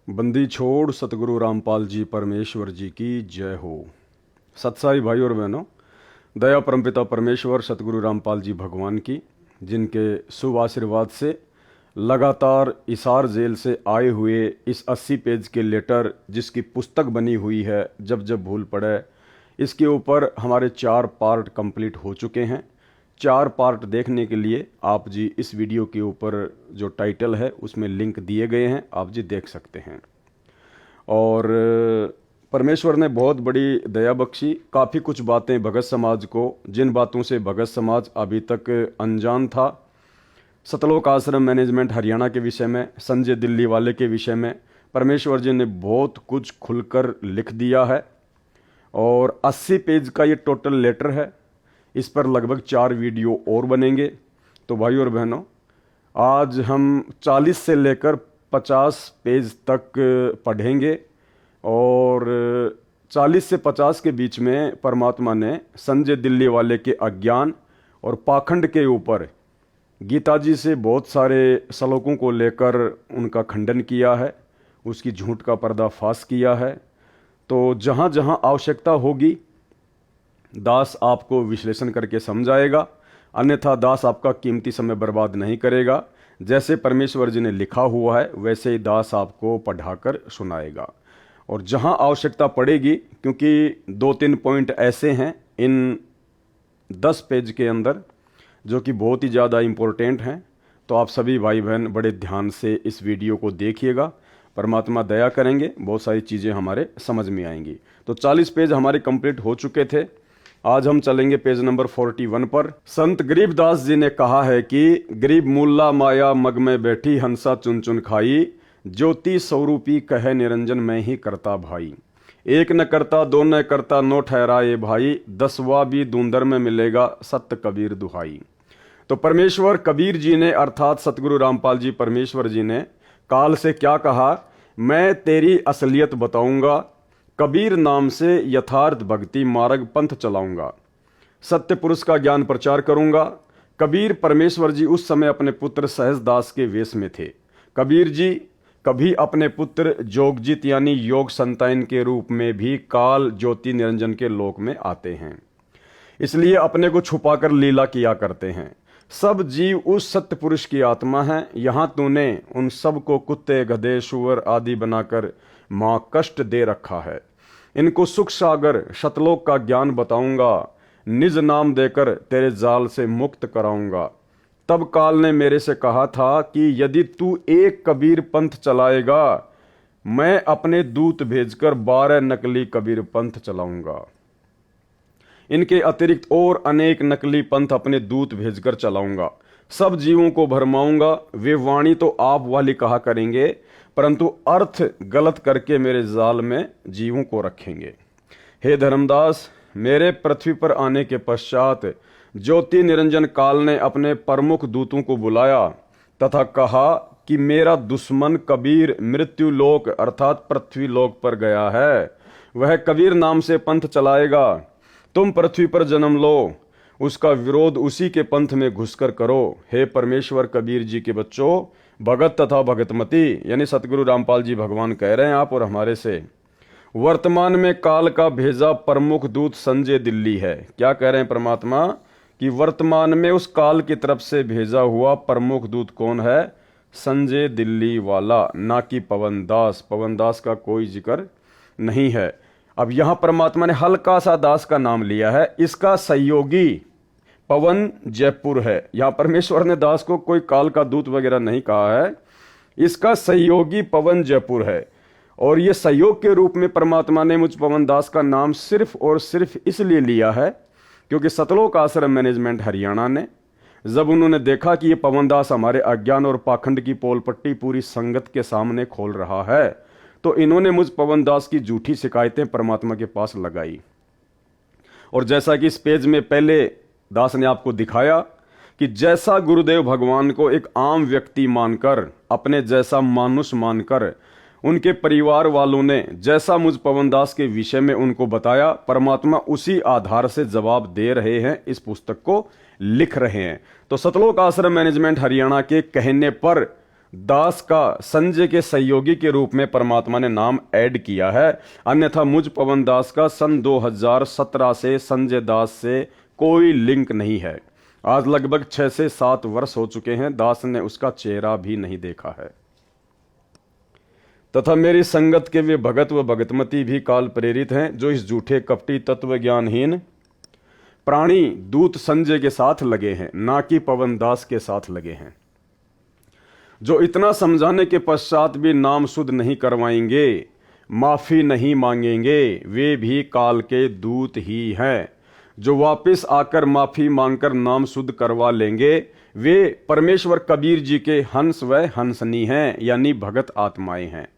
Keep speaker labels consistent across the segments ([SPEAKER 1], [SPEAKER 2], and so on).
[SPEAKER 1] बंदी छोड़ सतगुरु रामपाल जी परमेश्वर जी की जय हो। सत्साई भाई और बहनों, दया परमपिता परमेश्वर सतगुरु रामपाल जी भगवान की, जिनके शुभ आशीर्वाद से लगातार इसार जेल से आए हुए इस 80 पेज के लेटर जिसकी पुस्तक बनी हुई है जब जब भूल पड़े, इसके ऊपर हमारे 4 पार्ट कंप्लीट हो चुके हैं। 4 पार्ट देखने के लिए आप जी इस वीडियो के ऊपर जो टाइटल है उसमें लिंक दिए गए हैं, आप जी देख सकते हैं। और परमेश्वर ने बहुत बड़ी दया बख्शी, काफ़ी कुछ बातें भगत समाज को, जिन बातों से भगत समाज अभी तक अनजान था, सतलोक आश्रम मैनेजमेंट हरियाणा के विषय में, संजय दिल्ली वाले के विषय में परमेश्वर जी ने बहुत कुछ खुलकर लिख दिया है। और 80 पेज का ये टोटल लेटर है। इस पर लगभग 4 वीडियो और बनेंगे। तो भाई और बहनों, आज हम 40 से लेकर 50 पेज तक पढ़ेंगे और 40 से 50 के बीच में परमात्मा ने संजय दिल्ली वाले के अज्ञान और पाखंड के ऊपर गीता जी से बहुत सारे श्लोकों को लेकर उनका खंडन किया है, उसकी झूठ का पर्दाफाश किया है। तो जहाँ जहाँ आवश्यकता होगी दास आपको विश्लेषण करके समझाएगा, अन्यथा दास आपका कीमती समय बर्बाद नहीं करेगा। जैसे परमेश्वर जी ने लिखा हुआ है वैसे ही दास आपको पढ़ाकर सुनाएगा। और जहाँ आवश्यकता पड़ेगी, क्योंकि 2-3 पॉइंट ऐसे हैं इन 10 पेज के अंदर जो कि बहुत ही ज़्यादा इम्पोर्टेंट हैं, तो आप सभी भाई बहन बड़े ध्यान से इस वीडियो को देखिएगा। परमात्मा दया करेंगे, बहुत सारी चीज़ें हमारे समझ में आएंगी। तो 40 पेज हमारे कंप्लीट हो चुके थे। आज हम चलेंगे पेज नंबर 41 पर। संत गरीबदास जी ने कहा है कि गरीब मुल्ला माया मग में बैठी हंसा चुन चुन खाई, ज्योति स्वरूपी कहे निरंजन मैं ही करता भाई। एक न करता दो न करता नो ठहराए भाई, 10वां भी दूंदर में मिलेगा सत्य कबीर दुहाई। तो परमेश्वर कबीर जी ने अर्थात सतगुरु रामपाल जी परमेश्वर जी ने काल से क्या कहा, मैं तेरी असलियत बताऊंगा, कबीर नाम से यथार्थ भक्ति मार्ग पंथ चलाऊंगा, सत्य पुरुष का ज्ञान प्रचार करूंगा। कबीर परमेश्वर जी उस समय अपने पुत्र सहजदास के वेश में थे। कबीर जी कभी अपने पुत्र जोगजित यानी योग संतान के रूप में भी काल ज्योति निरंजन के लोक में आते हैं, इसलिए अपने को छुपाकर लीला किया करते हैं। सब जीव उस सत्य पुरुष की आत्मा है। यहाँ तूने उन सब को कुत्ते गधे सुअर आदि बनाकर मां कष्ट दे रखा है। इनको सुख सागर शतलोक का ज्ञान बताऊंगा, निज नाम देकर तेरे जाल से मुक्त कराऊंगा। तब काल ने मेरे से कहा था कि यदि तू एक कबीर पंथ चलाएगा, मैं अपने दूत भेजकर 12 नकली कबीर पंथ चलाऊंगा। इनके अतिरिक्त और अनेक नकली पंथ अपने दूत भेजकर चलाऊंगा। सब जीवों को भरमाऊंगा। वे वाणी तो आप वाली कहा करेंगे, परंतु अर्थ गलत करके मेरे जाल में जीवों को रखेंगे। हे धर्मदास, मेरे पृथ्वी पर आने के पश्चात ज्योति निरंजन काल ने अपने प्रमुख दूतों को बुलाया तथा कहा कि मेरा दुश्मन कबीर मृत्यु लोक अर्थात पृथ्वी लोक पर गया है। वह कबीर नाम से पंथ चलाएगा। तुम पृथ्वी पर जन्म लो, उसका विरोध उसी के पंथ में घुसकर करो। हे परमेश्वर कबीर जी के बच्चों, भगत तथा भगतमती यानी सतगुरु रामपाल जी भगवान कह रहे हैं आप और हमारे से, वर्तमान में काल का भेजा प्रमुख दूत संजय दिल्ली है। क्या कह रहे हैं परमात्मा कि वर्तमान में उस काल की तरफ से भेजा हुआ प्रमुख दूत कौन है? संजय दिल्ली वाला, ना कि पवन दास। पवन दास का कोई जिक्र नहीं है। अब यहां परमात्मा ने हल्का सा दास का नाम लिया है। इसका सहयोगी पवन जयपुर है। यहां परमेश्वर ने दास को कोई काल का दूत वगैरह नहीं कहा है। इसका सहयोगी पवन जयपुर है। और यह सहयोग के रूप में परमात्मा ने मुझ पवन दास का नाम सिर्फ और सिर्फ इसलिए लिया है क्योंकि सतलोक आश्रम मैनेजमेंट हरियाणा ने जब उन्होंने देखा कि यह पवन दास हमारे अज्ञान और पाखंड की पोल पट्टी पूरी संगत के सामने खोल रहा है, तो इन्होंने मुझ पवन दास की झूठी शिकायतें परमात्मा के पास लगाई। और जैसा कि इस पेज में पहले दास ने आपको दिखाया कि जैसा गुरुदेव भगवान को एक आम व्यक्ति मानकर, अपने जैसा मानुष मानकर उनके परिवार वालों ने जैसा मुझ पवन दास के विषय में उनको बताया, परमात्मा उसी आधार से जवाब दे रहे हैं, इस पुस्तक को लिख रहे हैं। तो सतलोक आश्रम मैनेजमेंट हरियाणा के कहने पर दास का संजय के सहयोगी के रूप में परमात्मा ने नाम ऐड किया है। अन्यथा मुझ पवन दास का सन 2017 से संजय दास से कोई लिंक नहीं है। आज लगभग 6 से 7 वर्ष हो चुके हैं, दास ने उसका चेहरा भी नहीं देखा है। तथा मेरी संगत के वे भगत व भगतमती भी काल प्रेरित हैं, जो इस झूठे कपटी तत्व ज्ञानहीन प्राणी दूत संजय के साथ लगे हैं, ना कि पवन दास के साथ लगे हैं। जो इतना समझाने के पश्चात भी नाम शुद्ध नहीं करवाएंगे, माफी नहीं मांगेंगे, वे भी काल के दूत ही हैं। जो वापस आकर माफी मांगकर नाम शुद्ध करवा लेंगे, वे परमेश्वर कबीर जी के हंस व हंसनी हैं, यानी भगत आत्माएं हैं।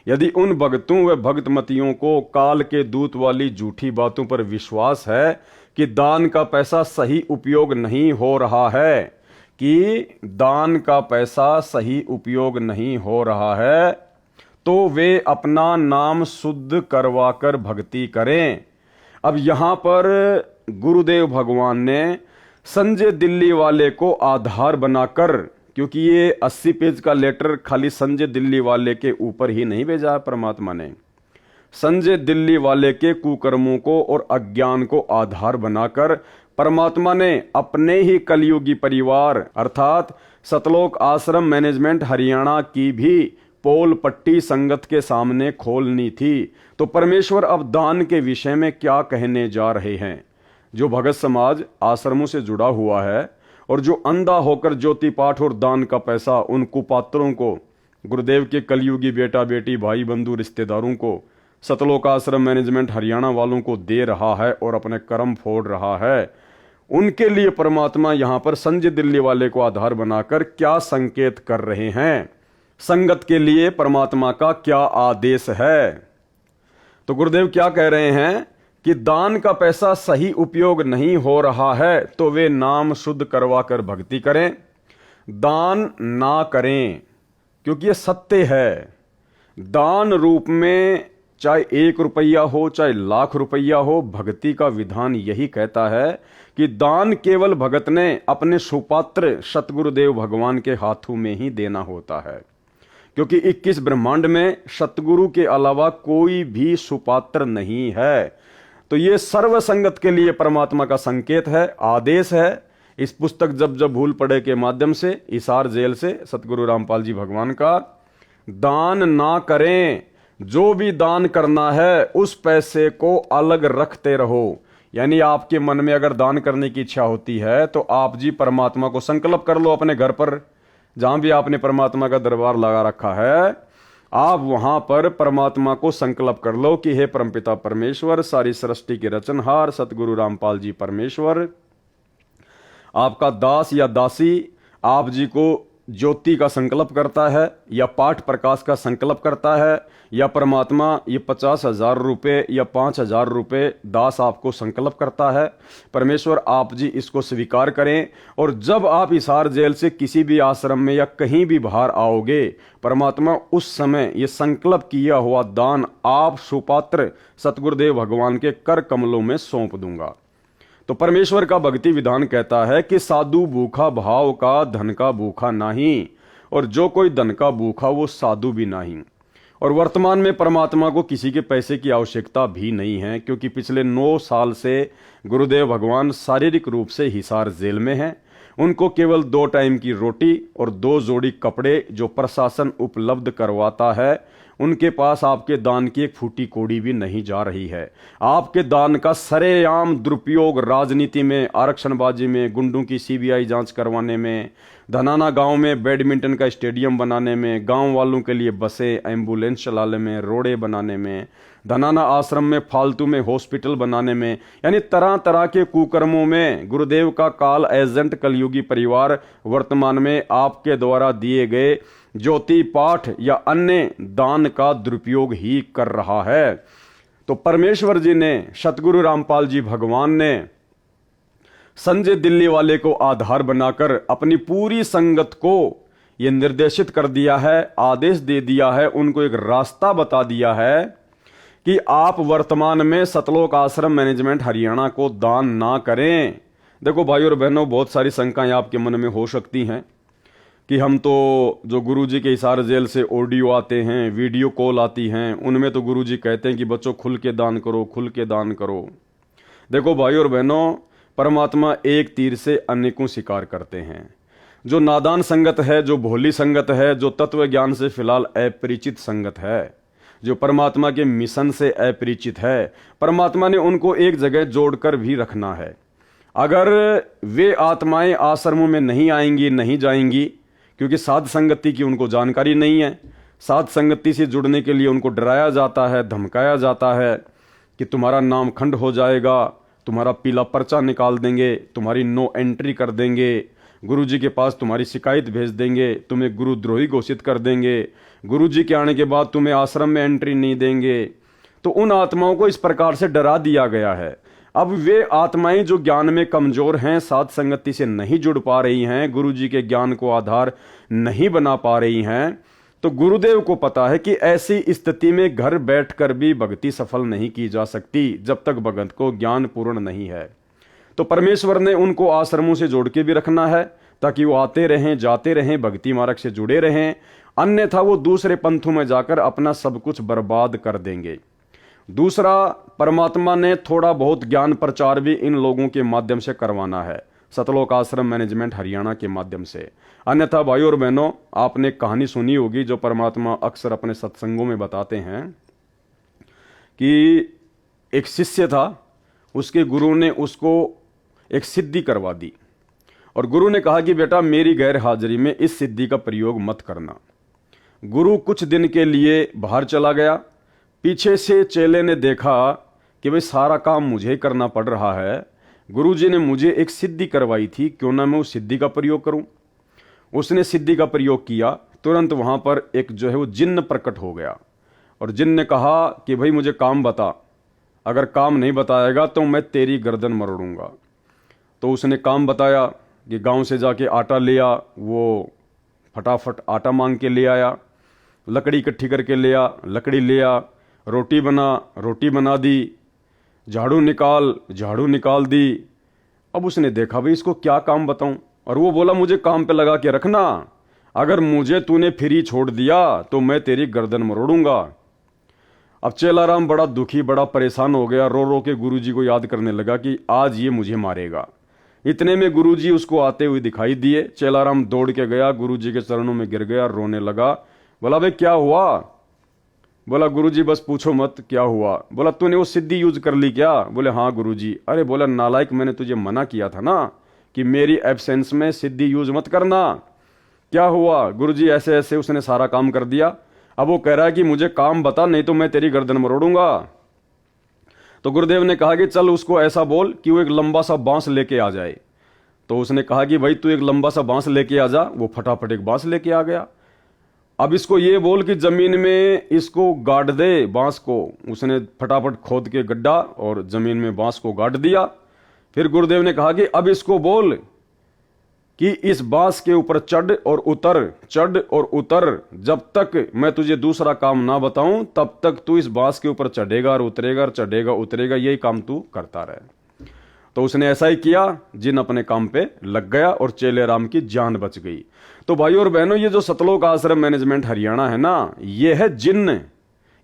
[SPEAKER 1] यदि उन भगतों व भगतमतियों को काल के दूत वाली झूठी बातों पर विश्वास है कि दान का पैसा सही उपयोग नहीं हो रहा है, तो वे अपना नाम शुद्ध करवाकर भक्ति करें। अब यहां पर गुरुदेव भगवान ने संजय दिल्ली वाले को आधार बनाकर, क्योंकि ये 80 पेज का लेटर खाली संजय दिल्ली वाले के ऊपर ही नहीं भेजा है परमात्मा ने, संजय दिल्ली वाले के कुकर्मों को और अज्ञान को आधार बनाकर परमात्मा ने अपने ही कलयुगी परिवार अर्थात सतलोक आश्रम मैनेजमेंट हरियाणा की भी पोल पट्टी संगत के सामने खोलनी थी। तो परमेश्वर अब दान के विषय में क्या कहने जा रहे हैं। जो भगत समाज आश्रमों से जुड़ा हुआ है और जो अंधा होकर ज्योति पाठ और दान का पैसा उन कुपात्रों को, गुरुदेव के कलयुगी बेटा बेटी भाई बंधु रिश्तेदारों को, सतलोक आश्रम मैनेजमेंट हरियाणा वालों को दे रहा है और अपने कर्म फोड़ रहा है, उनके लिए परमात्मा यहां पर संजय दिल्ली वाले को आधार बनाकर क्या संकेत कर रहे हैं, संगत के लिए परमात्मा का क्या आदेश है। तो गुरुदेव क्या कह रहे हैं कि दान का पैसा सही उपयोग नहीं हो रहा है तो वे नाम शुद्ध करवाकर भक्ति करें, दान ना करें, क्योंकि ये सत्य है। दान रूप में चाहे 1 रुपया हो चाहे लाख रुपया हो, भक्ति का विधान यही कहता है कि दान केवल भगत ने अपने सुपात्र सतगुरुदेव भगवान के हाथों में ही देना होता है, क्योंकि 21 ब्रह्मांड में सतगुरु के अलावा कोई भी सुपात्र नहीं है। तो ये सर्व संगत के लिए परमात्मा का संकेत है, आदेश है। इस पुस्तक जब जब भूल पड़े के माध्यम से हिसार जेल से सतगुरु रामपाल जी भगवान का, दान ना करें, जो भी दान करना है उस पैसे को अलग रखते रहो। यानी आपके मन में अगर दान करने की इच्छा होती है तो आप जी परमात्मा को संकल्प कर लो, अपने घर पर जहां भी आपने परमात्मा का दरबार लगा रखा है, आप वहां पर परमात्मा को संकल्प कर लो कि हे परमपिता परमेश्वर, सारी सृष्टि के रचनहार सतगुरु रामपाल जी परमेश्वर, आपका दास या दासी आप जी को ज्योति का संकल्प करता है या पाठ प्रकाश का संकल्प करता है, या परमात्मा ये 50,000 रुपये या 5,000 रुपये दास आपको संकल्प करता है, परमेश्वर आप जी इसको स्वीकार करें। और जब आप हिसार जेल से किसी भी आश्रम में या कहीं भी बाहर आओगे, परमात्मा उस समय ये संकल्प किया हुआ दान आप सुपात्र सतगुरुदेव भगवान के कर कमलों में सौंप दूंगा। तो परमेश्वर का भक्ति विधान कहता है कि साधु भूखा भाव का, धन का भूखा नहीं, और जो कोई धन का भूखा वो साधु भी नहीं। और वर्तमान में परमात्मा को किसी के पैसे की आवश्यकता भी नहीं है, क्योंकि पिछले 9 साल से गुरुदेव भगवान शारीरिक रूप से हिसार जेल में हैं। उनको केवल 2 टाइम की रोटी और 2 जोड़ी कपड़े जो प्रशासन उपलब्ध करवाता है, उनके पास आपके दान की एक फूटी कोड़ी भी नहीं जा रही है। आपके दान का सरेआम दुरुपयोग राजनीति में, आरक्षणबाजी में, गुंडों की सीबीआई जांच करवाने में, धनाना गांव में बैडमिंटन का स्टेडियम बनाने में, गांव वालों के लिए बसें एम्बुलेंस चलाने में, रोड़े बनाने में, धनाना आश्रम में फालतू में हॉस्पिटल बनाने में, यानी तरह तरह के कुकर्मों में गुरुदेव का काल एजेंट कलयुगी परिवार वर्तमान में आपके द्वारा दिए गए ज्योति पाठ या अन्य दान का दुरुपयोग ही कर रहा है। तो परमेश्वर जी ने, सतगुरु रामपाल जी भगवान ने संजय दिल्ली वाले को आधार बनाकर अपनी पूरी संगत को यह निर्देशित कर दिया है, आदेश दे दिया है, उनको एक रास्ता बता दिया है कि आप वर्तमान में सतलोक आश्रम मैनेजमेंट हरियाणा को दान ना करें। देखो भाइयों और बहनों, बहुत सारी शंकाएं आपके मन में हो सकती हैं। कि हम तो जो गुरुजी के हिसार जेल से ऑडियो आते हैं, वीडियो कॉल आती हैं, उनमें तो गुरुजी कहते हैं कि बच्चों खुल के दान करो, खुल के दान करो। देखो भाई और बहनों, परमात्मा एक तीर से अनेकों शिकार करते हैं। जो नादान संगत है, जो भोली संगत है, जो तत्व ज्ञान से फिलहाल अपरिचित संगत है, जो परमात्मा के मिशन से अपरिचित है, परमात्मा ने उनको एक जगह जोड़कर भी रखना है। अगर वे आत्माएं आश्रमों में नहीं आएंगी, नहीं जाएंगी, क्योंकि साध संगति की उनको जानकारी नहीं है। साध संगति से जुड़ने के लिए उनको डराया जाता है, धमकाया जाता है कि तुम्हारा नाम खंड हो जाएगा, तुम्हारा पीला पर्चा निकाल देंगे, तुम्हारी नो एंट्री कर देंगे, गुरुजी के पास तुम्हारी शिकायत भेज देंगे, तुम्हें गुरुद्रोही घोषित कर देंगे, गुरुजी के आने के बाद तुम्हें आश्रम में एंट्री नहीं देंगे। तो उन आत्माओं को इस प्रकार से डरा दिया गया है। अब वे आत्माएं जो ज्ञान में कमजोर हैं, साध संगति से नहीं जुड़ पा रही हैं, गुरुजी के ज्ञान को आधार नहीं बना पा रही हैं, तो गुरुदेव को पता है कि ऐसी स्थिति में घर बैठकर भी भक्ति सफल नहीं की जा सकती जब तक भगत को ज्ञान पूर्ण नहीं है। तो परमेश्वर ने उनको आश्रमों से जोड़ के भी रखना है ताकि वो आते रहें, जाते रहें, भक्ति मार्ग से जुड़े रहें, अन्यथा वो दूसरे पंथों में जाकर अपना सब कुछ बर्बाद कर देंगे। दूसरा, परमात्मा ने थोड़ा बहुत ज्ञान प्रचार भी इन लोगों के माध्यम से करवाना है, सतलोक आश्रम मैनेजमेंट हरियाणा के माध्यम से। अन्यथा भाइयों और बहनों, आपने कहानी सुनी होगी जो परमात्मा अक्सर अपने सत्संगों में बताते हैं कि एक शिष्य था, उसके गुरु ने उसको एक सिद्धि करवा दी और गुरु ने कहा कि बेटा मेरी गैर हाजिरी में इस सिद्धि का प्रयोग मत करना। गुरु कुछ दिन के लिए बाहर चला गया। पीछे से चेले ने देखा कि भाई सारा काम मुझे करना पड़ रहा है, गुरुजी ने मुझे एक सिद्धि करवाई थी, क्यों ना मैं उस सिद्धि का प्रयोग करूं। उसने सिद्धि का प्रयोग किया। तुरंत वहां पर एक जो है वो जिन्न प्रकट हो गया और जिन्न ने कहा कि भाई मुझे काम बता, अगर काम नहीं बताएगा तो मैं तेरी गर्दन मरोड़ूंगा। तो उसने काम बताया कि गांव से जाके आटा लिया, वो फटाफट आटा मांग के ले आया, लकड़ी इकट्ठी करके ले आ, लकड़ी ले आ, रोटी बना दी, झाड़ू निकाल दी। अब उसने देखा भाई इसको क्या काम बताऊं, और वो बोला मुझे काम पे लगा के रखना, अगर मुझे तूने फ्री छोड़ दिया तो मैं तेरी गर्दन मरोड़ूंगा। अब चेलाराम बड़ा दुखी, बड़ा परेशान हो गया, रो रो के गुरुजी को याद करने लगा कि आज ये मुझे मारेगा। इतने में गुरुजी उसको आते हुए दिखाई दिए। चेलाराम दौड़ के गया, गुरुजी के चरणों में गिर गया, रोने लगा। बोला भाई क्या हुआ? बोला गुरुजी बस पूछो मत, क्या हुआ? बोला तूने वो सिद्धि यूज कर ली क्या? बोले हाँ गुरुजी। अरे बोला नालायक, मैंने तुझे मना किया था ना कि मेरी एब्सेंस में सिद्धि यूज मत करना। क्या हुआ? गुरुजी ऐसे ऐसे उसने सारा काम कर दिया। अब वो कह रहा है कि मुझे काम बता, नहीं तो मैं तेरी गर्दन मरोड़ूंगा। तो गुरुदेव ने कहा कि चल उसको ऐसा बोल कि वो एक लंबा सा बांस लेके आ जाए। तो उसने कहा कि भाई तू एक लंबा सा बांस लेके आ जा। वो फटाफट एक बांस लेके आ गया। अब इसको ये बोल कि जमीन में इसको गाड़ दे बांस को। उसने फटाफट खोद के गड्ढा और जमीन में बांस को गाड़ दिया। फिर गुरुदेव ने कहा कि अब इसको बोल कि इस बांस के ऊपर चढ़ और उतर, जब तक मैं तुझे दूसरा काम ना बताऊं तब तक तू इस बांस के ऊपर चढ़ेगा और उतरेगा और चढ़ेगा उतरेगा, यही काम तू करता रहे। तो उसने ऐसा ही किया, जिन अपने काम पे लग गया और चेले राम की जान बच गई। तो भाइयों और बहनों, ये जो सतलोक आश्रम मैनेजमेंट हरियाणा है ना, ये है जिन्न,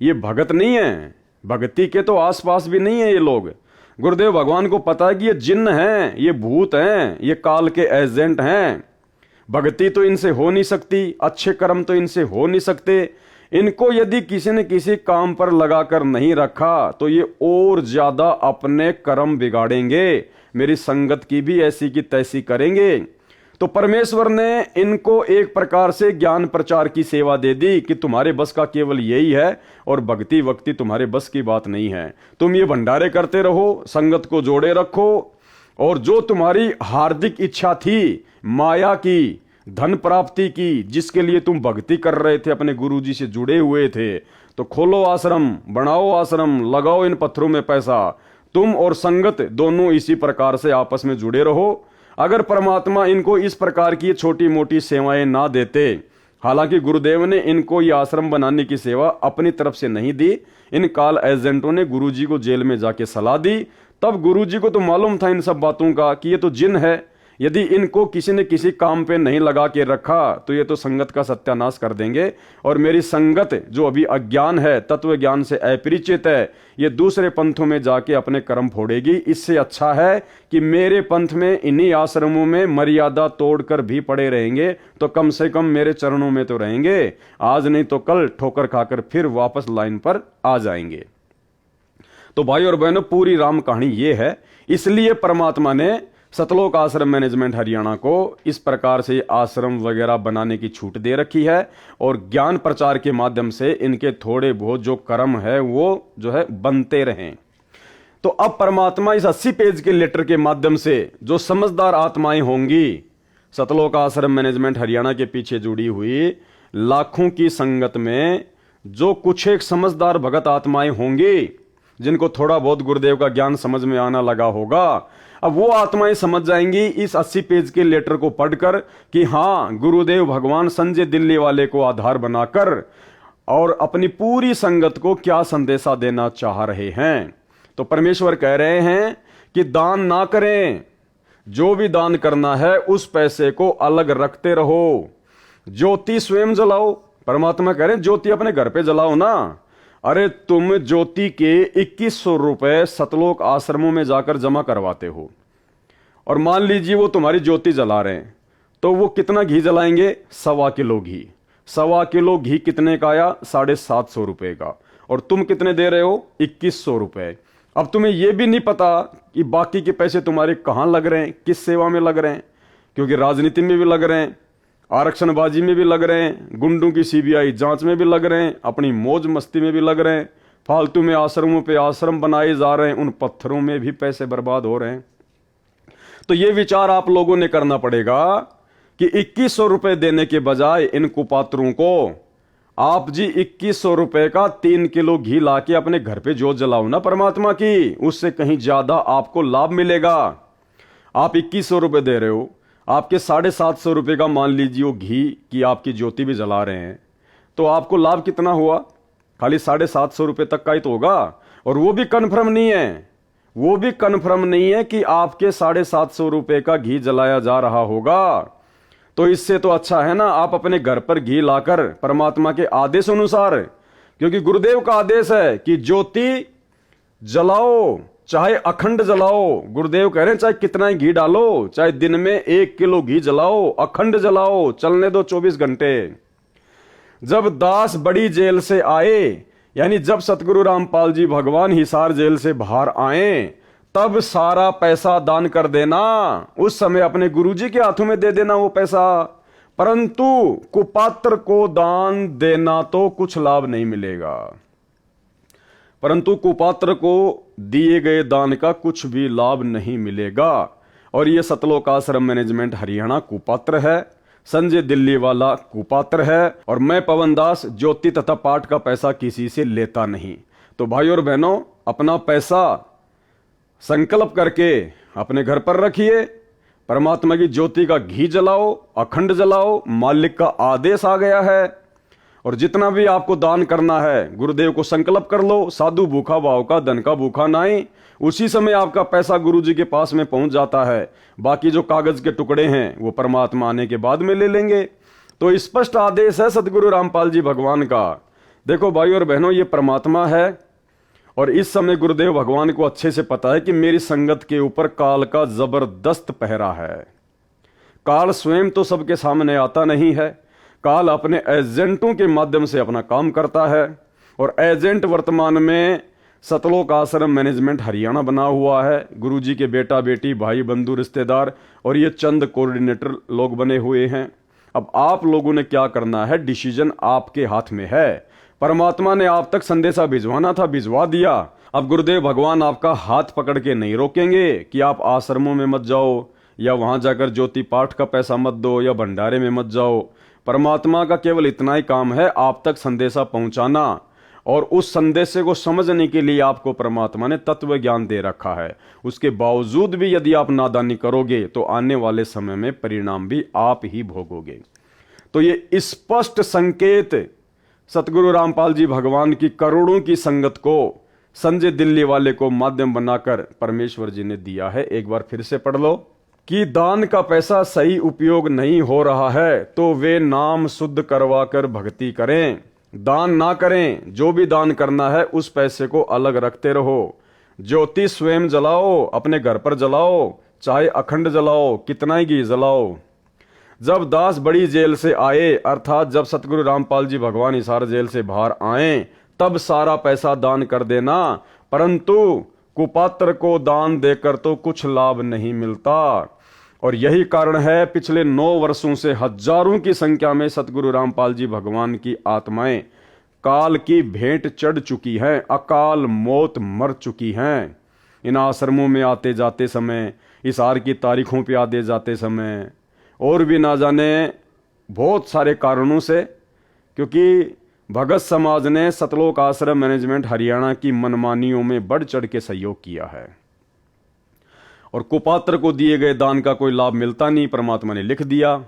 [SPEAKER 1] ये भगत नहीं है। भक्ति के तो आसपास भी नहीं है ये लोग। गुरुदेव भगवान को पता है कि ये जिन्न हैं, ये भूत हैं, ये काल के एजेंट हैं। भक्ति तो इनसे हो नहीं सकती, अच्छे कर्म तो इनसे हो नहीं सकते। इनको यदि किसी ने किसी काम पर लगाकर नहीं रखा तो ये और ज्यादा अपने कर्म बिगाड़ेंगे, मेरी संगत की भी ऐसी की तैसी करेंगे। तो परमेश्वर ने इनको एक प्रकार से ज्ञान प्रचार की सेवा दे दी कि तुम्हारे बस का केवल यही है और भक्ति वक्ति तुम्हारे बस की बात नहीं है। तुम ये भंडारे करते रहो, संगत को जोड़े रखो, और जो तुम्हारी हार्दिक इच्छा थी माया की, धन प्राप्ति की, जिसके लिए तुम भक्ति कर रहे थे, अपने गुरुजी से जुड़े हुए थे, तो खोलो आश्रम, बनाओ आश्रम, लगाओ इन पत्थरों में पैसा। तुम और संगत दोनों इसी प्रकार से आपस में जुड़े रहो। अगर परमात्मा इनको इस प्रकार की छोटी मोटी सेवाएं ना देते, हालांकि गुरुदेव ने इनको ये आश्रम बनाने की सेवा अपनी तरफ से नहीं दी, इन काल एजेंटों ने गुरुजी को जेल में जाके सलाह दी। तब गुरुजी को तो मालूम था इन सब बातों का कि ये तो जिन है, यदि इनको किसी ने किसी काम पे नहीं लगा के रखा तो ये तो संगत का सत्यानाश कर देंगे, और मेरी संगत जो अभी अज्ञान है, तत्व ज्ञान से अपरिचित है, ये दूसरे पंथों में जाके अपने कर्म फोड़ेगी। इससे अच्छा है कि मेरे पंथ में, इन्हीं आश्रमों में मर्यादा तोड़कर भी पड़े रहेंगे तो कम से कम मेरे चरणों में तो रहेंगे, आज नहीं तो कल ठोकर खाकर फिर वापस लाइन पर आ जाएंगे। तो भाई और बहनों, पूरी राम कहानी ये है। इसलिए परमात्मा ने सतलोक आश्रम मैनेजमेंट हरियाणा को इस प्रकार से आश्रम वगैरह बनाने की छूट दे रखी है, और ज्ञान प्रचार के माध्यम से इनके थोड़े बहुत जो कर्म है वो जो है बनते रहें। तो अब परमात्मा इस 80 पेज के लेटर के माध्यम से जो समझदार आत्माएं होंगी, सतलोक आश्रम मैनेजमेंट हरियाणा के पीछे जुड़ी हुई लाखों की संगत में जो कुछ एक समझदार भगत आत्माएं होंगी, जिनको थोड़ा बहुत गुरुदेव का ज्ञान समझ में आना लगा होगा, अब वो आत्माएं समझ जाएंगी इस 80 पेज के लेटर को पढ़कर कि हां, गुरुदेव भगवान संजय दिल्ली वाले को आधार बनाकर और अपनी पूरी संगत को क्या संदेशा देना चाह रहे हैं। तो परमेश्वर कह रहे हैं कि दान ना करें, जो भी दान करना है उस पैसे को अलग रखते रहो। ज्योति स्वयं जलाओ, परमात्मा कह रहे हैं ज्योति अपने घर पे जलाओ ना। अरे तुम ज्योति के 2100 रुपए सतलोक आश्रमों में जाकर जमा करवाते हो, और मान लीजिए वो तुम्हारी ज्योति जला रहे हैं, तो वो कितना घी जलाएंगे? 1.25 किलो घी। 1.25 किलो घी कितने का आया? 750 रुपए का। और तुम कितने दे रहे हो? 2100 रुपए। अब तुम्हें यह भी नहीं पता कि बाकी के पैसे तुम्हारे कहां लग रहे हैं, किस सेवा में लग रहे हैं, क्योंकि राजनीति में भी लग रहे हैं, आरक्षणबाजी में भी लग रहे हैं, गुंडों की सीबीआई जांच में भी लग रहे हैं, अपनी मौज मस्ती में भी लग रहे हैं, फालतू में आश्रमों पे आश्रम बनाए जा रहे हैं, उन पत्थरों में भी पैसे बर्बाद हो रहे हैं। तो ये विचार आप लोगों ने करना पड़ेगा कि 2100 रुपए देने के बजाय इन कुपात्रों को आप जी 2100 रुपए का 3 किलो घी लाके अपने घर पे जोत जलाओ ना परमात्मा की, उससे कहीं ज्यादा आपको लाभ मिलेगा। आप 2100 रुपए दे रहे हो, आपके 750 रुपए का मान लीजिए वो घी की आपकी ज्योति भी जला रहे हैं, तो आपको लाभ कितना हुआ? खाली 750 रुपए तक का ही तो होगा। और वो भी कन्फर्म नहीं है, वो भी कन्फर्म नहीं है कि आपके 750 रुपए का घी जलाया जा रहा होगा। तो इससे तो अच्छा है ना आप अपने घर पर घी लाकर परमात्मा के आदेश अनुसार, क्योंकि गुरुदेव का आदेश है कि ज्योति जलाओ, चाहे अखंड जलाओ। गुरुदेव कह रहे हैं चाहे कितना ही घी डालो, चाहे दिन में 1 किलो घी जलाओ, अखंड जलाओ, चलने दो 24 घंटे। जब दास बड़ी जेल से आए, यानी जब सतगुरु रामपाल जी भगवान हिसार जेल से बाहर आए, तब सारा पैसा दान कर देना, उस समय अपने गुरुजी के हाथों में दे देना वो पैसा। परंतु कुपात्र को दान देना तो कुछ लाभ नहीं मिलेगा, परंतु कुपात्र को दिए गए दान का कुछ भी लाभ नहीं मिलेगा। और यह सतलोक आश्रम मैनेजमेंट हरियाणा कुपात्र है, संजय दिल्ली वाला कुपात्र है, और मैं पवन दास ज्योति तथा पाठ का पैसा किसी से लेता नहीं। तो भाई और बहनों, अपना पैसा संकल्प करके अपने घर पर रखिए, परमात्मा की ज्योति का घी जलाओ, अखंड जलाओ, मालिक का आदेश आ गया है। और जितना भी आपको दान करना है गुरुदेव को संकल्प कर लो, साधु भूखा भाव का धन का भूखा नाई। उसी समय आपका पैसा गुरुजी के पास में पहुंच जाता है। बाकी जो कागज के टुकड़े हैं वो परमात्मा आने के बाद में ले लेंगे। तो स्पष्ट आदेश है सतगुरु रामपाल जी भगवान का। देखो भाई और बहनों, ये परमात्मा है, और इस समय गुरुदेव भगवान को अच्छे से पता है कि मेरी संगत के ऊपर काल का जबरदस्त पहरा है। काल स्वयं तो सबके सामने आता नहीं है, काल अपने एजेंटों के माध्यम से अपना काम करता है। और एजेंट वर्तमान में सतलोक आश्रम मैनेजमेंट हरियाणा बना हुआ है। गुरुजी के बेटा बेटी, भाई बंधु, रिश्तेदार और ये चंद कोऑर्डिनेटर लोग बने हुए हैं। अब आप लोगों ने क्या करना है, डिसीजन आपके हाथ में है। परमात्मा ने आप तक संदेशा भिजवाना था, भिजवा दिया। अब गुरुदेव भगवान आपका हाथ पकड़ के नहीं रोकेंगे कि आप आश्रमों में मत जाओ, या वहां जाकर ज्योति पाठ का पैसा मत दो, या भंडारे में मत जाओ। परमात्मा का केवल इतना ही काम है, आप तक संदेशा पहुंचाना, और उस संदेश को समझने के लिए आपको परमात्मा ने तत्व ज्ञान दे रखा है। उसके बावजूद भी यदि आप नादानी करोगे तो आने वाले समय में परिणाम भी आप ही भोगोगे। तो ये स्पष्ट संकेत सतगुरु रामपाल जी भगवान की करोड़ों की संगत को संजय दिल्ली वाले को माध्यम बनाकर परमेश्वर जी ने दिया है। एक बार फिर से पढ़ लो। कि दान का पैसा सही उपयोग नहीं हो रहा है तो वे नाम शुद्ध करवा कर भक्ति करें, दान ना करें। जो भी दान करना है उस पैसे को अलग रखते रहो। ज्योति स्वयं जलाओ, अपने घर पर जलाओ, चाहे अखंड जलाओ, कितना ही घी जलाओ। जब दास बड़ी जेल से आए, अर्थात जब सतगुरु रामपाल जी भगवान हिसार जेल से बाहर आए, तब सारा पैसा दान कर देना, परंतु कुपात्र को दान देकर तो कुछ लाभ नहीं मिलता। और यही कारण है पिछले 9 वर्षों से हजारों की संख्या में सतगुरु रामपाल जी भगवान की आत्माएं काल की भेंट चढ़ चुकी हैं, अकाल मौत मर चुकी हैं। इन आश्रमों में आते जाते समय, हिसार की तारीखों पे आते जाते समय, और भी ना जाने बहुत सारे कारणों से, क्योंकि भगत समाज ने सतलोक आश्रम मैनेजमेंट हरियाणा की मनमानियों में बढ़ चढ़ के सहयोग किया है और कुपात्र को दिए गए दान का कोई लाभ मिलता नहीं, परमात्मा ने लिख दिया।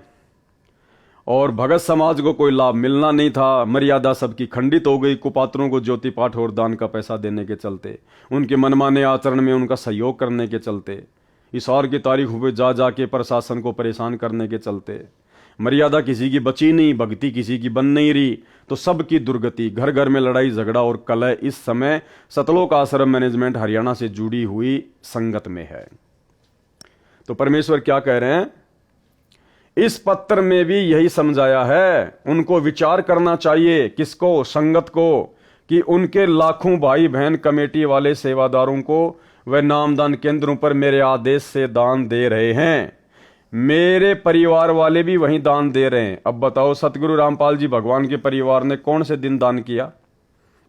[SPEAKER 1] और भगत समाज को कोई लाभ मिलना नहीं था, मर्यादा सबकी खंडित हो गई कुपात्रों को ज्योति पाठ और दान का पैसा देने के चलते, उनके मनमाने आचरण में उनका सहयोग करने के चलते, हिसार की तारीखों पे जा जाके प्रशासन को परेशान करने के चलते, मर्यादा किसी की बची नहीं, भक्ति किसी की बन नहीं रही, तो सबकी दुर्गति, घर घर में लड़ाई झगड़ा और कलह इस समय सतलोक आश्रम मैनेजमेंट हरियाणा से जुड़ी हुई संगत में है। तो परमेश्वर क्या कह रहे हैं, इस पत्र में भी यही समझाया है। उनको विचार करना चाहिए, किसको, संगत को, कि उनके लाखों भाई बहन कमेटी वाले सेवादारों को वे नामदान केंद्रों पर मेरे आदेश से दान दे रहे हैं, मेरे परिवार वाले भी वहीं दान दे रहे हैं। अब बताओ सतगुरु रामपाल जी भगवान के परिवार ने कौन से दिन दान किया,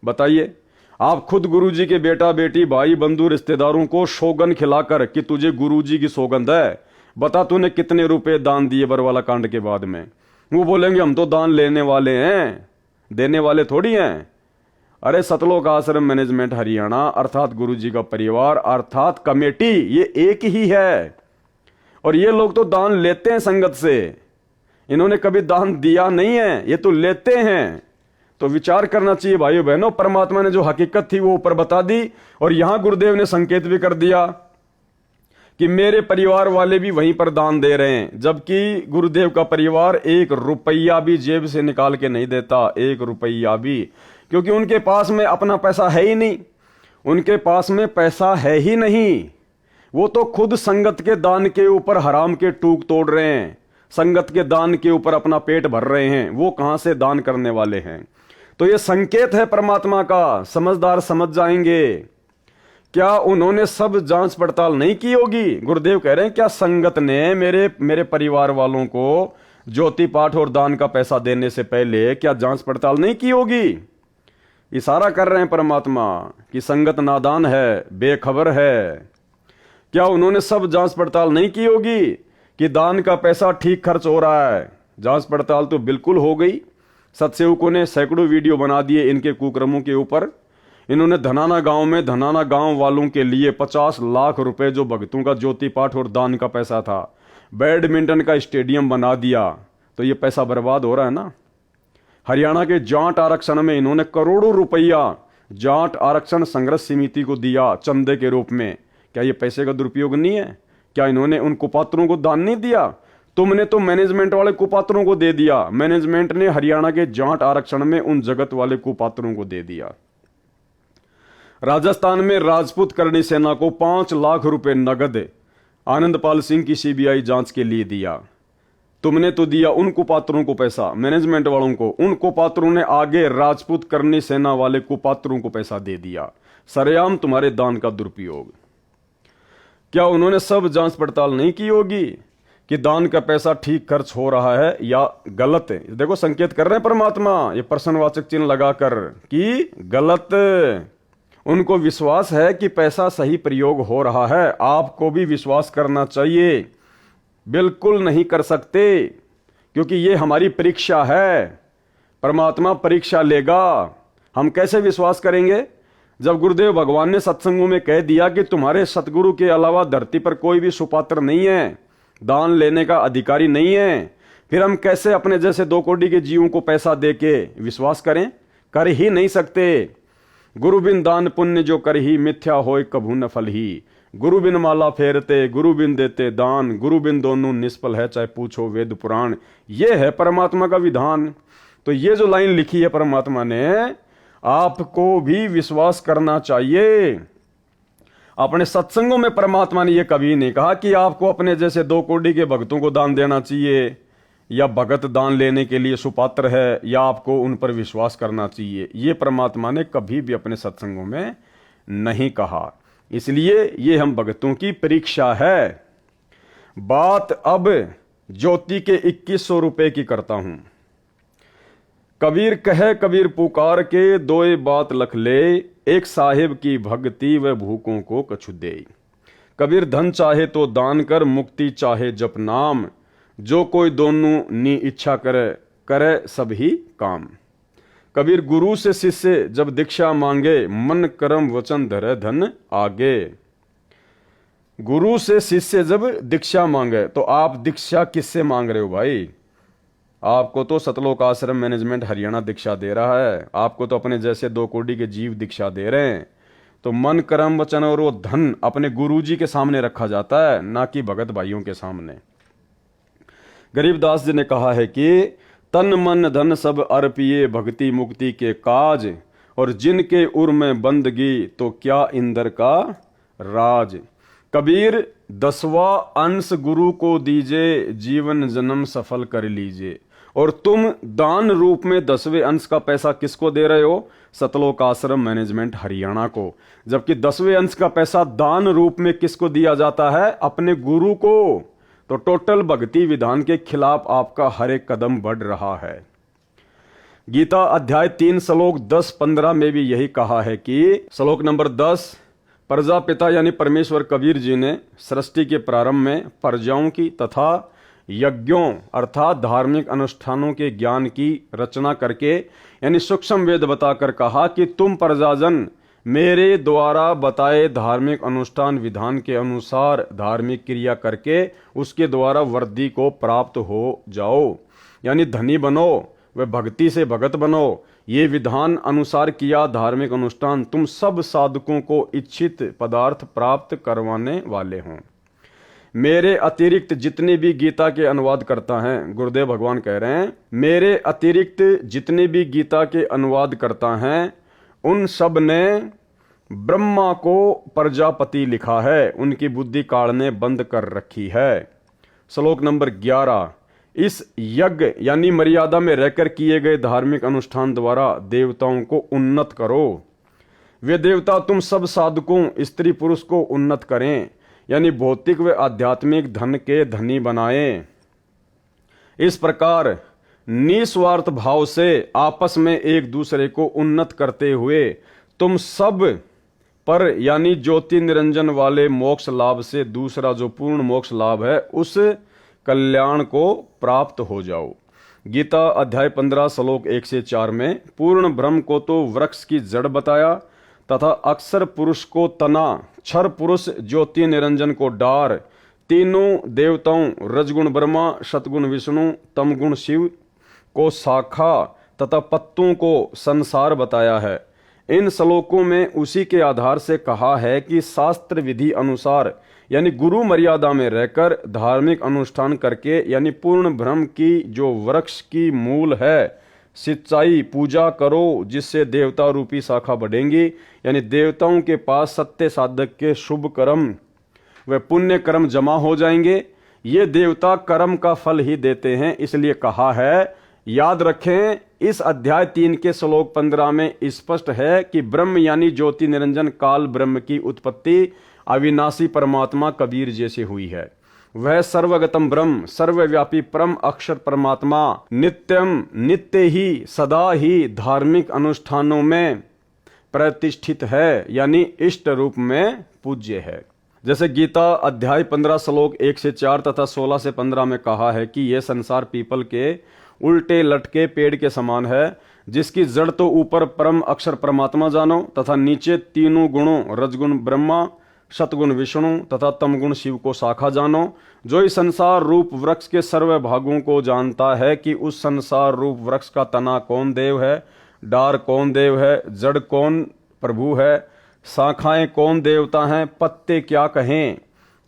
[SPEAKER 1] बताइए। आप खुद गुरुजी के बेटा बेटी भाई बंधु रिश्तेदारों को सौगंध खिलाकर कि तुझे गुरुजी की सौगंध है, बता तूने कितने रुपए दान दिए बरवाला कांड के बाद में। वो बोलेंगे हम तो दान लेने वाले हैं, देने वाले थोड़ी हैं। अरे सतलोक आश्रम मैनेजमेंट हरियाणा अर्थात गुरुजी का परिवार अर्थात कमेटी, ये एक ही है। और ये लोग तो दान लेते हैं संगत से, इन्होंने कभी दान दिया नहीं है, ये तो लेते हैं। तो विचार करना चाहिए भाइयों बहनों। परमात्मा ने जो हकीकत थी वो ऊपर बता दी, और यहां गुरुदेव ने संकेत भी कर दिया कि मेरे परिवार वाले भी वहीं पर दान दे रहे हैं, जबकि गुरुदेव का परिवार 1 रुपया भी जेब से निकाल के नहीं देता, 1 रुपया भी, क्योंकि उनके पास में अपना पैसा है ही नहीं, उनके पास में पैसा है ही नहीं। वो तो खुद संगत के दान के ऊपर हराम के टूक तोड़ रहे हैं, संगत के दान के ऊपर अपना पेट भर रहे हैं, वो कहां से दान करने वाले हैं। तो ये संकेत है परमात्मा का, समझदार समझ जाएंगे। क्या उन्होंने सब जांच पड़ताल नहीं की होगी? गुरुदेव कह रहे हैं क्या संगत ने मेरे परिवार वालों को ज्योति पाठ और दान का पैसा देने से पहले क्या जांच पड़ताल नहीं की होगी? इशारा कर रहे हैं परमात्मा कि संगत नादान है, बेखबर है। क्या उन्होंने सब जांच पड़ताल नहीं की होगी कि दान का पैसा ठीक खर्च हो रहा है? जांच पड़ताल तो बिल्कुल हो गई। सत्सेवकों ने सैकड़ों वीडियो बना दिए इनके कुकर्मों के ऊपर। इन्होंने धनाना गांव में धनाना गांव वालों के लिए 50 लाख रुपए जो भक्तों का ज्योति पाठ और दान का पैसा था, बैडमिंटन का स्टेडियम बना दिया। तो ये पैसा बर्बाद हो रहा है ना। हरियाणा के जाट आरक्षण में इन्होंने करोड़ों रुपया जाट आरक्षण संघर्ष समिति को दिया चंदे के रूप में। क्या ये पैसे का दुरुपयोग नहीं है? क्या इन्होंने उन कुपात्रों को दान नहीं दिया? तुमने तो मैनेजमेंट वाले कुपात्रों को दे दिया। मैनेजमेंट ने हरियाणा के जाट आरक्षण में उन जगत वाले कुपात्रों को दे दिया। राजस्थान में राजपूत करणी सेना को 5 लाख रुपए नगद आनंदपाल सिंह की सीबीआई जांच के लिए दिया। तुमने तो दिया उन कुपात्रों को पैसा, मैनेजमेंट वालों को। उन कुपात्रों ने आगे राजपूत करणी सेना वाले कुपात्रों को पैसा दे दिया। सरेआम तुम्हारे दान का दुरुपयोग। क्या उन्होंने सब जांच पड़ताल नहीं की होगी कि दान का पैसा ठीक खर्च हो रहा है या गलत है? देखो संकेत कर रहे हैं परमात्मा ये प्रश्नवाचक चिन्ह लगाकर कि गलत। उनको विश्वास है कि पैसा सही प्रयोग हो रहा है। आपको भी विश्वास करना चाहिए। बिल्कुल नहीं कर सकते, क्योंकि ये हमारी परीक्षा है। परमात्मा परीक्षा लेगा। हम कैसे विश्वास करेंगे जब गुरुदेव भगवान ने सत्संगों में कह दिया कि तुम्हारे सतगुरु के अलावा धरती पर कोई भी सुपात्र नहीं है, दान लेने का अधिकारी नहीं है। फिर हम कैसे अपने जैसे 2 कोटि के जीवों को पैसा देके विश्वास करें? कर ही नहीं सकते। गुरु बिन दान पुण्य जो कर ही मिथ्या होय कभू न फल ही। गुरु बिन माला फेरते, गुरु बिन देते दान, गुरु बिन दोनों निष्फल है, चाहे पूछो वेद पुराण। ये है परमात्मा का विधान। तो ये जो लाइन लिखी है परमात्मा ने, आपको भी विश्वास करना चाहिए। अपने सत्संगों में परमात्मा ने यह कभी नहीं कहा कि आपको अपने जैसे 2 कोड़ी के भक्तों को दान देना चाहिए, या भगत दान लेने के लिए सुपात्र है, या आपको उन पर विश्वास करना चाहिए। ये परमात्मा ने कभी भी अपने सत्संगों में नहीं कहा। इसलिए ये हम भक्तों की परीक्षा है। बात अब ज्योति के 2100 रुपए की करता हूं। कबीर कहे कबीर पुकार के, दोए बात लख ले, एक साहिब की भक्ति व भूखों को कछु दे। कबीर धन चाहे तो दान कर, मुक्ति चाहे जप नाम, जो कोई दोनों नी इच्छा करे, करे सब ही काम। कबीर गुरु से शिष्य जब दीक्षा मांगे, मन कर्म वचन धरे धन आगे। गुरु से शिष्य जब दीक्षा मांगे, तो आप दीक्षा किससे मांग रहे हो भाई? आपको तो सतलोक आश्रम मैनेजमेंट हरियाणा दीक्षा दे रहा है, आपको तो अपने जैसे 2 कोड़ी के जीव दीक्षा दे रहे हैं। तो मन कर्म वचन और वो धन अपने गुरुजी के सामने रखा जाता है, ना कि भगत भाइयों के सामने। गरीबदास जी ने कहा है कि तन मन धन सब अर्पिए, भक्ति मुक्ति के काज, और जिनके उर में बंदगी, तो क्या इंदर का राज। कबीर 10वां अंश गुरु को दीजिए, जीवन जन्म सफल कर लीजिए। और तुम दान रूप में 10वें अंश का पैसा किसको दे रहे हो? सतलोक आश्रम मैनेजमेंट हरियाणा को। जबकि 10वें अंश का पैसा दान रूप में किसको दिया जाता है? अपने गुरु को। तो टोटल भक्ति विधान के खिलाफ आपका हर एक कदम बढ़ रहा है। गीता अध्याय 3 श्लोक 10-15 में भी यही कहा है कि श्लोक नंबर 10, प्रजापिता यानी परमेश्वर कबीर जी ने सृष्टि के प्रारंभ में प्रजाओं की तथा यज्ञों अर्थात धार्मिक अनुष्ठानों के ज्ञान की रचना करके यानी सूक्ष्म वेद बताकर कहा कि तुम प्रजाजन मेरे द्वारा बताए धार्मिक अनुष्ठान विधान के अनुसार धार्मिक क्रिया करके उसके द्वारा वृद्धि को प्राप्त हो जाओ, यानी धनी बनो व भक्ति से भगत बनो। ये विधान अनुसार किया धार्मिक अनुष्ठान तुम सब साधकों को इच्छित पदार्थ प्राप्त करवाने वाले हों। मेरे अतिरिक्त जितने भी गीता के अनुवाद करता हैं, गुरुदेव भगवान कह रहे हैं, मेरे अतिरिक्त जितने भी गीता के अनुवाद करता हैं उन सब ने ब्रह्मा को प्रजापति लिखा है, उनकी बुद्धि काल ने बंद कर रखी है। श्लोक नंबर 11, इस यज्ञ यानी मर्यादा में रहकर किए गए धार्मिक अनुष्ठान द्वारा देवताओं को उन्नत करो। वे देवता तुम सब साधकों स्त्री पुरुष को उन्नत करें, यानी भौतिक व आध्यात्मिक धन के धनी बनाएं। इस प्रकार निस्वार्थ भाव से आपस में एक दूसरे को उन्नत करते हुए तुम सब पर यानी ज्योति निरंजन वाले मोक्ष लाभ से दूसरा जो पूर्ण मोक्ष लाभ है उस कल्याण को प्राप्त हो जाओ। गीता अध्याय 15 श्लोक 1 से 4 में पूर्ण ब्रह्म को तो वृक्ष की जड़ बताया तथा अक्षर पुरुष को तना, क्षर पुरुष ज्योति निरंजन को डार, तीनों देवताओं रजगुण ब्रह्मा, सतगुण विष्णु, तमगुण शिव को शाखा तथा पत्तों को संसार बताया है। इन श्लोकों में उसी के आधार से कहा है कि शास्त्र विधि अनुसार यानी गुरु मर्यादा में रहकर धार्मिक अनुष्ठान करके यानी पूर्ण ब्रह्म की जो वृक्ष की मूल है सिंचाई पूजा करो, जिससे देवता रूपी शाखा बढ़ेंगी, यानी देवताओं के पास सत्य साधक के शुभ कर्म व पुण्य कर्म जमा हो जाएंगे। ये देवता कर्म का फल ही देते हैं, इसलिए कहा है। याद रखें, इस अध्याय 3 के श्लोक 15 में स्पष्ट है कि ब्रह्म यानी ज्योति निरंजन काल ब्रह्म की उत्पत्ति अविनाशी परमात्मा कबीर जैसे हुई है। वह सर्वगतम ब्रह्म सर्वव्यापी परम अक्षर परमात्मा नित्यम नित्य ही सदा ही धार्मिक अनुष्ठानों में प्रतिष्ठित है, यानी इष्ट रूप में पूज्य है। जैसे गीता अध्याय 15 श्लोक 1 से 4 तथा 16 से 15 में कहा है कि यह संसार पीपल के उल्टे लटके पेड़ के समान है, जिसकी जड़ तो ऊपर परम अक्षर परमात्मा जानो तथा नीचे तीनों गुणों रजगुण ब्रह्मा, सतगुण विष्णु तथा तमगुण शिव को शाखा जानो। जो इस संसार रूप वृक्ष के सर्व भागों को जानता है कि उस संसार रूप वृक्ष का तना कौन देव है, डार कौन देव है, जड़ कौन प्रभु है, शाखाएं कौन देवता हैं, पत्ते क्या कहें।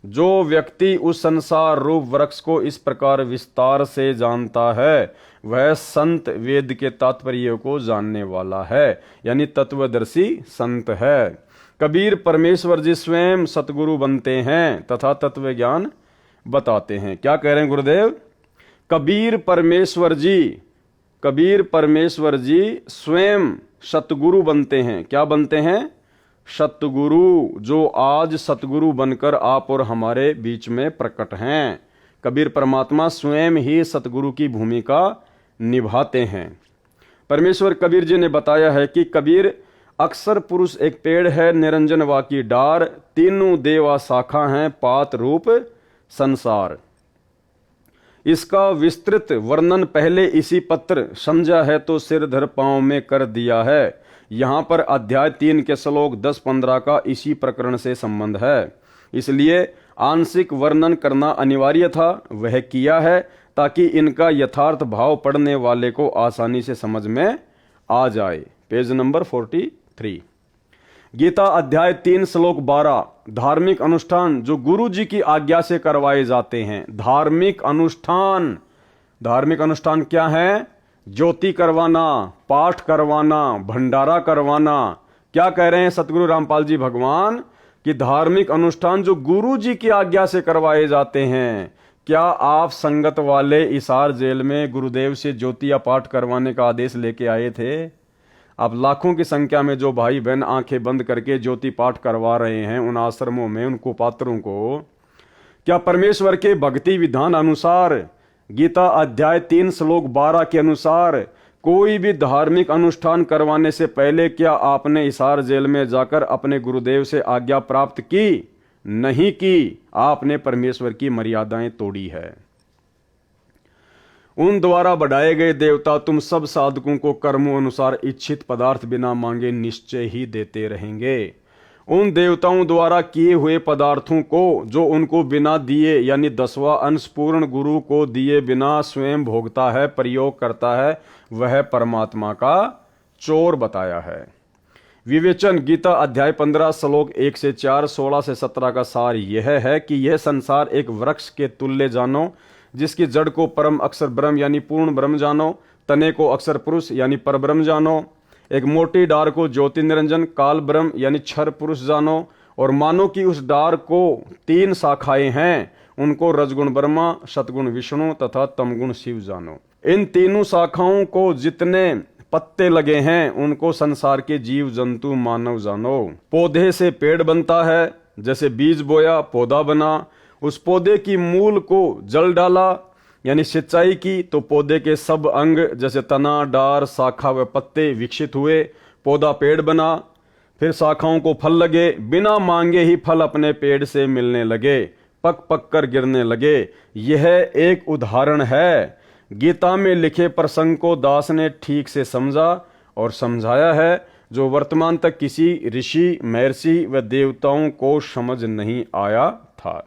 [SPEAKER 1] जो व्यक्ति उस संसार रूप वृक्ष को इस प्रकार विस्तार से जानता है वह संत वेद के तात्पर्य को जानने वाला है, यानी तत्वदर्शी संत है। कबीर परमेश्वर जी स्वयं सतगुरु बनते हैं तथा तत्व ज्ञान बताते हैं। क्या कह रहे हैं गुरुदेव? कबीर परमेश्वर जी स्वयं सतगुरु बनते हैं। क्या बनते हैं? सतगुरु, जो आज सतगुरु बनकर आप और हमारे बीच में प्रकट हैं। कबीर परमात्मा स्वयं ही सतगुरु की भूमिका निभाते हैं। परमेश्वर कबीर जी ने बताया है कि कबीर अक्षर पुरुष एक पेड़ है, निरंजन वा की डार, तीनों देवा शाखा हैं, पात रूप संसार। इसका विस्तृत वर्णन पहले इसी पत्र समझा है तो सिर धर पांव में कर दिया है। यहाँ पर अध्याय 3 के श्लोक 10-15 का इसी प्रकरण से संबंध है, इसलिए आंशिक वर्णन करना अनिवार्य था, वह किया है ताकि इनका यथार्थ भाव पढ़ने वाले को आसानी से समझ में आ जाए। Page number 43। गीता अध्याय 3 श्लोक 12। धार्मिक अनुष्ठान जो गुरु जी की आज्ञा से करवाए जाते हैं। धार्मिक अनुष्ठान क्या है? ज्योति करवाना, पाठ करवाना, भंडारा करवाना। क्या कह रहे हैं सतगुरु रामपाल जी भगवान कि धार्मिक अनुष्ठान जो गुरु जी की आज्ञा से करवाए जाते हैं। क्या आप संगत वाले इसार जेल में गुरुदेव से ज्योति या पाठ करवाने का आदेश लेके आए थे? अब लाखों की संख्या में जो भाई बहन आंखें बंद करके ज्योति पाठ करवा रहे हैं उन आश्रमों में, उनको पात्रों को, क्या परमेश्वर के भक्ति विधान अनुसार गीता अध्याय 3 श्लोक 12 के अनुसार कोई भी धार्मिक अनुष्ठान करवाने से पहले क्या आपने इसार जेल में जाकर अपने गुरुदेव से आज्ञा प्राप्त की? नहीं की। आपने परमेश्वर की मर्यादाएं तोड़ी है। उन द्वारा बढ़ाए गए देवता तुम सब साधकों को कर्मों अनुसार इच्छित पदार्थ बिना मांगे निश्चय ही देते रहेंगे। उन देवताओं द्वारा किए हुए पदार्थों को जो उनको बिना दिए, यानी 10वां अंश पूर्ण गुरु को दिए बिना स्वयं भोगता है, प्रयोग करता है, वह परमात्मा का चोर बताया है। विवेचन गीता अध्याय 15 श्लोक 1 से 4, 16 से 17 का सार यह है कि यह संसार एक वृक्ष के तुल्य जानो, जिसकी जड़ को परम अक्षर ब्रह्म यानी पूर्ण ब्रह्म जानो, तने को अक्षर पुरुष यानी पर ब्रह्म जानो, एक मोटी डार को ज्योति निरंजन काल ब्रह्म यानी क्षर पुरुष जानो, और मानो कि उस डार को 3 शाखाएं हैं, उनको रजगुण ब्रह्मा, सतगुण विष्णु तथा तमगुण शिव जानो। इन तीनों शाखाओं को जितने पत्ते लगे हैं उनको संसार के जीव जंतु मानव जानो। पौधे से पेड़ बनता है, जैसे बीज बोया पौधा बना, उस पौधे की मूल को जल डाला यानी सिंचाई की तो पौधे के सब अंग जैसे तना, डार, शाखा व पत्ते विकसित हुए, पौधा पेड़ बना। फिर शाखाओं को फल लगे, बिना मांगे ही फल अपने पेड़ से मिलने लगे, पक पक कर गिरने लगे। यह एक उदाहरण है। गीता में लिखे प्रसंग को दास ने ठीक से समझा और समझाया है, जो वर्तमान तक किसी ऋषि, महर्षि व देवताओं को समझ नहीं आया था।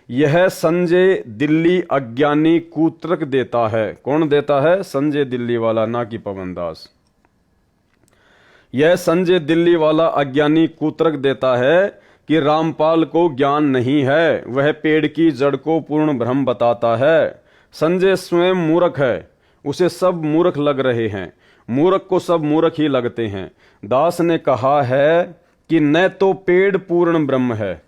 [SPEAKER 1] यह संजय दिल्ली अज्ञानी कूतर्क देता है। कौन देता है? संजय दिल्ली वाला, ना कि पवन दास। यह संजय दिल्ली वाला अज्ञानी कूतर्क देता है कि रामपाल को ज्ञान नहीं है, वह पेड़ की जड़ को पूर्ण ब्रह्म बताता है। संजय स्वयं मूर्ख है, उसे सब मूर्ख लग रहे हैं, मूर्ख को सब मूर्ख ही लगते हैं। दास ने कहा है कि न तो पेड़ पूर्ण ब्रह्म है,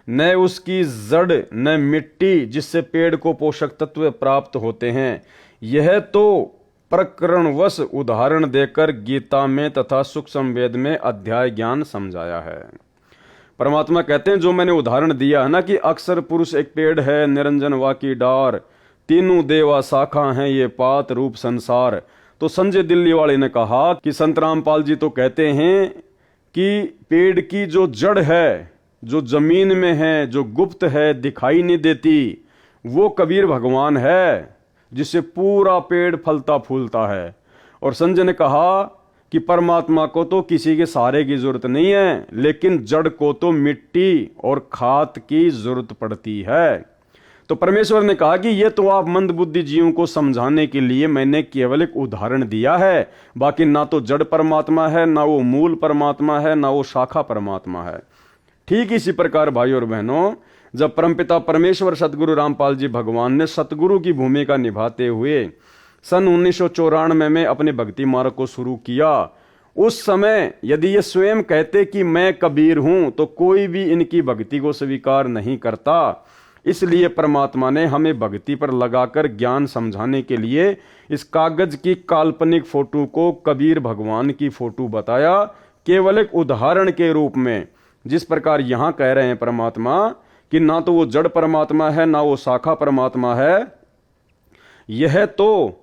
[SPEAKER 1] न उसकी जड़, न मिट्टी जिससे पेड़ को पोषक तत्व प्राप्त होते हैं। यह तो प्रकरणवश उदाहरण देकर गीता में तथा सूक्ष्म वेद में अध्याय ज्ञान समझाया है। परमात्मा कहते हैं जो मैंने उदाहरण दिया है ना कि अक्षर पुरुष एक पेड़ है, निरंजन वा की डार, तीनों देवा शाखा हैं, ये पात रूप संसार। तो संजय दिल्ली वाले ने कहा कि संत रामपाल जी तो कहते हैं कि पेड़ की जो जड़ है, जो जमीन में है, जो गुप्त है, दिखाई नहीं देती, वो कबीर भगवान है, जिससे पूरा पेड़ फलता फूलता है। और संजय ने कहा कि परमात्मा को तो किसी के सहारे की जरूरत नहीं है, लेकिन जड़ को तो मिट्टी और खाद की जरूरत पड़ती है। तो परमेश्वर ने कहा कि ये तो आप मंदबुद्धि जीवों को समझाने के लिए मैंने केवल एक उदाहरण दिया है, बाकी ना तो जड़ परमात्मा है, ना वो मूल परमात्मा है, ना वो शाखा परमात्मा है। ठीक इसी प्रकार भाई और बहनों, जब परमपिता परमेश्वर सतगुरु रामपाल जी भगवान ने सतगुरु की भूमिका निभाते हुए सन 1994 में अपने भक्ति मार्ग को शुरू किया, उस समय यदि ये स्वयं कहते कि मैं कबीर हूं तो कोई भी इनकी भक्ति को स्वीकार नहीं करता। इसलिए परमात्मा ने हमें भक्ति पर लगाकर ज्ञान समझाने के लिए इस कागज की काल्पनिक फोटो को कबीर भगवान की फोटो बताया, केवल एक उदाहरण के रूप में। जिस प्रकार यहां कह रहे हैं परमात्मा कि ना तो वो जड़ परमात्मा है, ना वो शाखा परमात्मा है, यह तो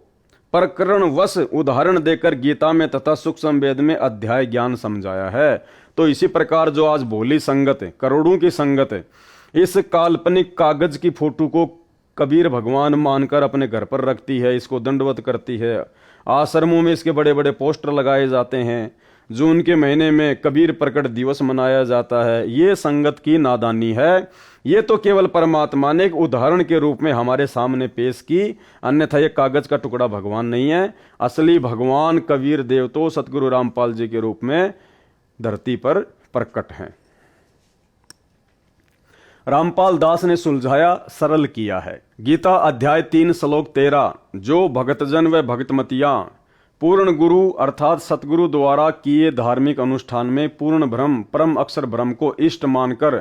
[SPEAKER 1] प्रकरण वश उदाहरण देकर गीता में तथा सूक्ष्म वेद में अध्याय ज्ञान समझाया है। तो इसी प्रकार जो आज भोली संगत है, करोड़ों की संगत है, इस काल्पनिक कागज की फोटो को कबीर भगवान मानकर अपने घर पर रखती है, इसको दंडवत करती है। आश्रमों में इसके बड़े बड़े पोस्टर लगाए जाते हैं, जून के महीने में कबीर प्रकट दिवस मनाया जाता है। ये संगत की नादानी है। ये तो केवल परमात्मा ने एक उदाहरण के रूप में हमारे सामने पेश की, अन्यथा ये कागज का टुकड़ा भगवान नहीं है। असली भगवान कबीर देव तो सतगुरु रामपाल जी के रूप में धरती पर प्रकट हैं। रामपाल दास ने सुलझाया, सरल किया है। गीता अध्याय 3 श्लोक 13, जो भक्तजन व भक्तमतियां पूर्ण गुरु अर्थात सतगुरु द्वारा किए धार्मिक अनुष्ठान में पूर्ण ब्रह्म परम अक्षर ब्रह्म को इष्ट मानकर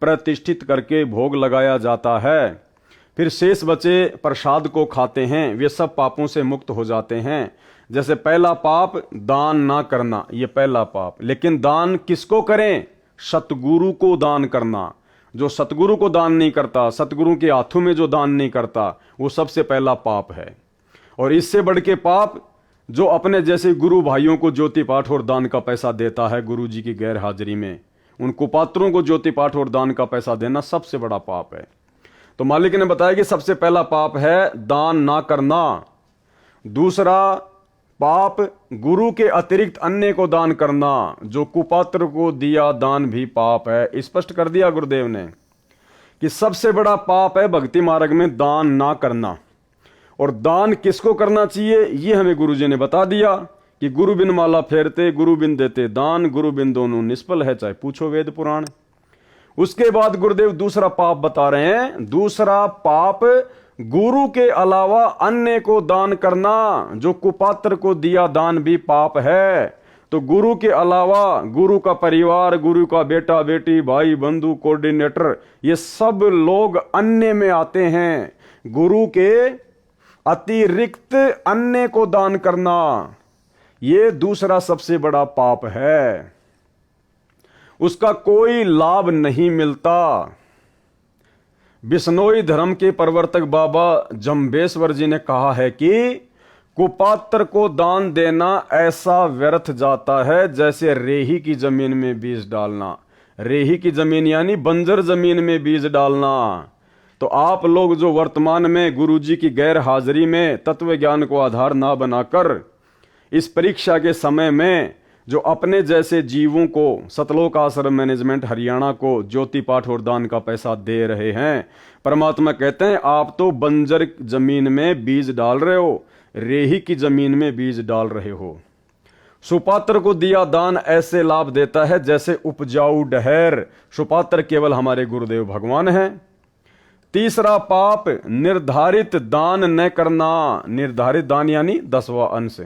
[SPEAKER 1] प्रतिष्ठित करके भोग लगाया जाता है, फिर शेष बचे प्रसाद को खाते हैं, वे सब पापों से मुक्त हो जाते हैं। जैसे पहला पाप दान ना करना, ये पहला पाप। लेकिन दान किसको करें? सतगुरु को दान करना। जो सतगुरु को दान नहीं करता, सतगुरु के हाथों में जो दान नहीं करता, वो सबसे पहला पाप है। और इससे बढ़ के पाप जो अपने जैसे गुरु भाइयों को ज्योति पाठ और दान का पैसा देता है गुरु जी की गैर हाजिरी में, उन कुपात्रों को ज्योति पाठ और दान का पैसा देना सबसे बड़ा पाप है। तो मालिक ने बताया कि सबसे पहला पाप है दान ना करना। दूसरा पाप गुरु के अतिरिक्त अन्य को दान करना, जो कुपात्र को दिया दान भी पाप है। स्पष्ट कर दिया गुरुदेव ने कि सबसे बड़ा पाप है भक्ति मार्ग में दान ना करना। और दान किसको करना चाहिए ये हमें गुरुजी ने बता दिया कि गुरु बिन माला फेरते, गुरु बिन देते दान, गुरु बिन दोनों निष्फल है, चाहे पूछो वेद पुराण। उसके बाद गुरुदेव दूसरा पाप बता रहे हैं। दूसरा पाप गुरु के अलावा अन्य को दान करना, जो कुपात्र को दिया दान भी पाप है। तो गुरु के अलावा गुरु का परिवार, गुरु का बेटा बेटी, भाई बंधु, कोऑर्डिनेटर, ये सब लोग अन्य में आते हैं। गुरु के अतिरिक्त अन्य को दान करना, ये दूसरा सबसे बड़ा पाप है। उसका कोई लाभ नहीं मिलता। बिश्नोई धर्म के प्रवर्तक बाबा जम्बेश्वर जी ने कहा है कि कुपात्र को दान देना ऐसा व्यर्थ जाता है जैसे रेही की जमीन में बीज डालना। रेही की जमीन यानी बंजर जमीन में बीज डालना। तो आप लोग जो वर्तमान में गुरुजी की गैर हाजिरी में तत्व ज्ञान को आधार ना बनाकर इस परीक्षा के समय में जो अपने जैसे जीवों को सतलोक आश्रम मैनेजमेंट हरियाणा को ज्योति पाठ और दान का पैसा दे रहे हैं, परमात्मा कहते हैं आप तो बंजर जमीन में बीज डाल रहे हो, रेही की जमीन में बीज डाल रहे हो। सुपात्र को दिया दान ऐसे लाभ देता है जैसे उपजाऊ डहर। सुपात्र केवल हमारे गुरुदेव भगवान हैं। तीसरा पाप निर्धारित दान न करना। निर्धारित दान यानी 10वां अंश।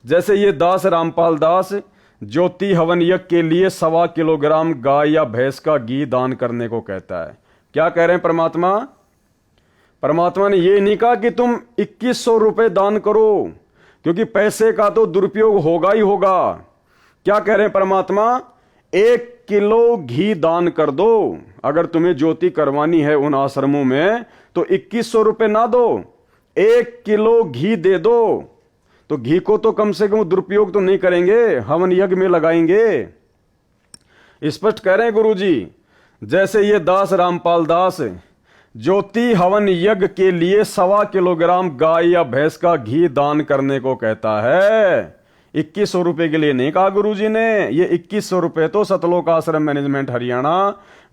[SPEAKER 1] जैसे ये दास रामपाल दास ज्योति हवन यज्ञ के लिए 1.25 किलोग्राम गाय या भैंस का घी दान करने को कहता है। क्या कह रहे हैं परमात्मा? परमात्मा ने ये नहीं कहा कि तुम 2100 रुपए दान करो, क्योंकि पैसे का तो दुरुपयोग होगा ही होगा। क्या कह रहे हैं परमात्मा? 1 किलो घी दान कर दो। अगर तुम्हें ज्योति करवानी है उन आश्रमों में तो 2100 रुपए ना दो, 1 किलो घी दे दो। तो घी को तो कम से कम दुरुपयोग तो नहीं करेंगे, हवन यज्ञ में लगाएंगे। स्पष्ट कह रहे हैं गुरुजी। जैसे ये दास रामपाल दास ज्योति हवन यज्ञ के लिए 1.25 किलोग्राम गाय या भैंस का घी दान करने को कहता है, 2100 रुपए के लिए नहीं कहा गुरुजी ने। ये 2100 रुपए तो सतलोक आश्रम मैनेजमेंट हरियाणा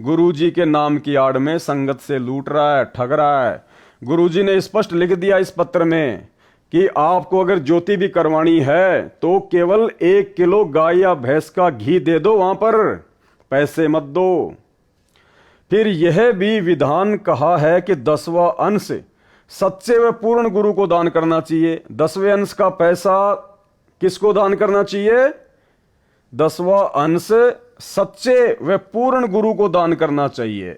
[SPEAKER 1] गुरुजी के नाम की आड़ में संगत से लूट रहा है, ठग रहा है। गुरुजी ने स्पष्ट लिख दिया इस पत्र में कि आपको अगर ज्योति भी करवानी है तो केवल 1 किलो गाय या भैंस का घी दे दो, वहां पर पैसे मत दो। फिर यह भी विधान कहा है कि 10वां अंश सच्चे व पूर्ण गुरु को दान करना चाहिए। 10वें अंश का पैसा किसको दान करना चाहिए? 10वां अंश सच्चे व पूर्ण गुरु को दान करना चाहिए।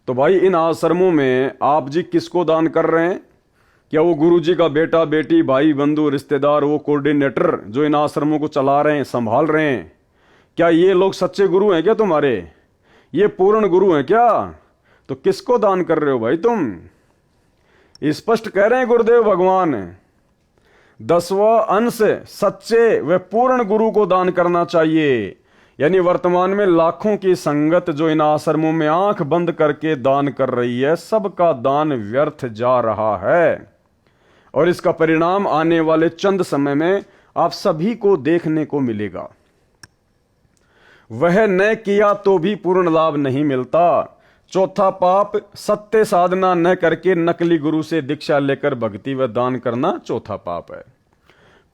[SPEAKER 1] तो भाई इन आश्रमों में आप जी किसको दान कर रहे हैं? क्या वो गुरु जी का बेटा बेटी भाई बंधु रिश्तेदार, वो कोऑर्डिनेटर जो इन आश्रमों को चला रहे हैं, संभाल रहे हैं, क्या ये लोग सच्चे गुरु हैं क्या तुम्हारे? ये पूर्ण गुरु हैं क्या? तो किसको दान कर रहे हो भाई तुम? स्पष्ट कह रहे हैं गुरुदेव भगवान, 10वां अंश सच्चे व पूर्ण गुरु को दान करना चाहिए। यानी वर्तमान में लाखों की संगत जो इन आश्रमों में आंख बंद करके दान कर रही है, सबका दान व्यर्थ जा रहा है और इसका परिणाम आने वाले चंद समय में आप सभी को देखने को मिलेगा। वह न किया तो भी पूर्ण लाभ नहीं मिलता। चौथा पाप, सत्य साधना न करके नकली गुरु से दीक्षा लेकर भक्ति व दान करना चौथा पाप है।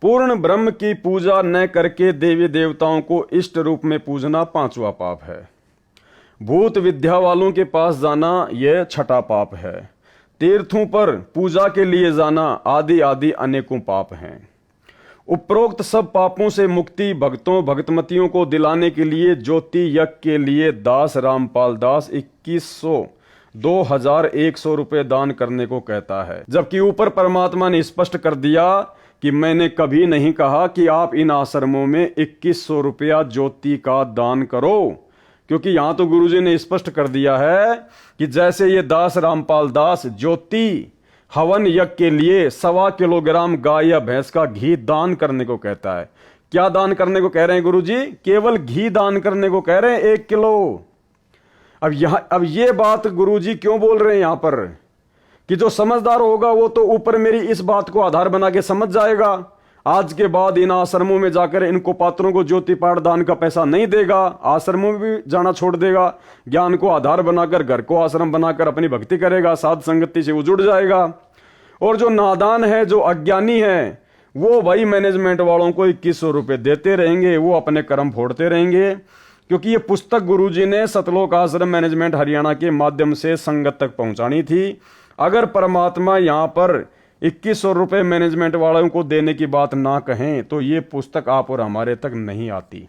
[SPEAKER 1] पूर्ण ब्रह्म की पूजा न करके देवी देवताओं को इष्ट रूप में पूजना 5वां पाप है। भूत विद्या वालों के पास जाना यह छठा पाप है। तीर्थों पर पूजा के लिए जाना आदि आदि अनेकों पाप हैं। उपरोक्त सब पापों से मुक्ति भक्तों भक्तमतियों को दिलाने के लिए ज्योति यज्ञ के लिए दास रामपाल दास 2100 रुपए दान करने को कहता है। जबकि ऊपर परमात्मा ने स्पष्ट कर दिया कि मैंने कभी नहीं कहा कि आप इन आश्रमों में 2100 रुपया ज्योति का दान करो, क्योंकि यहां तो गुरुजी ने स्पष्ट कर दिया है कि जैसे ये दास रामपाल दास ज्योति हवन यज्ञ के लिए 1.25 किलोग्राम गाय या भैंस का घी दान करने को कहता है। क्या दान करने को कह रहे हैं गुरुजी? केवल घी दान करने को कह रहे हैं 1 किलो। अब ये बात गुरुजी क्यों बोल रहे हैं यहां पर कि जो समझदार होगा वो तो ऊपर मेरी इस बात को आधार बना के समझ जाएगा। आज के बाद इन आश्रमों में जाकर इनको पात्रों को ज्योति पाठ दान का पैसा नहीं देगा, आश्रमों में भी जाना छोड़ देगा, ज्ञान को आधार बनाकर घर को आश्रम बनाकर अपनी भक्ति करेगा, साध संगति से वो जुड़ जाएगा। और जो नादान है, जो अज्ञानी है, वो भाई मैनेजमेंट वालों को 2100 रुपए देते रहेंगे, वो अपने कर्म फोड़ते रहेंगे। क्योंकि ये पुस्तक गुरुजी ने सतलोक आश्रम मैनेजमेंट हरियाणा के माध्यम से संगत तक पहुंचानी थी। अगर परमात्मा यहां पर 2100 रुपए मैनेजमेंट वालों को देने की बात ना कहें तो ये पुस्तक आप और हमारे तक नहीं आती।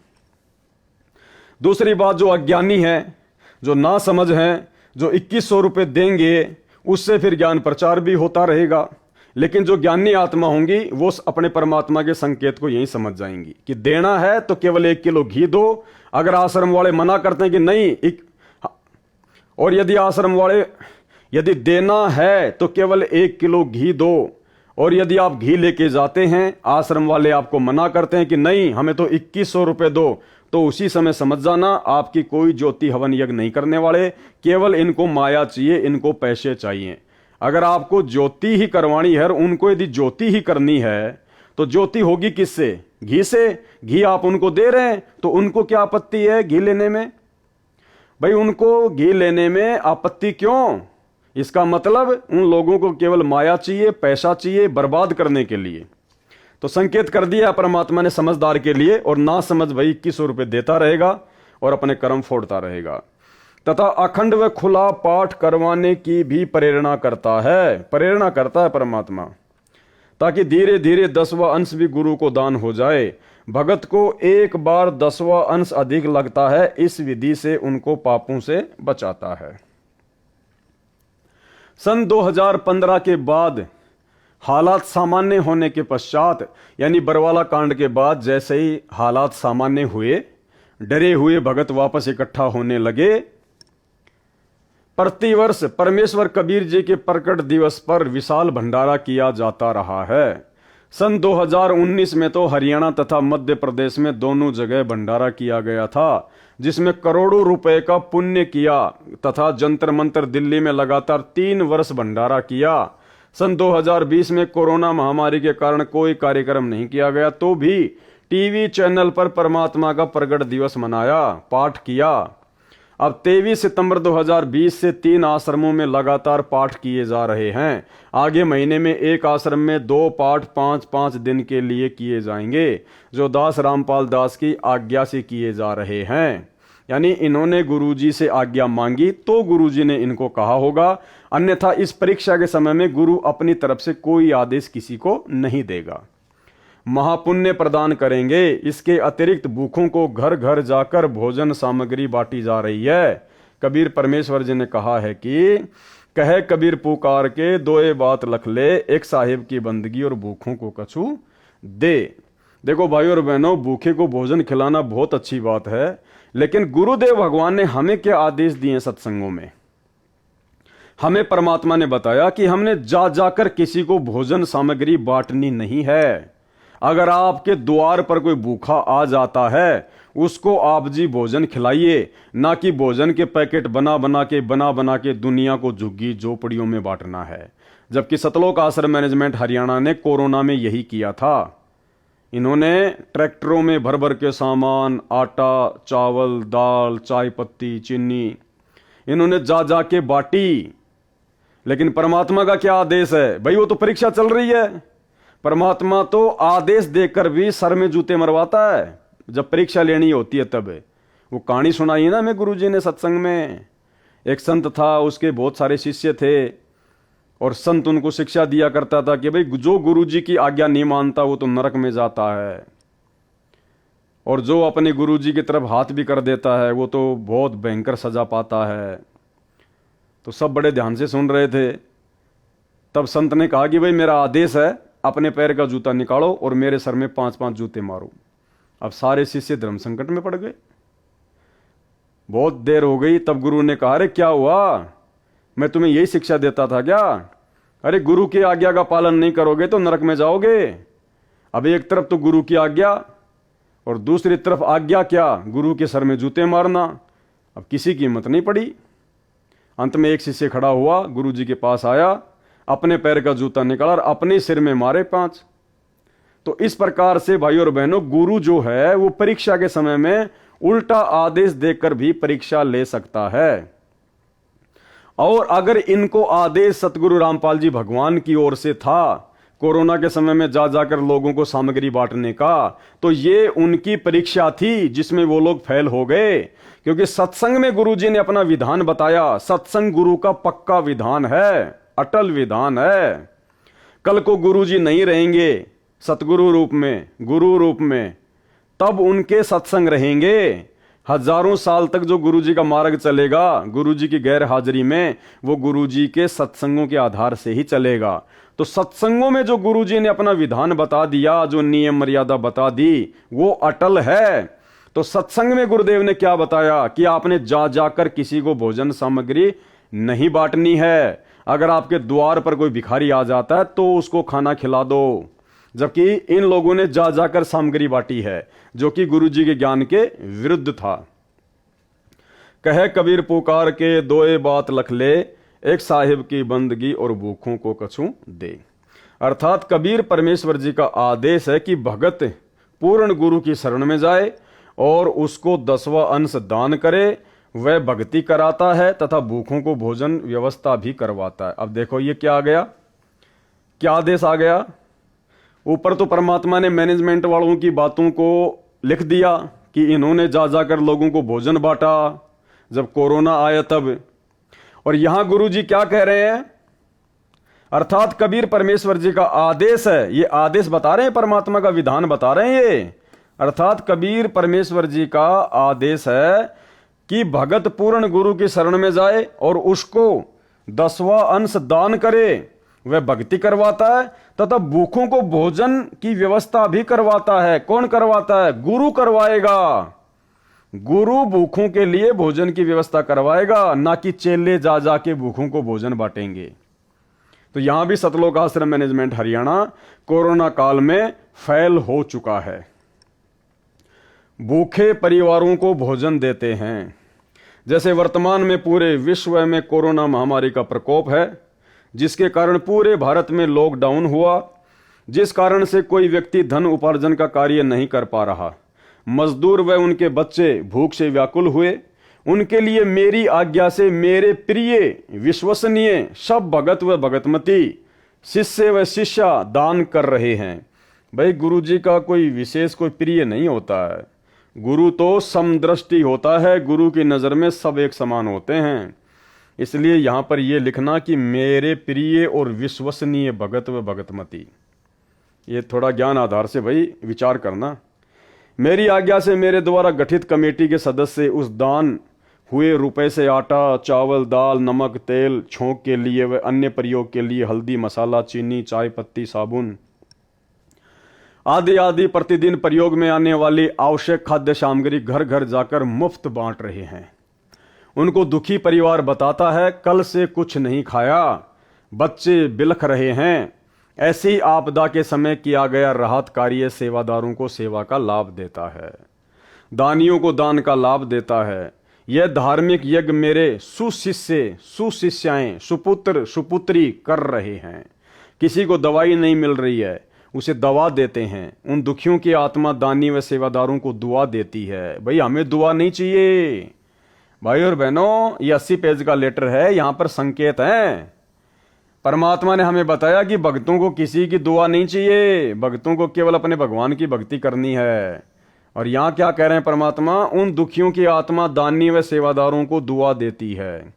[SPEAKER 1] दूसरी बात, जो अज्ञानी है, जो ना समझ है, जो 2100 रुपए देंगे उससे फिर ज्ञान प्रचार भी होता रहेगा। लेकिन जो ज्ञानी आत्मा होंगी वो अपने परमात्मा के संकेत को यही समझ जाएंगी कि देना है तो केवल 1 किलो घी दो। अगर आश्रम वाले मना करते हैं कि नहीं, और यदि आश्रम वाले यदि देना है तो केवल 1 किलो घी दो, और यदि आप घी लेके जाते हैं, आश्रम वाले आपको मना करते हैं कि नहीं हमें तो 2100 रुपए दो, तो उसी समय समझ जाना आपकी कोई ज्योति हवन यज्ञ नहीं करने वाले, केवल इनको माया चाहिए, इनको पैसे चाहिए। अगर आपको ज्योति ही करवानी है और उनको यदि ज्योति ही करनी है तो ज्योति होगी किससे? घी से। घी आप उनको दे रहे हैं तो उनको क्या आपत्ति है घी लेने में? भाई उनको घी लेने में आपत्ति क्यों? इसका मतलब उन लोगों को केवल माया चाहिए, पैसा चाहिए बर्बाद करने के लिए। तो संकेत कर दिया परमात्मा ने समझदार के लिए, और ना समझ भाई 2100 रुपए देता रहेगा और अपने कर्म फोड़ता रहेगा। तथा अखंड व खुला पाठ करवाने की भी प्रेरणा करता है परमात्मा, ताकि धीरे धीरे 10वां अंश भी गुरु को दान हो जाए। भगत को एक बार 10वां अंश अधिक लगता है, इस विधि से उनको पापों से बचाता है। सन 2015 के बाद हालात सामान्य होने के पश्चात, यानी बरवाला कांड के बाद जैसे ही हालात सामान्य हुए, डरे हुए भगत वापस इकट्ठा होने लगे। प्रतिवर्ष परमेश्वर कबीर जी के प्रकट दिवस पर विशाल भंडारा किया जाता रहा है। सन 2019 में तो हरियाणा तथा मध्य प्रदेश में दोनों जगह भंडारा किया गया था, जिसमें करोड़ों रुपए का पुण्य किया, तथा जंतर मंतर दिल्ली में लगातार 3 वर्ष भंडारा किया। सन 2020 में कोरोना महामारी के कारण कोई कार्यक्रम नहीं किया गया, तो भी टीवी चैनल पर परमात्मा का प्रगट दिवस मनाया, पाठ किया। अब 23 सितंबर 2020 से 3 आश्रमों में लगातार पाठ किए जा रहे हैं। आगे महीने में एक आश्रम में 2 पाठ 5-5 दिन के लिए किए जाएंगे, जो दास रामपाल दास की आज्ञा से किए जा रहे हैं। यानी इन्होंने गुरुजी से आज्ञा मांगी तो गुरुजी ने इनको कहा होगा, अन्यथा इस परीक्षा के समय में गुरु अपनी तरफ से कोई आदेश किसी को नहीं देगा। महापुण्य प्रदान करेंगे। इसके अतिरिक्त भूखों को घर घर जाकर भोजन सामग्री बांटी जा रही है। कबीर परमेश्वर जी ने कहा है कि कहे कबीर पुकार के दोए बात लख ले, एक साहिब की बंदगी और भूखों को कछु दे। देखो भाइयों और बहनों, भूखे को भोजन खिलाना बहुत अच्छी बात है, लेकिन गुरुदेव भगवान ने हमें क्या आदेश दिए सत्संगों में? हमें परमात्मा ने बताया कि हमने जा जाकर किसी को भोजन सामग्री बांटनी नहीं है। अगर आपके द्वार पर कोई भूखा आ जाता है, उसको आप जी भोजन खिलाइए, ना कि भोजन के पैकेट बना बना के दुनिया को झुग्गी झोपड़ियों में बांटना है। जबकि सतलोक आश्रम मैनेजमेंट हरियाणा ने कोरोना में यही किया था। इन्होंने ट्रैक्टरों में भर भर के सामान, आटा, चावल, दाल, चाय पत्ती, चीनी, इन्होंने जा जा के बांटी। लेकिन परमात्मा का क्या आदेश है भाई? वो तो परीक्षा चल रही है। परमात्मा तो आदेश देकर भी सर में जूते मरवाता है। जब परीक्षा लेनी होती है तब। वो कहानी सुनाई ना मैं गुरुजी ने सत्संग में। एक संत था, उसके बहुत सारे शिष्य थे, और संत उनको शिक्षा दिया करता था कि भाई जो गुरुजी की आज्ञा नहीं मानता वो तो नरक में जाता है, और जो अपने गुरुजी की तरफ हाथ भी कर देता है वो तो बहुत भयंकर सजा पाता है। तो सब बड़े ध्यान से सुन रहे थे। तब संत ने कहा कि भाई मेरा आदेश है, अपने पैर का जूता निकालो और मेरे सर में 5-5 जूते मारो। अब सारे शिष्य धर्म संकट में पड़ गए। बहुत देर हो गई, तब गुरु ने कहा, अरे क्या हुआ, मैं तुम्हें यही शिक्षा देता था क्या? अरे गुरु की आज्ञा का पालन नहीं करोगे तो नरक में जाओगे। अब एक तरफ तो गुरु की आज्ञा और दूसरी तरफ आज्ञा क्या, गुरु के सर में जूते मारना। अब किसी की हिम्मत नहीं पड़ी। अंत में एक शिष्य खड़ा हुआ, गुरु जी के पास आया, अपने पैर का जूता निकाला और अपने सिर में मारे 5। तो इस प्रकार से भाइयों और बहनों, गुरु जो है वो परीक्षा के समय में उल्टा आदेश देकर भी परीक्षा ले सकता है। और अगर इनको आदेश सतगुरु रामपाल जी भगवान की ओर से था कोरोना के समय में जा जाकर लोगों को सामग्री बांटने का, तो ये उनकी परीक्षा थी जिसमें वो लोग फेल हो गए। क्योंकि सत्संग में गुरुजी ने अपना विधान बताया। सत्संग गुरु का पक्का विधान है, अटल विधान है। कल को गुरुजी नहीं रहेंगे सतगुरु रूप में, गुरु रूप में, तब उनके सत्संग रहेंगे। हजारों साल तक जो गुरुजी का मार्ग चलेगा गुरुजी की गैर हाजिरी में, वो गुरुजी के सत्संगों के आधार से ही चलेगा। तो सत्संगों में जो गुरुजी ने अपना विधान बता दिया, जो नियम मर्यादा बता दी, वो अटल है। तो सत्संग में गुरुदेव ने क्या बताया कि आपने जा जाकर किसी को भोजन सामग्री नहीं बांटनी है। अगर आपके द्वार पर कोई भिखारी आ जाता है तो उसको खाना खिला दो। जबकि इन लोगों ने जा जाकर सामग्री बांटी है, जो कि गुरुजी के ज्ञान के विरुद्ध था। कहे कबीर पुकार के दोए बात लख ले, एक साहिब की बंदगी और भूखों को कछु दे। अर्थात कबीर परमेश्वर जी का आदेश है कि भगत पूर्ण गुरु की शरण में जाए और उसको 10वां अंश दान करे। वह भक्ति कराता है तथा भूखों को भोजन व्यवस्था भी करवाता है। अब देखो ये क्या आ गया, क्या आदेश आ गया। ऊपर तो परमात्मा ने मैनेजमेंट वालों की बातों को लिख दिया कि इन्होंने जा जाकर लोगों को भोजन बांटा जब कोरोना आया तब। और यहां गुरुजी क्या कह रहे हैं, अर्थात कबीर परमेश्वर जी का आदेश है। ये आदेश बता रहे हैं, परमात्मा का विधान बता रहे हैं ये। अर्थात कबीर परमेश्वर जी का आदेश है कि भगत पूर्ण गुरु की शरण में जाए और उसको 10वां अंश दान करे। वह भक्ति करवाता है तथा भूखों को भोजन की व्यवस्था भी करवाता है। कौन करवाता है? गुरु करवाएगा। गुरु भूखों के लिए भोजन की व्यवस्था करवाएगा, ना कि चेले जा जाके भूखों को भोजन बांटेंगे। तो यहां भी सतलोक आश्रम मैनेजमेंट हरियाणा कोरोना काल में फेल हो चुका है। भूखे परिवारों को भोजन देते हैं। जैसे वर्तमान में पूरे विश्व में कोरोना महामारी का प्रकोप है, जिसके कारण पूरे भारत में लॉकडाउन हुआ जिस कारण से कोई व्यक्ति धन उपार्जन का कार्य नहीं कर पा रहा। मजदूर व उनके बच्चे भूख से व्याकुल हुए। उनके लिए मेरी आज्ञा से मेरे प्रिय विश्वसनीय सब भगत व भगतमती शिष्य व शिष्या दान कर रहे हैं। भाई गुरु जी का कोई विशेष कोई प्रिय नहीं होता है, गुरु तो समदृष्टि होता है, गुरु की नज़र में सब एक समान होते हैं। इसलिए यहाँ पर यह लिखना कि मेरे प्रिय और विश्वसनीय भगत व भगतमती, ये थोड़ा ज्ञान आधार से भाई विचार करना। मेरी आज्ञा से मेरे द्वारा गठित कमेटी के सदस्य उस दान हुए रुपए से आटा, चावल, दाल, नमक, तेल, छोंक के लिए व अन्य प्रयोग के लिए हल्दी, मसाला, चीनी, चाय पत्ती, साबुन आदि आदि प्रतिदिन प्रयोग में आने वाली आवश्यक खाद्य सामग्री घर घर जाकर मुफ्त बांट रहे हैं। उनको दुखी परिवार बताता है, कल से कुछ नहीं खाया, बच्चे बिलख रहे हैं। ऐसी आपदा के समय किया गया राहत कार्य सेवादारों को सेवा का लाभ देता है, दानियों को दान का लाभ देता है। यह धार्मिक यज्ञ मेरे सुशिष्य, सुशिष्याएं, सुपुत्र, सुपुत्री कर रहे हैं। किसी को दवाई नहीं मिल रही है, उसे दवा देते हैं। उन दुखियों की आत्मा दानी व सेवादारों को दुआ देती है। भाई हमें दुआ नहीं चाहिए भाई और बहनों, ये 80 पेज का लेटर है, यहां पर संकेत है। परमात्मा ने हमें बताया कि भक्तों को किसी की दुआ नहीं चाहिए, भक्तों को केवल अपने भगवान की भक्ति करनी है। और यहां क्या कह रहे हैं परमात्मा, उन दुखियों की आत्मा दानी व सेवादारों को दुआ देती है।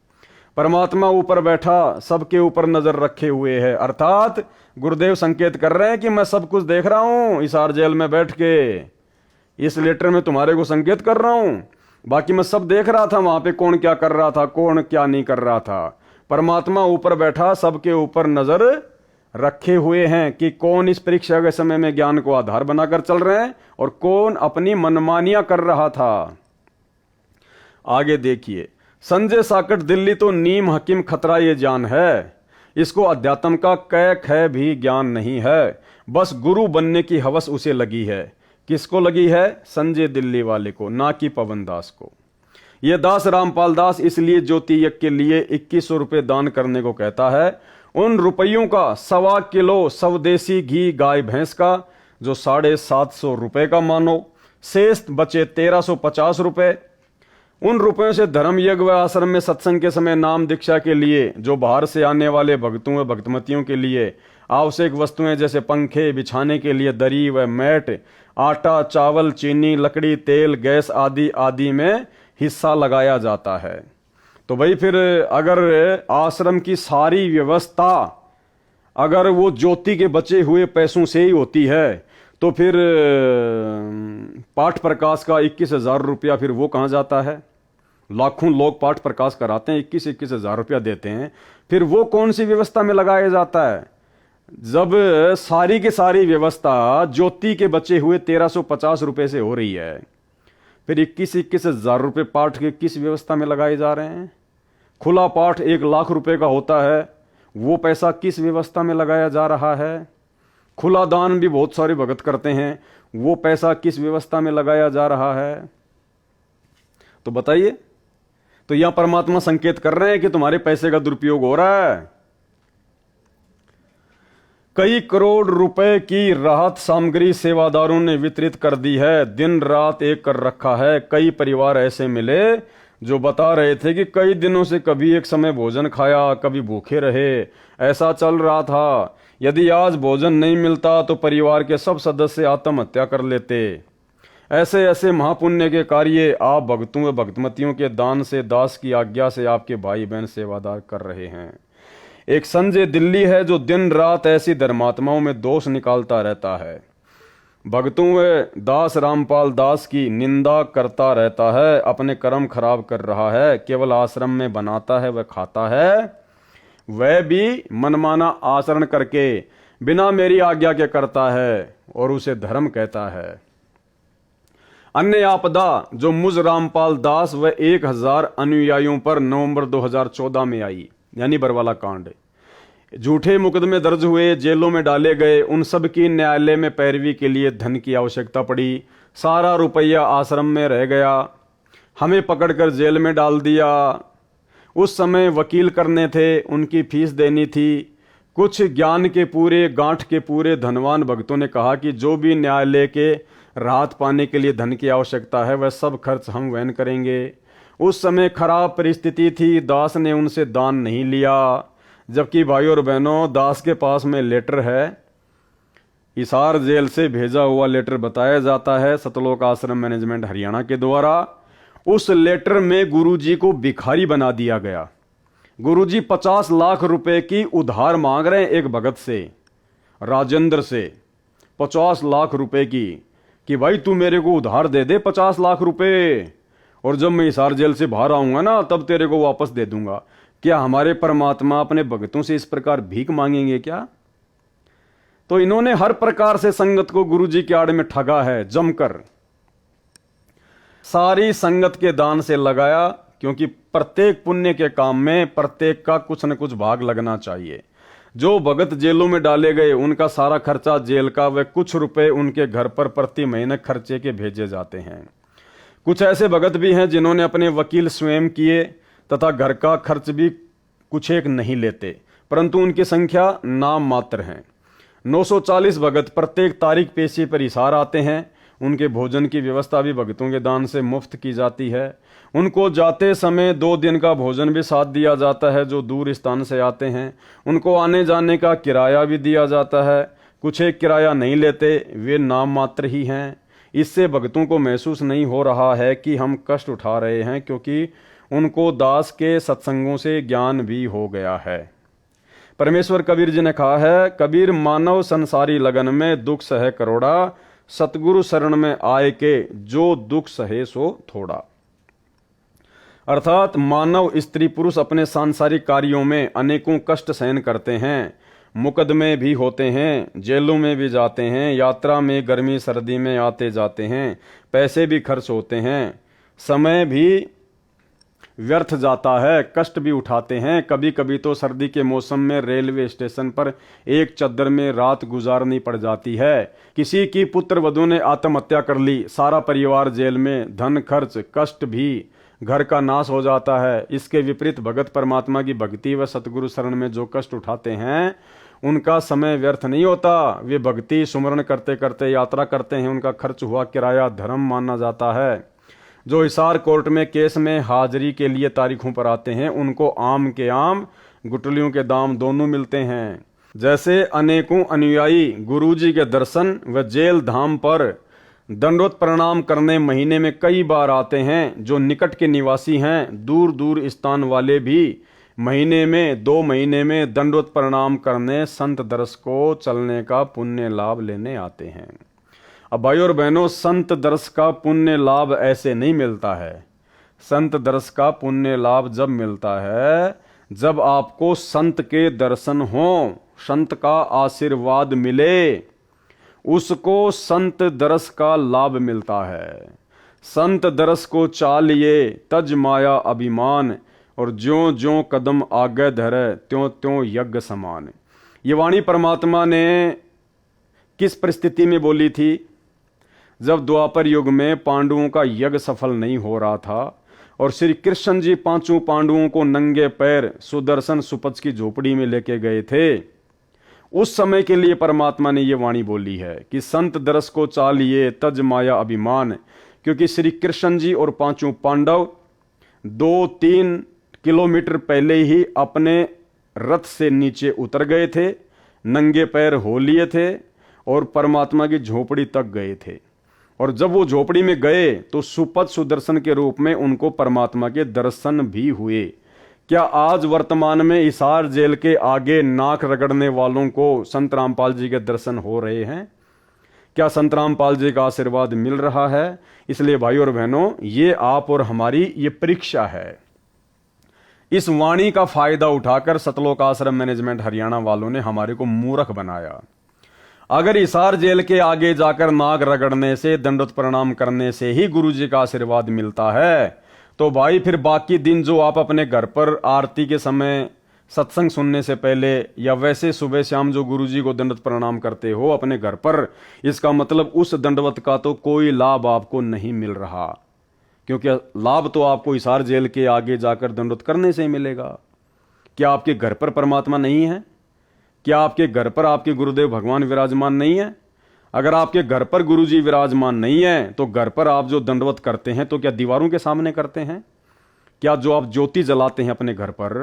[SPEAKER 1] परमात्मा ऊपर बैठा सबके ऊपर नजर रखे हुए है, अर्थात गुरुदेव संकेत कर रहे हैं कि मैं सब कुछ देख रहा हूं हिसार जेल में बैठ के, इस लेटर में तुम्हारे को संकेत कर रहा हूं। बाकी मैं सब देख रहा था, वहां पे कौन क्या कर रहा था, कौन क्या नहीं कर रहा था। परमात्मा ऊपर बैठा सबके ऊपर नजर रखे हुए हैं कि कौन इस परीक्षा के समय में ज्ञान को आधार बनाकर चल रहे हैं और कौन अपनी मनमानियां कर रहा था। आगे देखिए, संजय साकट दिल्ली तो नीम हकीम खतरा ये जान है, इसको अध्यात्म का कै ख भी ज्ञान नहीं है, बस गुरु बनने की हवस उसे लगी है। किसको लगी है? संजय दिल्ली वाले को, ना कि पवन दास को। यह दास रामपाल दास इसलिए ज्योति यज्ञ के लिए 2100 रुपये दान करने को कहता है। उन रुपयों का 1.25 किलो स्वदेशी घी गाय भैंस का, जो 750 रुपये का मानो, शेष बचे 1350 रुपये। उन रुपयों से धर्म यज्ञ व आश्रम में सत्संग के समय नाम दीक्षा के लिए, जो बाहर से आने वाले भक्तों व भक्तमतियों के लिए आवश्यक वस्तुएं जैसे पंखे, बिछाने के लिए दरी व मैट, आटा, चावल, चीनी, लकड़ी, तेल, गैस आदि आदि में हिस्सा लगाया जाता है। तो भाई फिर अगर आश्रम की सारी व्यवस्था अगर वो ज्योति के बचे हुए पैसों से ही होती है, तो फिर पाठ प्रकाश का 21,000 रुपया फिर वो कहाँ जाता है? लाखों लोग पाठ प्रकाश कराते हैं, 21,000 रुपया देते हैं, फिर वो कौन सी व्यवस्था में लगाया जाता है? जब सारी की सारी व्यवस्था ज्योति के बचे हुए 1350 रुपये से हो रही है, फिर 21,000 रुपये पाठ के किस व्यवस्था में लगाए जा रहे हैं? खुला पाठ 1 लाख रुपए का होता है, वो पैसा किस व्यवस्था में लगाया जा रहा है? खुला दान भी बहुत सारे भगत करते हैं, वो पैसा किस व्यवस्था में लगाया जा रहा है? तो बताइए। तो यहां परमात्मा संकेत कर रहे हैं कि तुम्हारे पैसे का दुरुपयोग हो रहा है। कई करोड़ रुपए की राहत सामग्री सेवादारों ने वितरित कर दी है, दिन रात एक कर रखा है। कई परिवार ऐसे मिले जो बता रहे थे कि कई दिनों से कभी एक समय भोजन खाया, कभी भूखे रहे, ऐसा चल रहा था। यदि आज भोजन नहीं मिलता तो परिवार के सब सदस्य आत्महत्या कर लेते। ऐसे ऐसे महापुण्य के कार्य आप भक्तों व भक्तमतियों के दान से, दास की आज्ञा से आपके भाई बहन सेवादार कर रहे हैं। एक संजय दिल्ली है जो दिन रात ऐसी धर्मात्माओं में दोष निकालता रहता है, भक्तों व दास रामपाल दास की निंदा करता रहता है, अपने कर्म खराब कर रहा है, केवल आश्रम में बनाता है व खाता है, वह भी मनमाना आचरण करके बिना मेरी आज्ञा के करता है और उसे धर्म कहता है। अन्य आपदा जो मुझ रामपाल दास व 1000 अनुयायियों पर नवंबर 2014 में आई, यानी बरवाला कांड, झूठे मुकदमे दर्ज हुए, जेलों में डाले गए, उन सब की न्यायालय में पैरवी के लिए धन की आवश्यकता पड़ी। सारा रुपया आश्रम में रह गया, हमें पकड़कर जेल में डाल दिया। उस समय वकील करने थे, उनकी फीस देनी थी, कुछ ज्ञान के पूरे, गांठ के पूरे धनवान भक्तों ने कहा कि जो भी न्यायालय के राहत पाने के लिए धन की आवश्यकता है वह सब खर्च हम वहन करेंगे। उस समय खराब परिस्थिति थी, दास ने उनसे दान नहीं लिया। जबकि भाइयों और बहनों, दास के पास में लेटर है, हिसार जेल से भेजा हुआ लेटर बताया जाता है सतलोक आश्रम मैनेजमेंट हरियाणा के द्वारा। उस लेटर में गुरुजी को भिखारी बना दिया गया। गुरुजी 50 लाख रुपए की उधार मांग रहे हैं एक भगत से, राजेंद्र से, 50 लाख रुपए की, कि भाई तू मेरे को उधार दे दे 50 लाख रुपए, और जब मैं हिसार जेल से बाहर आऊंगा ना तब तेरे को वापस दे दूंगा। क्या हमारे परमात्मा अपने भक्तों से इस प्रकार भीख मांगेंगे क्या? तो इन्होंने हर प्रकार से संगत को गुरुजी के आड़ में ठगा है जमकर। सारी संगत के दान से लगाया, क्योंकि प्रत्येक पुण्य के काम में प्रत्येक का कुछ न कुछ भाग लगना चाहिए। जो भगत जेलों में डाले गए उनका सारा खर्चा जेल का व कुछ रुपए उनके घर पर प्रति महीने खर्चे के भेजे जाते हैं। कुछ ऐसे भगत भी हैं जिन्होंने अपने वकील स्वयं किए तथा घर का खर्च भी कुछ एक नहीं लेते, परंतु उनकी संख्या नाम मात्र है। 940 भगत प्रत्येक तारीख पेशी पर हिसार आते हैं। उनके भोजन की व्यवस्था भी भगतों के दान से मुफ्त की जाती है। उनको जाते समय 2 दिन का भोजन भी साथ दिया जाता है जो दूर स्थान से आते हैं। उनको आने जाने का किराया भी दिया जाता है। कुछ एक किराया नहीं लेते, वे नाम मात्र ही हैं। इससे भगतों को महसूस नहीं हो रहा है कि हम कष्ट उठा रहे हैं, क्योंकि उनको दास के सत्संगों से ज्ञान भी हो गया है। परमेश्वर कबीर जी ने कहा है, कबीर मानव संसारी लगन में दुख सहे करोड़ा, सतगुरु शरण में आए के जो दुख सहे सो थोड़ा। अर्थात मानव स्त्री पुरुष अपने सांसारिक कार्यों में अनेकों कष्ट सहन करते हैं, मुकदमे भी होते हैं, जेलों में भी जाते हैं, यात्रा में गर्मी सर्दी में आते जाते हैं, पैसे भी खर्च होते हैं, समय भी व्यर्थ जाता है, कष्ट भी उठाते हैं। कभी कभी तो सर्दी के मौसम में रेलवे स्टेशन पर एक चद्दर में रात गुजारनी पड़ जाती है। किसी की पुत्र वधू ने आत्महत्या कर ली, सारा परिवार जेल में, धन खर्च, कष्ट भी, घर का नाश हो जाता है। इसके विपरीत भगत परमात्मा की भक्ति व सतगुरु शरण में जो कष्ट उठाते हैं उनका समय व्यर्थ नहीं होता। वे भक्ति सुमरण करते करते यात्रा करते हैं, उनका खर्च हुआ किराया धर्म माना जाता है। जो हिसार कोर्ट में केस में हाजिरी के लिए तारीखों पर आते हैं उनको आम के आम, गुटलियों के दाम दोनों मिलते हैं। जैसे अनेकों अनुयायी गुरुजी के दर्शन व जेल धाम पर दंडवत प्रणाम करने महीने में कई बार आते हैं, जो निकट के निवासी हैं, दूर दूर स्थान वाले भी महीने में 2 महीने में दंडवत प्रणाम करने संत दर्श को चलने का पुण्य लाभ लेने आते हैं। अब भाइयों और बहनों, संत दर्श का पुण्य लाभ ऐसे नहीं मिलता है। संत दर्श का पुण्य लाभ जब मिलता है जब आपको संत के दर्शन हो, संत का आशीर्वाद मिले, उसको संत दर्श का लाभ मिलता है। संत दर्श को चालिए तज माया अभिमान, और ज्यों ज्यों कदम आगे धरे त्यों त्यों यज्ञ समान। ये वाणी परमात्मा ने किस परिस्थिति में बोली थी? जब द्वापर युग में पांडवों का यज्ञ सफल नहीं हो रहा था और श्री कृष्ण जी 5 पांडवों को नंगे पैर सुदर्शन सुपच की झोपड़ी में लेके गए थे। उस समय के लिए परमात्मा ने ये वाणी बोली है कि संत दरस को चालिए तज माया अभिमान, क्योंकि श्री कृष्ण जी और 5 पांडव 2-3 किलोमीटर पहले ही अपने रथ से नीचे उतर गए थे, नंगे पैर हो लिए थे और परमात्मा की झोपड़ी तक गए थे। और जब वो झोपड़ी में गए तो सुपथ सुदर्शन के रूप में उनको परमात्मा के दर्शन भी हुए। क्या आज वर्तमान में हिसार जेल के आगे नाक रगड़ने वालों को संत रामपाल जी के दर्शन हो रहे हैं? क्या संत रामपाल जी का आशीर्वाद मिल रहा है? इसलिए भाइयों और बहनों, ये आप और हमारी ये परीक्षा है। इस वाणी का फायदा उठाकर सतलोक आश्रम मैनेजमेंट हरियाणा वालों ने हमारे को मूर्ख बनाया। अगर हिसार जेल के आगे जाकर नाक रगड़ने से, दंडवत प्रणाम करने से ही गुरुजी का आशीर्वाद मिलता है, तो भाई फिर बाकी दिन जो आप अपने घर पर आरती के समय, सत्संग सुनने से पहले या वैसे सुबह शाम जो गुरुजी को दंडवत प्रणाम करते हो अपने घर पर, इसका मतलब उस दंडवत का तो कोई लाभ आपको नहीं मिल रहा, क्योंकि लाभ तो आपको हिसार जेल के आगे जाकर दंडवत करने से ही मिलेगा। क्या आपके घर पर परमात्मा नहीं है? क्या आपके घर पर आपके गुरुदेव भगवान विराजमान नहीं है? अगर आपके घर पर गुरुजी विराजमान नहीं है तो घर पर आप जो दंडवत करते हैं तो क्या दीवारों के सामने करते हैं? क्या जो आप ज्योति जलाते हैं अपने घर पर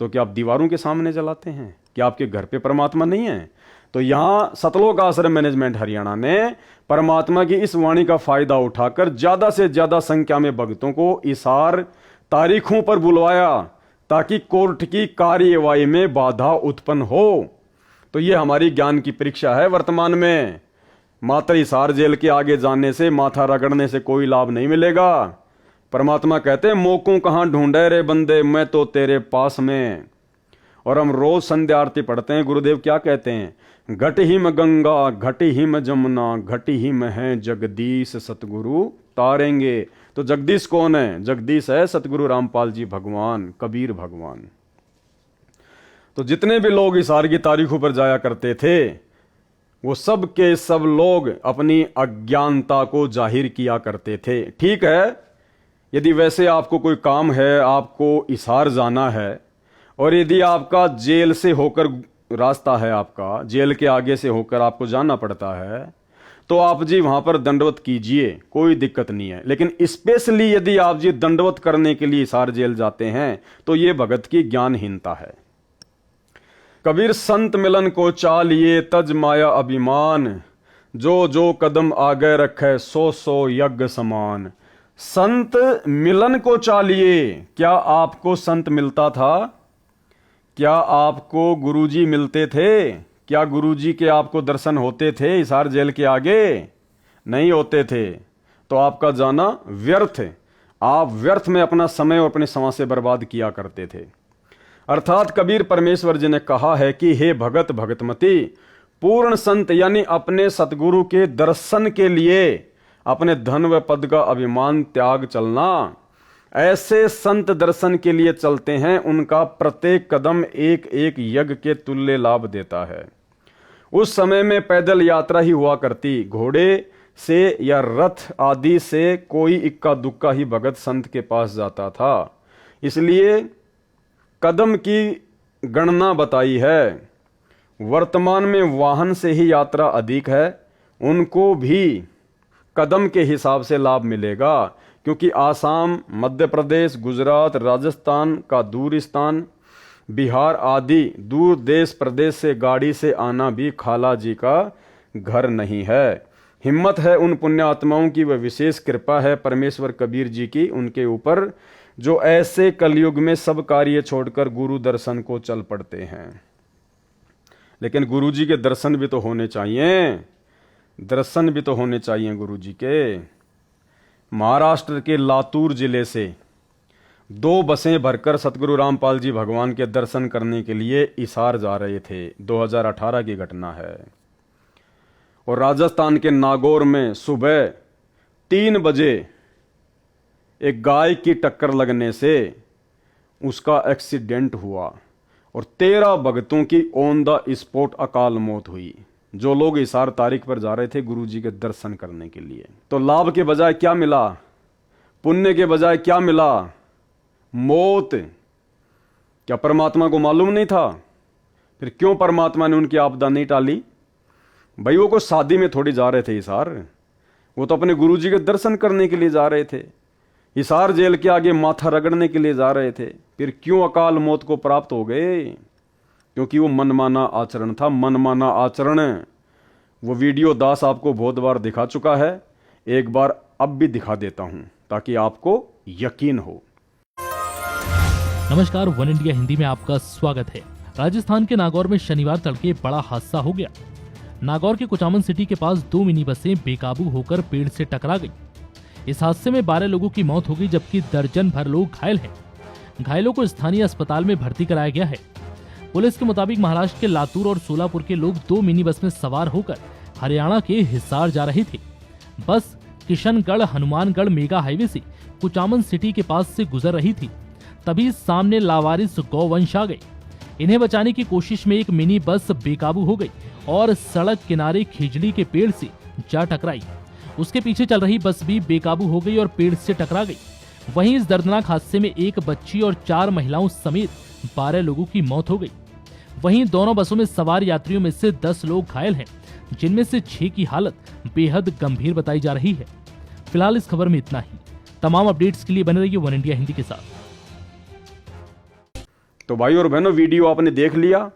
[SPEAKER 1] तो क्या आप दीवारों के सामने जलाते हैं? क्या आपके घर पे परमात्मा नहीं है? तो यहां सतलोक आश्रम मैनेजमेंट हरियाणा ने परमात्मा की इस वाणी का फायदा उठाकर ज्यादा से ज्यादा संख्या में भक्तों को इशार तारीखों पर बुलवाया ताकि कोर्ट की कार्यवाही में बाधा उत्पन्न हो। तो ये हमारी ज्ञान की परीक्षा है वर्तमान में। मात्र हिसार जेल के आगे जाने से, माथा रगड़ने से कोई लाभ नहीं मिलेगा। परमात्मा कहते हैं मोकों कहां ढूंढे रे बंदे, मैं तो तेरे पास में। और हम रोज संध्या आरती पढ़ते हैं, गुरुदेव क्या कहते हैं? घट हिम गंगा घट हिम जमुना घट हिम है जगदीश सतगुरु तारेंगे। तो जगदीश कौन है? जगदीश है सतगुरु रामपाल जी भगवान, कबीर भगवान। तो जितने भी लोग हिसार की तारीखों पर जाया करते थे वो सब के सब लोग अपनी अज्ञानता को जाहिर किया करते थे। ठीक है, यदि वैसे आपको कोई काम है, आपको हिसार जाना है और यदि आपका जेल से होकर रास्ता है, आपका जेल के आगे से होकर आपको जाना पड़ता है, तो आप जी वहां पर दंडवत कीजिए, कोई दिक्कत नहीं है। लेकिन स्पेशली यदि आप जी दंडवत करने के लिए हिसार जेल जाते हैं तो यह भगत की ज्ञानहीनता है। कबीर संत मिलन को चालिए तज माया अभिमान, जो जो कदम आगे रखे सो सो यज्ञ समान। संत मिलन को चालिए। क्या आपको संत मिलता था? क्या आपको गुरुजी मिलते थे? क्या गुरुजी के आपको दर्शन होते थे हिसार जेल के आगे? नहीं होते थे। तो आपका जाना व्यर्थ। आप व्यर्थ में अपना समय और अपने समाज से बर्बाद किया करते थे। अर्थात कबीर परमेश्वर जी ने कहा है कि हे भगत भगतमती, पूर्ण संत यानी अपने सतगुरु के दर्शन के लिए अपने धन व पद का अभिमान त्याग चलना। ऐसे संत दर्शन के लिए चलते हैं, उनका प्रत्येक कदम एक एक यज्ञ के तुल्य लाभ देता है। उस समय में पैदल यात्रा ही हुआ करती, घोड़े से या रथ आदि से कोई इक्का दुक्का ही भगत संत के पास जाता था। इसलिए कदम की गणना बताई है। वर्तमान में वाहन से ही यात्रा अधिक है, उनको भी कदम के हिसाब से लाभ मिलेगा, क्योंकि आसाम, मध्य प्रदेश, गुजरात, राजस्थान का दूर स्थान, बिहार आदि दूर देश प्रदेश से गाड़ी से आना भी खाला जी का घर नहीं है। हिम्मत है उन पुण्य आत्माओं की, वह विशेष कृपा है परमेश्वर कबीर जी की उनके ऊपर, जो ऐसे कलयुग में सब कार्य छोड़कर गुरु दर्शन को चल पड़ते हैं। लेकिन गुरु जी के दर्शन भी तो होने चाहिए, दर्शन भी तो होने चाहिए गुरु जी के। महाराष्ट्र के लातूर जिले से 2 बसें भरकर सतगुरु रामपाल जी भगवान के दर्शन करने के लिए हिसार जा रहे थे। 2018 की घटना है। और राजस्थान के नागौर में सुबह 3 बजे एक गाय की टक्कर लगने से उसका एक्सीडेंट हुआ और 13 भक्तों की ऑन द स्पॉट अकाल मौत हुई, जो लोग हिसार तारीख पर जा रहे थे गुरु जी के दर्शन करने के लिए। तो लाभ के बजाय क्या मिला? पुण्य के बजाय क्या मिला? मौत। क्या परमात्मा को मालूम नहीं था? फिर क्यों परमात्मा ने उनकी आपदा नहीं टाली? भाई वो कोई शादी में थोड़ी जा रहे थे हिसार, वो तो अपने गुरु जी के दर्शन करने के लिए जा रहे थे। हिसार जेल के आगे माथा रगड़ने के लिए जा रहे थे। फिर क्यों अकाल मौत को प्राप्त हो गए? क्योंकि वो मनमाना आचरण था। मनमाना आचरण वो वीडियो दास आपको बहुत बार दिखा चुका है, एक बार अब भी दिखा देता हूं ताकि आपको यकीन हो।
[SPEAKER 2] नमस्कार, वन इंडिया हिंदी में आपका स्वागत है। राजस्थान के नागौर में शनिवार तड़के बड़ा हादसा हो गया। नागौर के कुचामन सिटी के पास 2 मिनी बसें बेकाबू होकर पेड़ से टकरा गई। इस हादसे में 12 लोगों की मौत हो गई, जबकि दर्जन भर लोग घायल हैं। घायलों को स्थानीय अस्पताल में भर्ती कराया गया है। पुलिस के मुताबिक महाराष्ट्र के लातूर और सोलापुर के लोग 2 मिनी बस में सवार होकर हरियाणा के हिसार जा रहे थे। बस किशनगढ़ हनुमानगढ़ मेगा हाईवे से कुचामन सिटी के पास से गुजर रही थी, तभी सामने लावारिस गौवंश आ गए। इन्हें बचाने की कोशिश में एक मिनी बस बेकाबू हो गई और सड़क किनारे खिजड़ी के पेड़ से जा टकराई। उसके पीछे चल रही बस भी बेकाबू हो गई और पेड़ से टकरा गई। वहीं इस दर्दनाक हादसे में एक बच्ची और 4 महिलाओं समेत 12 लोगों की मौत हो गई। वहीं दोनों बसों में सवार यात्रियों में से 10 लोग घायल हैं, जिनमें से 6 की हालत बेहद गंभीर बताई जा रही है। फिलहाल इस खबर में इतना ही। तमाम अपडेट्स के लिए बने रहिए वन इंडिया हिंदी के साथ।
[SPEAKER 1] तो भाई और बहनों, वीडियो आपने देख लिया।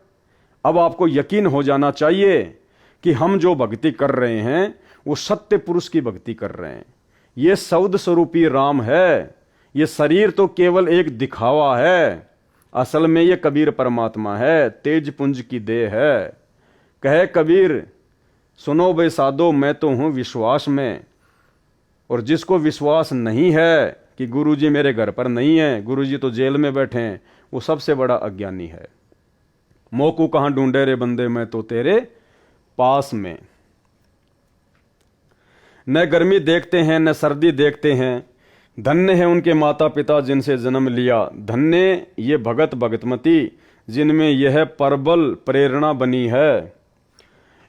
[SPEAKER 1] अब आपको यकीन हो जाना चाहिए कि हम जो भक्ति कर रहे हैं वो सत्य पुरुष की भक्ति कर रहे हैं। ये सौद स्वरूपी राम है। ये शरीर तो केवल एक दिखावा है, असल में ये कबीर परमात्मा है, तेज पुंज की देह है। कहे कबीर, सुनो बे साधो, मैं तो हूं विश्वास में। और जिसको विश्वास नहीं है कि गुरुजी मेरे घर पर नहीं है, गुरुजी तो जेल में बैठे हैं, वो सबसे बड़ा अज्ञानी है। मोकू कहां ढूंढे रे बंदे, मैं तो तेरे पास में। न गर्मी देखते हैं न सर्दी देखते हैं, धन्य है उनके माता पिता जिनसे जन्म लिया। धन्य ये भगत भगतमती जिनमें यह परबल प्रेरणा बनी है।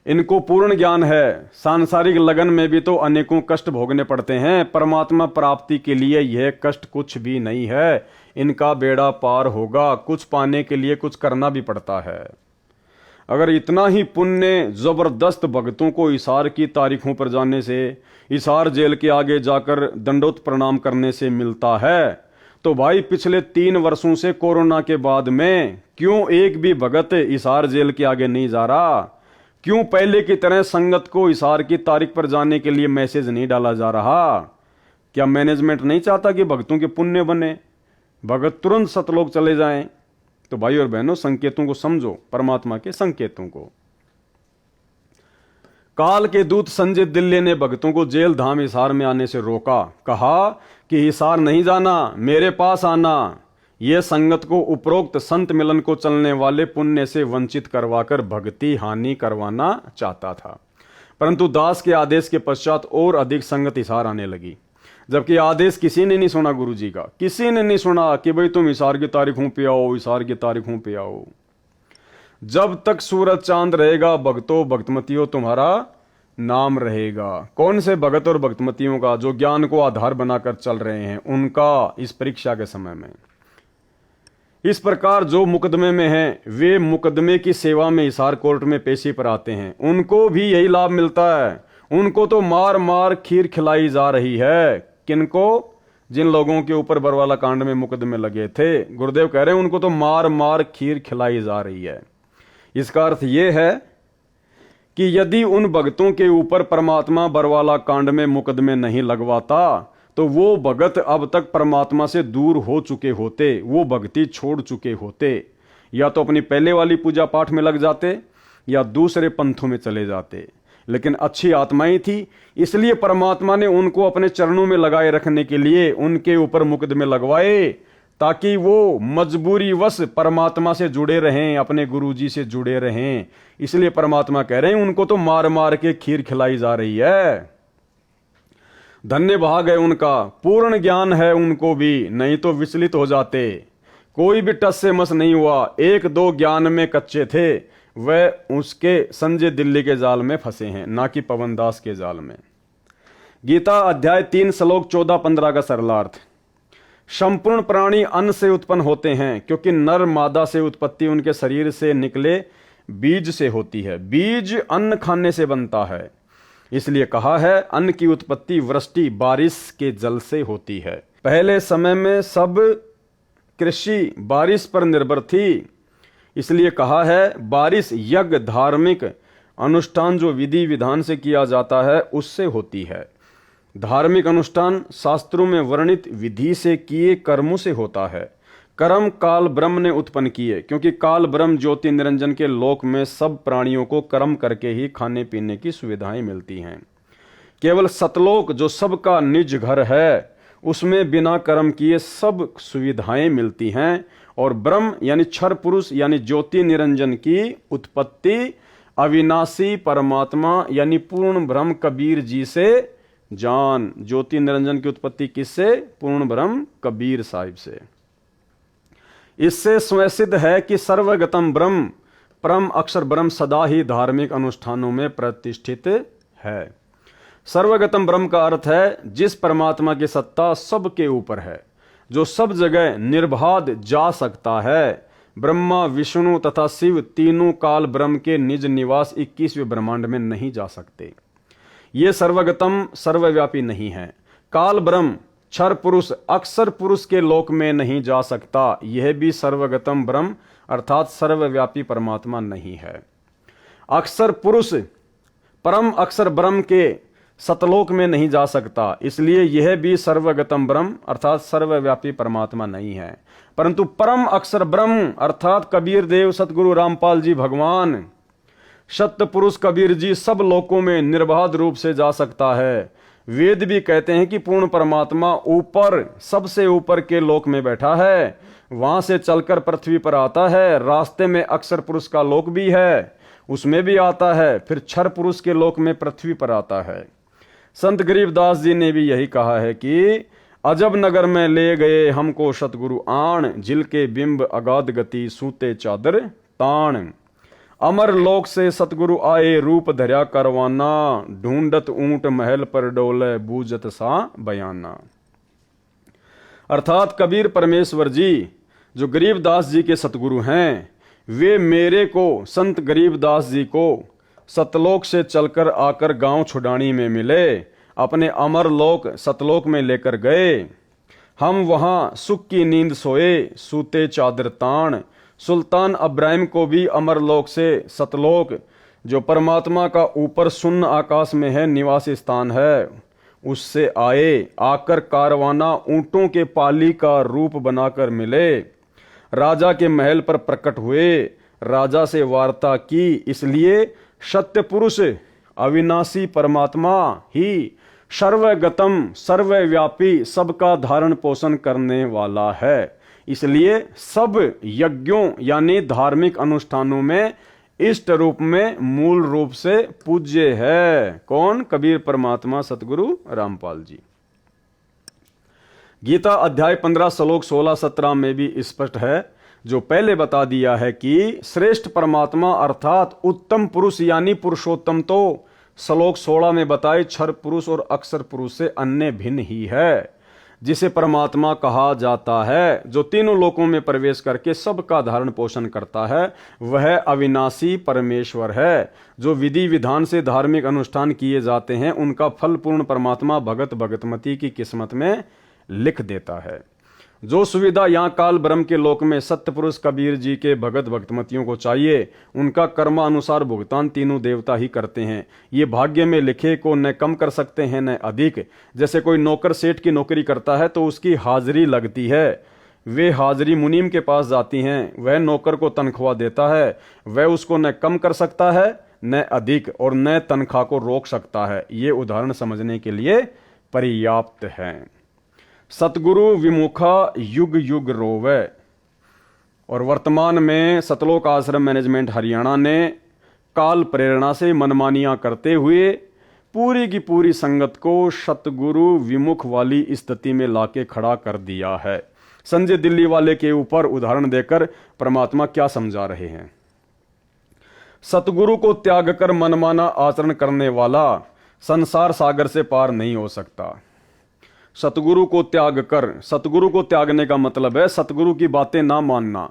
[SPEAKER 1] इनको पूर्ण ज्ञान है, सांसारिक लगन में भी तो अनेकों कष्ट भोगने पड़ते हैं। परमात्मा प्राप्ति के लिए यह कष्ट कुछ भी नहीं है। इनका बेड़ा पार होगा। कुछ पाने के लिए कुछ करना भी पड़ता है। अगर इतना ही पुण्य जबरदस्त भक्तों को हिसार की तारीखों पर जाने से, हिसार जेल के आगे जाकर दंडोत प्रणाम करने से मिलता है, तो भाई पिछले 3 वर्षों से कोरोना के बाद में क्यों एक भी भगत हिसार जेल के आगे नहीं जा रहा? क्यों पहले की तरह संगत को हिसार की तारीख पर जाने के लिए मैसेज नहीं डाला जा रहा? क्या मैनेजमेंट नहीं चाहता कि भक्तों के पुण्य बने, भगत तुरंत सतलोक चले जाएं? तो भाई और बहनों, संकेतों को समझो, परमात्मा के संकेतों को। काल के दूत संजय दिल्ली ने भक्तों को जेल धाम हिसार में आने से रोका। कहा कि हिसार नहीं जाना, मेरे पास आना। यह संगत को उपरोक्त संत मिलन को चलने वाले पुण्य से वंचित करवाकर भक्ति हानि करवाना चाहता था। परंतु दास के आदेश के पश्चात और अधिक संगत हिसार आने लगी, जबकि आदेश किसी ने नहीं सुना। गुरुजी का किसी ने नहीं सुना कि भाई तुम हिसार की तारीखों पे आओ, हिसार की तारीखों पे आओ। जब तक सूरज चांद रहेगा, भक्तों भक्तमतियों तुम्हारा नाम रहेगा। कौन से भगत और भक्तमतियों का? जो ज्ञान को आधार बनाकर चल रहे हैं, उनका इस परीक्षा के समय में। इस प्रकार जो मुकदमे में हैं, वे मुकदमे की सेवा में हिसार कोर्ट में पेशी पर आते हैं, उनको भी यही लाभ मिलता है। उनको तो मार मार खीर खिलाई जा रही है। किनको? जिन लोगों के ऊपर बरवाला कांड में मुकदमे लगे थे। गुरुदेव कह रहे हैं उनको तो मार मार खीर खिलाई जा रही है। इसका अर्थ यह है कि यदि उन भक्तों के ऊपर परमात्मा बरवाला कांड में मुकदमे नहीं लगवाता, तो वो भगत अब तक परमात्मा से दूर हो चुके होते, वो भक्ति छोड़ चुके होते। या तो अपनी पहले वाली पूजा पाठ में लग जाते या दूसरे पंथों में चले जाते। लेकिन अच्छी आत्माएं थी, इसलिए परमात्मा ने उनको अपने चरणों में लगाए रखने के लिए उनके ऊपर मुकदमे लगवाए, ताकि वो मजबूरी वश परमात्मा से जुड़े रहें, अपने गुरुजी से जुड़े रहें। इसलिए परमात्मा कह रहे हैं उनको तो मार मार के खीर खिलाई जा रही है। धन्य भाग है उनका, पूर्ण ज्ञान है उनको भी, नहीं तो विचलित हो जाते। कोई भी टस से मस नहीं हुआ। 1-2 ज्ञान में कच्चे थे, वह उसके संजय दिल्ली के जाल में फंसे हैं, ना कि पवन दास के जाल में। गीता अध्याय 3 श्लोक 14-15 का सरलार्थ। संपूर्ण प्राणी अन्न से उत्पन्न होते हैं, क्योंकि नर मादा से उत्पत्ति उनके शरीर से निकले बीज से होती है। बीज अन्न खाने से बनता है। इसलिए कहा है अन्न की उत्पत्ति वृष्टि बारिश के जल से होती है। पहले समय में सब कृषि बारिश पर निर्भर थी। इसलिए कहा है बारिश यज्ञ धार्मिक अनुष्ठान जो विधि विधान से किया जाता है उससे होती है। धार्मिक अनुष्ठान शास्त्रों में वर्णित विधि से किए कर्मों से होता है। कर्म काल ब्रह्म ने उत्पन्न किए, क्योंकि काल ब्रह्म ज्योति निरंजन के लोक में सब प्राणियों को कर्म करके ही खाने पीने की सुविधाएं मिलती हैं। केवल सतलोक जो सबका निज घर है, उसमें बिना कर्म किए सब सुविधाएं मिलती हैं। और ब्रह्म यानी क्षर पुरुष यानी ज्योति निरंजन की उत्पत्ति अविनाशी परमात्मा यानी पूर्ण ब्रह्म कबीर जी से जान। ज्योति निरंजन की उत्पत्ति किससे? पूर्ण ब्रह्म कबीर साहिब से। इससे स्वयं सिद्ध है कि सर्वगतम ब्रह्म परम अक्षर ब्रह्म सदा ही धार्मिक अनुष्ठानों में प्रतिष्ठित है। सर्वगतम ब्रह्म का अर्थ है जिस परमात्मा की सत्ता सबके ऊपर है, जो सब जगह निर्बाध जा सकता है, ब्रह्मा, विष्णु तथा शिव तीनों काल ब्रह्म के निज निवास 21वें ब्रह्मांड में नहीं जा सकते। ये सर्वगतम सर्वव्यापी नहीं है। काल ब्रह्म क्षर पुरुष अक्षर पुरुष के लोक में नहीं जा सकता। यह भी सर्वगतम ब्रह्म अर्थात सर्वव्यापी परमात्मा नहीं है। अक्षर पुरुष परम अक्षर ब्रह्म के सतलोक में नहीं जा सकता, इसलिए यह भी सर्वगतम ब्रह्म अर्थात सर्वव्यापी परमात्मा नहीं है। परंतु परम अक्षर ब्रह्म अर्थात कबीर देव सतगुरु रामपाल जी भगवान सत्य पुरुष कबीर जी सब लोकों में निर्बाध रूप से जा सकता है। वेद भी कहते हैं कि पूर्ण परमात्मा ऊपर सबसे ऊपर के लोक में बैठा है, वहां से चलकर पृथ्वी पर आता है। रास्ते में अक्षर पुरुष का लोक भी है, उसमें भी आता है, फिर क्षर पुरुष के लोक में पृथ्वी पर आता है। संत गरीबदास जी ने भी यही कहा है कि अजब नगर में ले गए हमको सतगुरु आण, जिल के बिंब अगाध गति सूते चादर ताण। अमर लोक से सतगुरु आए रूप धर्या करवाना, ढूंढत ऊंट महल पर डोले बूझत सा बयाना। अर्थात कबीर परमेश्वर जी जो गरीबदास जी के सतगुरु हैं, वे मेरे को संत गरीबदास जी को सतलोक से चलकर आकर गांव छुडानी में मिले, अपने अमर लोक सतलोक में लेकर गए। हम वहां सुख की नींद सोए, सूते चादर ताण। सुल्तान अब्राहिम को भी अमर लोक से सतलोक जो परमात्मा का ऊपर शून्य आकाश में है निवास स्थान है, उससे आए। आकर कारवाना ऊंटों के पाली का रूप बनाकर मिले, राजा के महल पर प्रकट हुए, राजा से वार्ता की। इसलिए सत्य पुरुष अविनाशी परमात्मा ही सर्वगतम सर्वव्यापी सबका धारण पोषण करने वाला है। इसलिए सब यज्ञों यानी धार्मिक अनुष्ठानों में इष्ट रूप में मूल रूप से पूज्य है। कौन? कबीर परमात्मा सतगुरु रामपाल जी। गीता अध्याय 15 श्लोक 16-17 में भी स्पष्ट है, जो पहले बता दिया है कि श्रेष्ठ परमात्मा अर्थात उत्तम पुरुष यानी पुरुषोत्तम तो श्लोक 16 में बताए क्षर पुरुष और अक्षर पुरुष से अन्य भिन्न ही है। जिसे परमात्मा कहा जाता है, जो तीनों लोकों में प्रवेश करके सबका धारण पोषण करता है, वह अविनाशी परमेश्वर है। जो विधि विधान से धार्मिक अनुष्ठान किए जाते हैं, उनका फल पूर्ण परमात्मा भगत भगतमती की किस्मत में लिख देता है। जो सुविधा यहाँ काल ब्रह्म के लोक में सत्य पुरुष कबीर जी के भगत भक्तमतियों को चाहिए, उनका कर्मानुसार भुगतान तीनों देवता ही करते हैं। ये भाग्य में लिखे को न कम कर सकते हैं न अधिक। जैसे कोई नौकर सेठ की नौकरी करता है तो उसकी हाजिरी लगती है, वे हाजिरी मुनीम के पास जाती हैं, वह नौकर को तनख्वाह देता है, वह उसको न कम कर सकता है न अधिक, और न तनख्वाह को रोक सकता है। ये उदाहरण समझने के लिए पर्याप्त है। सतगुरु विमुखा युग युग रोवे। और वर्तमान में सतलोक आश्रम मैनेजमेंट हरियाणा ने काल प्रेरणा से मनमानियां करते हुए पूरी की पूरी संगत को सतगुरु विमुख वाली स्थिति में लाके खड़ा कर दिया है। संजय दिल्ली वाले के ऊपर उदाहरण देकर परमात्मा क्या समझा रहे हैं। सतगुरु को त्याग कर मनमाना आचरण करने वाला संसार सागर से पार नहीं हो सकता। सतगुरु को त्याग कर, सतगुरु को त्यागने का मतलब है सतगुरु की बातें ना मानना,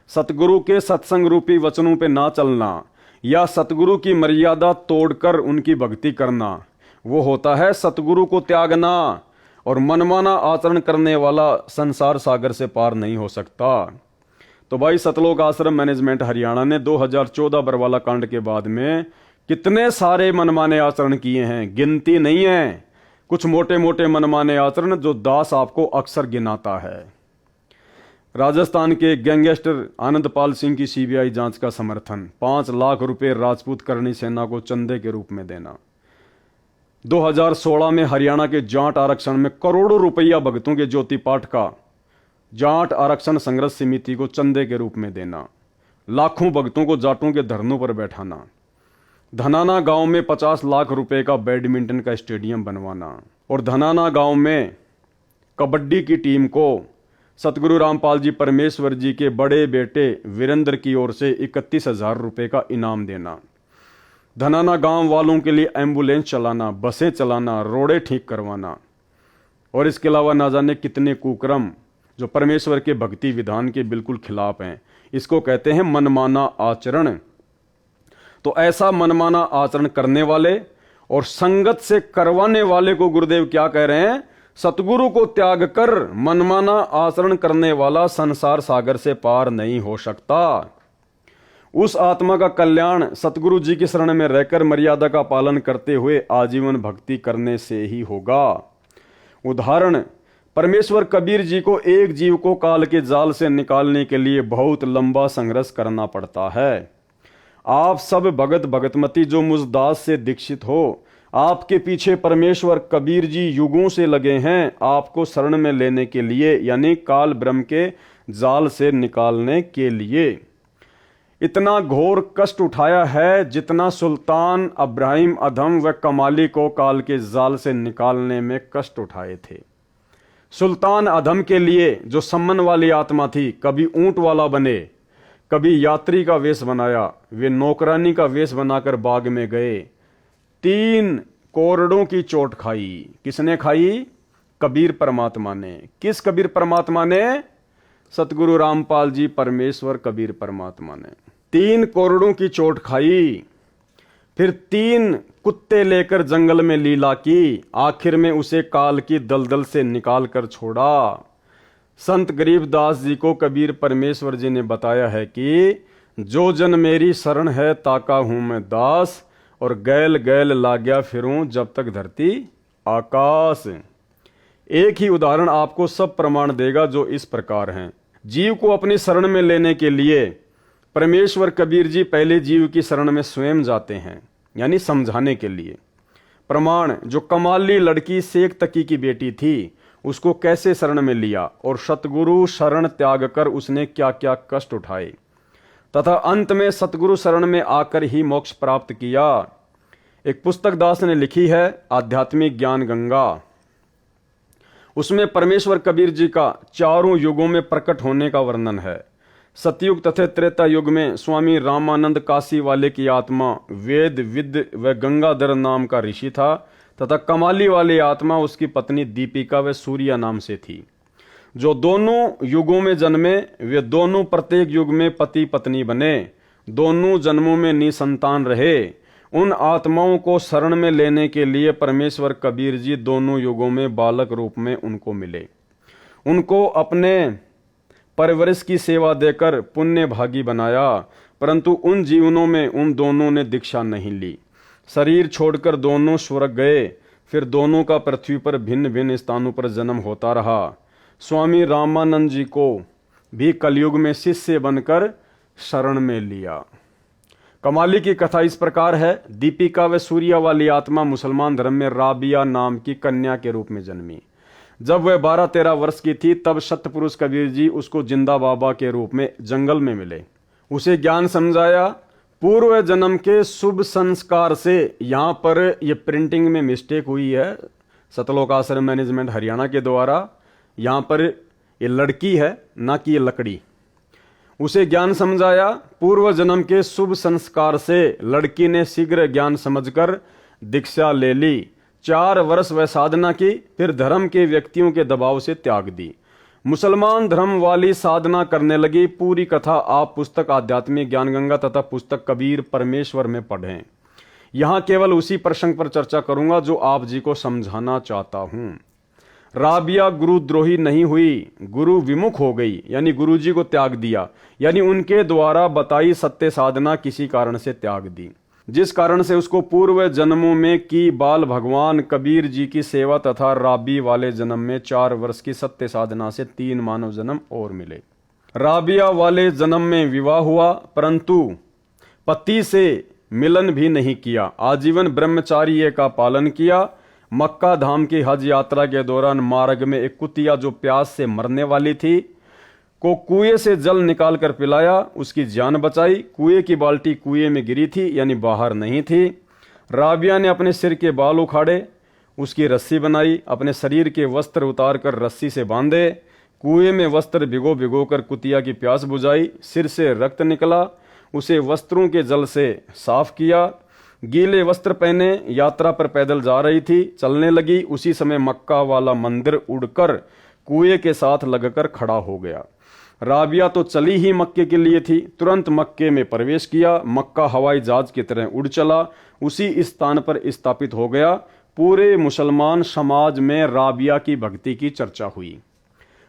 [SPEAKER 1] सतगुरु के सत्संग रूपी वचनों पे ना चलना, या सतगुरु की मर्यादा तोड़कर उनकी भक्ति करना, वो होता है सतगुरु को त्यागना। और मनमाना आचरण करने वाला संसार सागर से पार नहीं हो सकता। तो भाई सतलोक आश्रम मैनेजमेंट हरियाणा ने 2014 बरवाला कांड के बाद में कितने सारे मनमाने आचरण किए हैं, गिनती नहीं है। कुछ मोटे मोटे मनमाने आचरण जो दास आपको अक्सर गिनाता है। राजस्थान के गैंगस्टर आनंदपाल सिंह की सीबीआई जांच का समर्थन, 5 लाख रुपए राजपूत करणी सेना को चंदे के रूप में देना। 2016 में हरियाणा के जाट आरक्षण में करोड़ों रुपया भक्तों के ज्योति पाठ का जाट आरक्षण संघर्ष समिति को चंदे के रूप में देना। लाखों भक्तों को जाटों के धरनों पर बैठाना। धनाना गांव में 50 लाख रुपए का बैडमिंटन का स्टेडियम बनवाना। और धनाना गांव में कबड्डी की टीम को सतगुरु रामपाल जी परमेश्वर जी के बड़े बेटे वीरेंद्र की ओर से 31,000 रुपए का इनाम देना। धनाना गांव वालों के लिए एम्बुलेंस चलाना, बसें चलाना, रोडें ठीक करवाना। और इसके अलावा ना जाने कितने कुकर्म जो परमेश्वर के भक्ति विधान के बिल्कुल खिलाफ हैं। इसको कहते हैं मनमाना आचरण। तो ऐसा मनमाना आचरण करने वाले और संगत से करवाने वाले को गुरुदेव क्या कह रहे हैं? सतगुरु को त्याग कर मनमाना आचरण करने वाला संसार सागर से पार नहीं हो सकता। उस आत्मा का कल्याण सतगुरु जी की शरण में रहकर मर्यादा का पालन करते हुए आजीवन भक्ति करने से ही होगा। उदाहरण, परमेश्वर कबीर जी को एक जीव को काल के जाल से निकालने के लिए बहुत लंबा संघर्ष करना पड़ता है। आप सब भगत भगतमती जो मुझ दास से दीक्षित हो, आपके पीछे परमेश्वर कबीर जी युगों से लगे हैं आपको शरण में लेने के लिए, यानी काल ब्रह्म के जाल से निकालने के लिए। इतना घोर कष्ट उठाया है जितना सुल्तान अब्राहिम अधम व कमाली को काल के जाल से निकालने में कष्ट उठाए थे। सुल्तान अधम के लिए जो सम्मन वाली आत्मा थी, कभी ऊंट वाला बने, कभी यात्री का वेश बनाया, वे नौकरानी का वेश बनाकर बाग में गए। 3 कोरड़ों की चोट खाई। किसने खाई? कबीर परमात्मा ने। किस कबीर परमात्मा ने? सतगुरु रामपाल जी परमेश्वर कबीर परमात्मा ने 3 कोरड़ों की चोट खाई। फिर 3 कुत्ते लेकर जंगल में लीला की। आखिर में उसे काल की दलदल से निकाल कर छोड़ा। संत गरीबदास जी को कबीर परमेश्वर जी ने बताया है कि जो जन मेरी शरण है ताका हूं मैं दास, और गैल गैल लाग्या फिरूं जब तक धरती आकाश। एक ही उदाहरण आपको सब प्रमाण देगा जो इस प्रकार हैं। जीव को अपनी शरण में लेने के लिए परमेश्वर कबीर जी पहले जीव की शरण में स्वयं जाते हैं, यानी समझाने के लिए। प्रमाण, जो कमाली लड़की शेख तकी की बेटी थी, उसको कैसे शरण में लिया और सतगुरु शरण त्याग कर उसने क्या क्या कष्ट उठाए, तथा अंत में सतगुरु शरण में आकर ही मोक्ष प्राप्त किया। एक पुस्तक दास ने लिखी है, आध्यात्मिक ज्ञान गंगा। उसमें परमेश्वर कबीर जी का चारों युगों में प्रकट होने का वर्णन है। सतयुग तथा त्रेता युग में स्वामी रामानंद काशी वाले की आत्मा वेद विद व गंगाधर नाम का ऋषि था, तथा कमाली वाली आत्मा उसकी पत्नी दीपिका व सूर्या नाम से थी। जो दोनों युगों में जन्मे वे दोनों प्रत्येक युग में पति पत्नी बने, दोनों जन्मों में निसंतान रहे। उन आत्माओं को शरण में लेने के लिए परमेश्वर कबीर जी दोनों युगों में बालक रूप में उनको मिले। उनको अपने परवरिश की सेवा देकर पुण्य भागी बनाया, परंतु उन जीवनों में उन दोनों ने दीक्षा नहीं ली। शरीर छोड़कर दोनों स्वर्ग गए। फिर दोनों का पृथ्वी पर भिन्न भिन्न स्थानों पर जन्म होता रहा। स्वामी रामानंद जी को भी कलयुग में शिष्य बनकर शरण में लिया। कमाली की कथा इस प्रकार है। दीपिका व सूर्या वाली आत्मा मुसलमान धर्म में राबिया नाम की कन्या के रूप में जन्मी। जब वह 12-13 वर्ष की थी तब सतपुरुष कबीर जी उसको जिंदा बाबा के रूप में जंगल में मिले। उसे ज्ञान समझाया। पूर्व जन्म के शुभ संस्कार से, यहाँ पर यह प्रिंटिंग में मिस्टेक हुई है, सतलोक आश्रम मैनेजमेंट हरियाणा के द्वारा। यहाँ पर ये लड़की है, ना कि ये लकड़ी। उसे ज्ञान समझाया। पूर्व जन्म के शुभ संस्कार से लड़की ने शीघ्र ज्ञान समझकर दीक्षा ले ली। 4 वर्ष वह साधना की, फिर धर्म के व्यक्तियों के दबाव से त्याग दी। मुसलमान धर्म वाली साधना करने लगी। पूरी कथा आप पुस्तक आध्यात्मिक ज्ञान गंगा तथा पुस्तक कबीर परमेश्वर में पढ़ें। यहाँ केवल उसी प्रसंग पर चर्चा करूंगा जो आप जी को समझाना चाहता हूं। राबिया गुरुद्रोही नहीं हुई, गुरु विमुख हो गई, यानी गुरु जी को त्याग दिया, यानी उनके द्वारा बताई सत्य साधना किसी कारण से त्याग दी, जिस कारण से उसको पूर्व जन्मों में की बाल भगवान कबीर जी की सेवा तथा राबी वाले जन्म में 4 वर्ष की सत्य साधना से 3 मानव जन्म और मिले। राबिया वाले जन्म में विवाह हुआ, परंतु पति से मिलन भी नहीं किया। आजीवन ब्रह्मचार्य का पालन किया। मक्का धाम की हज यात्रा के दौरान मार्ग में एक कुतिया जो प्यास से मरने वाली थी को कुएं से जल निकाल कर पिलाया, उसकी जान बचाई। कुएं की बाल्टी कुएं में गिरी थी, यानी बाहर नहीं थी। राबिया ने अपने सिर के बाल उखाड़े, उसकी रस्सी बनाई, अपने शरीर के वस्त्र उतार कर रस्सी से बांधे, कुएं में वस्त्र भिगो भिगो कर कुतिया की प्यास बुझाई। सिर से रक्त निकला, उसे वस्त्रों के जल से साफ किया। गीले वस्त्र पहने यात्रा पर पैदल जा रही थी, चलने लगी। उसी समय मक्का वाला मंदिर उड़कर कुएं के साथ लगकर खड़ा हो गया। राबिया तो चली ही मक्के के लिए थी। तुरंत मक्के में प्रवेश किया। मक्का हवाई जहाज की तरह उड़ चला, उसी स्थान पर स्थापित हो गया। पूरे मुसलमान समाज में राबिया की भक्ति की चर्चा हुई।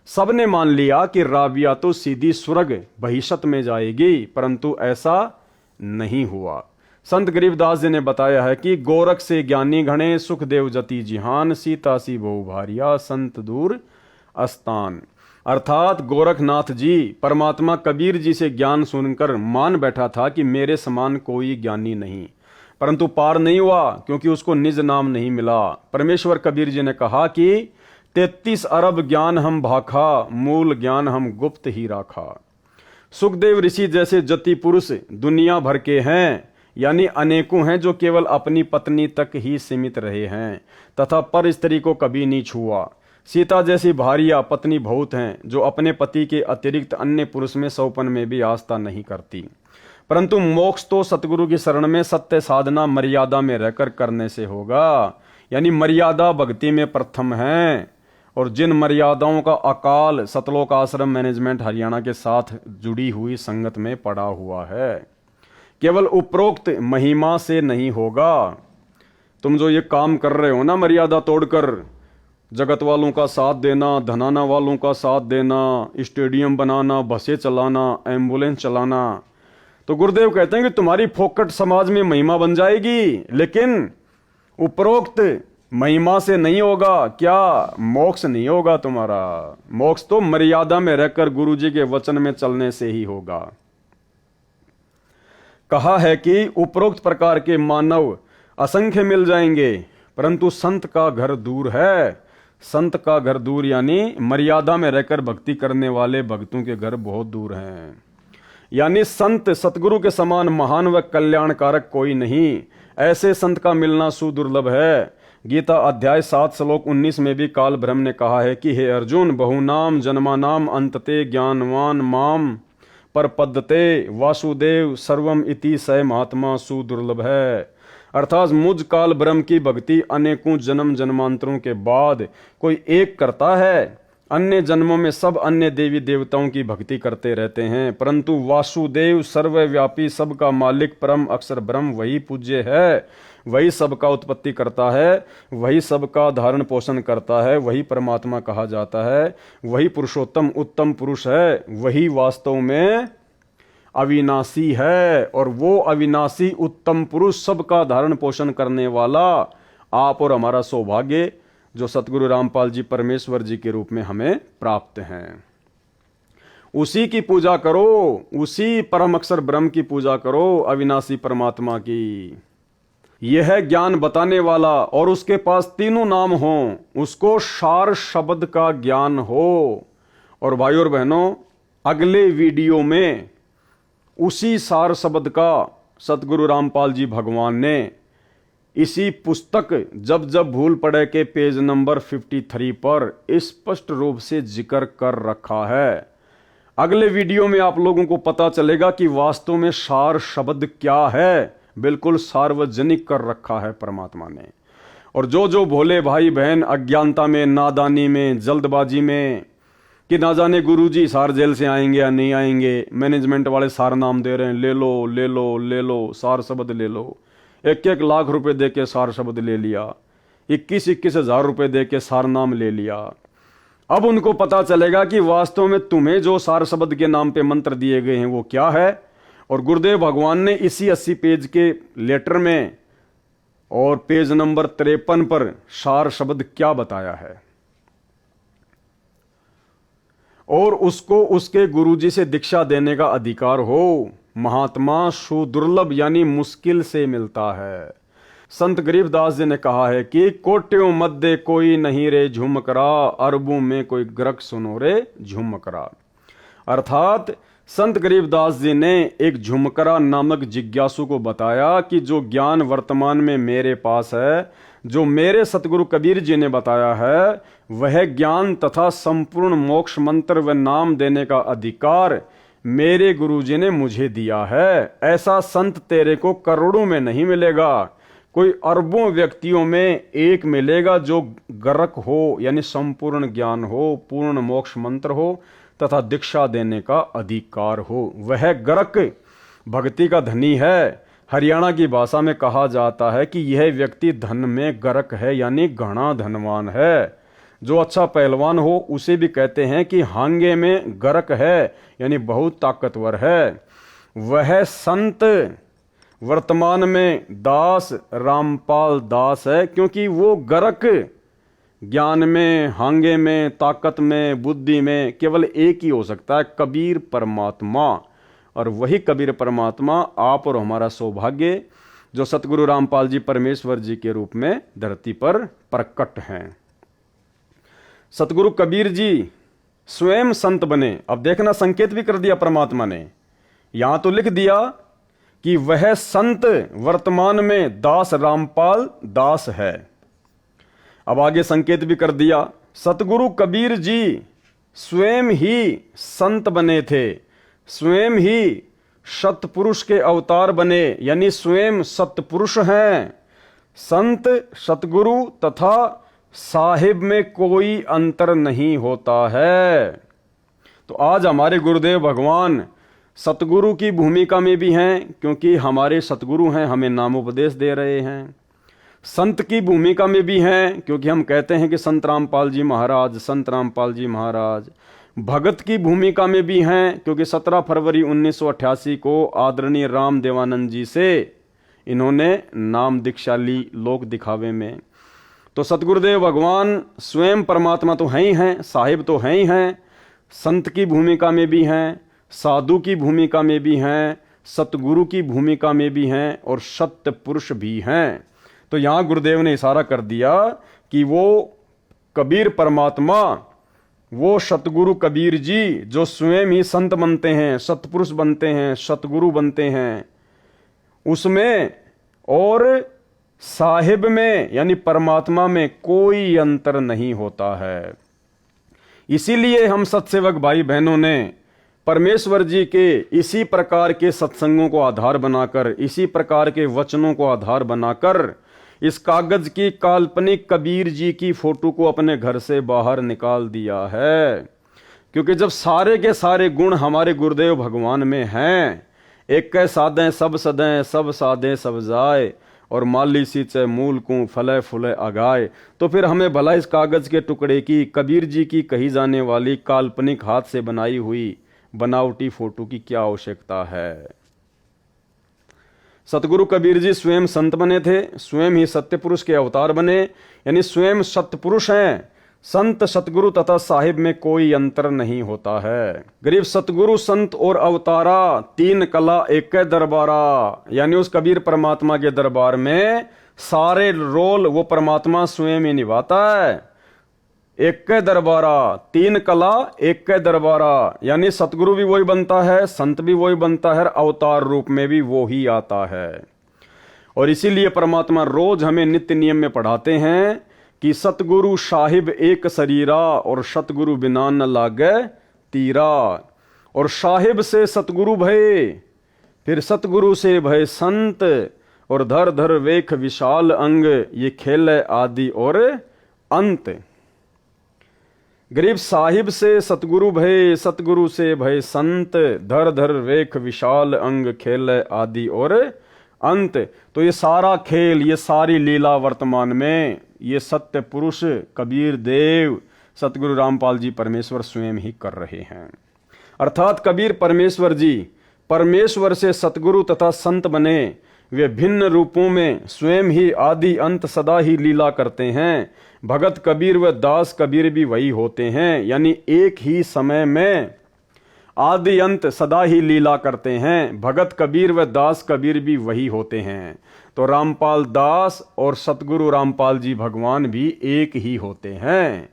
[SPEAKER 1] सबने मान लिया कि राबिया तो सीधी स्वर्ग बहिशत में जाएगी, परंतु ऐसा नहीं हुआ। संत गरीबदास जी ने बताया है कि गोरख से ज्ञानी घणे, सुखदेव जति जिहान, सीता सी बहु भारिया, संत दूर अस्तान। अर्थात गोरखनाथ जी परमात्मा कबीर जी से ज्ञान सुनकर मान बैठा था कि मेरे समान कोई ज्ञानी नहीं, परंतु पार नहीं हुआ क्योंकि उसको निज नाम नहीं मिला। परमेश्वर कबीर जी ने कहा कि 33 अरब ज्ञान हम भाखा, मूल ज्ञान हम गुप्त ही राखा। सुखदेव ऋषि जैसे जति पुरुष दुनिया भर के हैं, यानी अनेकों हैं जो केवल अपनी पत्नी तक ही सीमित रहे हैं तथा पर स्त्री को कभी नहीं छुआ। सीता जैसी भारिया पत्नी बहुत हैं जो अपने पति के अतिरिक्त अन्य पुरुष में सौपन में भी आस्था नहीं करती। परंतु मोक्ष तो सतगुरु की शरण में सत्य साधना मर्यादा में रहकर करने से होगा, यानी मर्यादा भक्ति में प्रथम है। और जिन मर्यादाओं का अकाल सतलोक आश्रम मैनेजमेंट हरियाणा के साथ जुड़ी हुई संगत में पड़ा हुआ है, केवल उपरोक्त महिमा से नहीं होगा। तुम जो ये काम कर रहे हो ना, मर्यादा तोड़कर जगत वालों का साथ देना, धनाना वालों का साथ देना, स्टेडियम बनाना, बसें चलाना, एम्बुलेंस चलाना, तो गुरुदेव कहते हैं कि तुम्हारी फोकट समाज में महिमा बन जाएगी, लेकिन उपरोक्त महिमा से नहीं होगा। क्या मोक्ष नहीं होगा तुम्हारा? मोक्ष तो मर्यादा में रहकर गुरु जी के वचन में चलने से ही होगा। कहा है कि उपरोक्त प्रकार के मानव असंख्य मिल जाएंगे, परंतु संत का घर दूर है। संत का घर दूर यानी मर्यादा में रहकर भक्ति करने वाले भक्तों के घर बहुत दूर हैं। यानी संत सतगुरु के समान महान व कल्याणकारक कोई नहीं। ऐसे संत का मिलना सुदुर्लभ है। गीता अध्याय 7 श्लोक 19 में भी काल ब्रह्म ने कहा है कि हे अर्जुन, बहुनाम जन्मानाम अंतते ज्ञानवान माम पर पद्यते वासुदेव सर्वम इति स महात्मा सुदुर्लभ है। अर्थात मुझ काल ब्रह्म की भक्ति अनेकों जन्म जन्मांतरों के बाद कोई एक करता है। अन्य जन्मों में सब अन्य देवी देवताओं की भक्ति करते रहते हैं, परंतु वासुदेव सर्वव्यापी सबका मालिक परम अक्षर ब्रह्म वही पूज्य है, वही सबका उत्पत्ति करता है, वही सबका धारण पोषण करता है, वही परमात्मा कहा जाता है, वही पुरुषोत्तम उत्तम पुरुष है, वही वास्तव में अविनाशी है। और वो अविनाशी उत्तम पुरुष सबका धारण पोषण करने वाला आप और हमारा सौभाग्य जो सतगुरु रामपाल जी परमेश्वर जी के रूप में हमें प्राप्त हैं। उसी की पूजा करो, उसी परम अक्षर ब्रह्म की पूजा करो, अविनाशी परमात्मा की। यह ज्ञान बताने वाला और उसके पास तीनों नाम हों, उसको सार शब्द का ज्ञान हो। और भाइयों और बहनों, अगले वीडियो में उसी सार शब्द का सतगुरु रामपाल जी भगवान ने इसी पुस्तक जब जब भूल पड़े के पेज नंबर 53 पर स्पष्ट रूप से जिक्र कर रखा है। अगले वीडियो में आप लोगों को पता चलेगा कि वास्तव में सार शब्द क्या है। बिल्कुल सार्वजनिक कर रखा है परमात्मा ने। और जो भोले भाई बहन अज्ञानता में, नादानी में, जल्दबाजी में कि ना जाने गुरुजी सार जेल से आएंगे या नहीं आएंगे, मैनेजमेंट वाले सार नाम दे रहे हैं, ले लो ले लो ले लो, सार शब्द ले लो। 1-1 लाख रुपए दे के सार शब्द ले लिया, 21-21 हजार रुपए दे के सार नाम ले लिया। अब उनको पता चलेगा कि वास्तव में तुम्हें जो सार शब्द के नाम पे मंत्र दिए गए हैं वो क्या है। और गुरुदेव भगवान ने इसी 80 पेज के लेटर में और पेज नंबर 53 पर सार शब्द क्या बताया है, और उसको उसके गुरुजी से दीक्षा देने का अधिकार हो। महात्मा सुदुर्लभ यानी मुश्किल से मिलता है। संत गरीबदास जी ने कहा है कि कोट्यों मध्य कोई नहीं रे झुमकरा, अरबों में कोई ग्रक सुनो रे झुमकरा। अर्थात संत गरीबदास जी ने एक झुमकरा नामक जिज्ञासु को बताया कि जो ज्ञान वर्तमान में मेरे पास है, जो मेरे सतगुरु कबीर जी ने बताया है, वह ज्ञान तथा संपूर्ण मोक्ष मंत्र व नाम देने का अधिकार मेरे गुरुजी ने मुझे दिया है। ऐसा संत तेरे को करोड़ों में नहीं मिलेगा, कोई अरबों व्यक्तियों में एक मिलेगा जो गरक हो, यानी संपूर्ण ज्ञान हो, पूर्ण मोक्ष मंत्र हो तथा दीक्षा देने का अधिकार हो। वह गरक भक्ति का धनी है। हरियाणा की भाषा में कहा जाता है कि यह व्यक्ति धन में गरक है, यानी घना धनवान है। जो अच्छा पहलवान हो उसे भी कहते हैं कि हांगे में गरक है, यानी बहुत ताकतवर है। वह संत वर्तमान में दास रामपाल दास है, क्योंकि वो गरक ज्ञान में, हांगे में, ताकत में, बुद्धि में केवल एक ही हो सकता है, कबीर परमात्मा। और वही कबीर परमात्मा आप और हमारा सौभाग्य, जो सतगुरु रामपाल जी परमेश्वर जी के रूप में धरती पर प्रकट हैं। सतगुरु कबीर जी स्वयं संत बने। अब देखना, संकेत भी कर दिया परमात्मा ने। यहां तो लिख दिया कि वह संत वर्तमान में दास रामपाल दास है। अब आगे संकेत भी कर दिया, सतगुरु कबीर जी स्वयं ही संत बने थे, स्वयं ही सतपुरुष के अवतार बने, यानी स्वयं सतपुरुष हैं। संत, सतगुरु तथा साहिब में कोई अंतर नहीं होता है। तो आज हमारे गुरुदेव भगवान सतगुरु की भूमिका में भी हैं, क्योंकि हमारे सतगुरु हैं, हमें नामोपदेश दे रहे हैं। संत की भूमिका में भी हैं, क्योंकि हम कहते हैं कि संत रामपाल जी महाराज, संत रामपाल जी महाराज। भगत की भूमिका में भी हैं, क्योंकि 17 फरवरी 1988 को आदरणीय राम देवानंद जी से इन्होंने नाम दीक्षा ली लोक दिखावे में। तो सतगुरुदेव भगवान स्वयं परमात्मा तो हैं ही हैं, साहिब तो हैं ही हैं, संत की भूमिका में भी हैं, साधु की भूमिका में भी हैं, सतगुरु की भूमिका में भी हैं और सत्य पुरुष भी हैं। तो यहाँ गुरुदेव ने इशारा कर दिया कि वो कबीर परमात्मा, वो सतगुरु कबीर जी जो स्वयं ही संत बनते हैं, सतपुरुष बनते हैं, सतगुरु बनते हैं, उसमें और साहिब में यानी परमात्मा में कोई अंतर नहीं होता है। इसीलिए हम सत्सेवक भाई बहनों ने परमेश्वर जी के इसी प्रकार के सत्संगों को आधार बनाकर, इसी प्रकार के वचनों को आधार बनाकर इस कागज की काल्पनिक कबीर जी की फोटो को अपने घर से बाहर निकाल दिया है। क्योंकि जब सारे के सारे गुण हमारे गुरुदेव भगवान में हैं, एक कै साधे सब सदें, सब साधे सब जाए, और माली सींचे मूल को फले फुले अगाए, तो फिर हमें भला इस कागज के टुकड़े की, कबीर जी की कही जाने वाली काल्पनिक हाथ से बनाई हुई बनावटी फोटो की क्या आवश्यकता है। सतगुरु कबीर जी स्वयं संत बने थे, स्वयं ही सत्य पुरुष के अवतार बने, यानी स्वयं सतपुरुष हैं। संत, सतगुरु तथा साहिब में कोई अंतर नहीं होता है। गरीब सतगुरु, संत और अवतारा, तीन कला एक दरबारा, यानी उस कबीर परमात्मा के दरबार में सारे रोल वो परमात्मा स्वयं ही निभाता है। एक दरबारा, तीन कला एक दरबारा, यानी सतगुरु भी वही बनता है, संत भी वही बनता है, अवतार रूप में भी वो ही आता है। और इसीलिए परमात्मा रोज हमें नित्य नियम में पढ़ाते हैं कि सतगुरु साहिब एक शरीरा और सतगुरु बिना न लागे तीरा। और साहिब से सतगुरु भय, फिर सतगुरु से भय संत, और धर धर वेख विशाल अंग, ये खेल आदि और अंत। गरीब साहिब से सतगुरु भय, सतगुरु से भय संत, धर धर वेख विशाल अंग, खेल आदि और अंत। तो ये सारा खेल, ये सारी लीला वर्तमान में ये सत्य पुरुष कबीर देव सतगुरु रामपाल जी परमेश्वर स्वयं ही कर रहे हैं। अर्थात कबीर परमेश्वर जी परमेश्वर से सतगुरु तथा संत बने, वे भिन्न रूपों में स्वयं ही आदि अंत सदा ही लीला करते हैं। भगत कबीर व दास कबीर भी वही होते हैं, यानी एक ही समय में आदि अंत सदा ही लीला करते हैं। भगत कबीर व दास कबीर भी वही होते हैं। तो रामपाल दास और सतगुरु रामपाल जी भगवान भी एक ही होते हैं।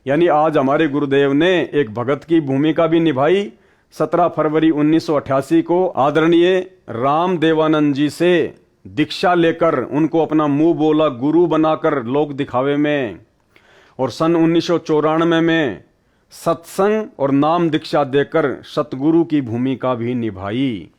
[SPEAKER 1] यानी आज हमारे गुरुदेव ने एक भगत की भूमिका भी निभाई। 17 फरवरी 1988 को आदरणीय राम देवानंद जी से दीक्षा लेकर उनको अपना मुंह बोला गुरु बनाकर लोक दिखावे में, और सन 1994 में सत्संग और नाम दीक्षा देकर सतगुरु की भूमिका भी निभाई।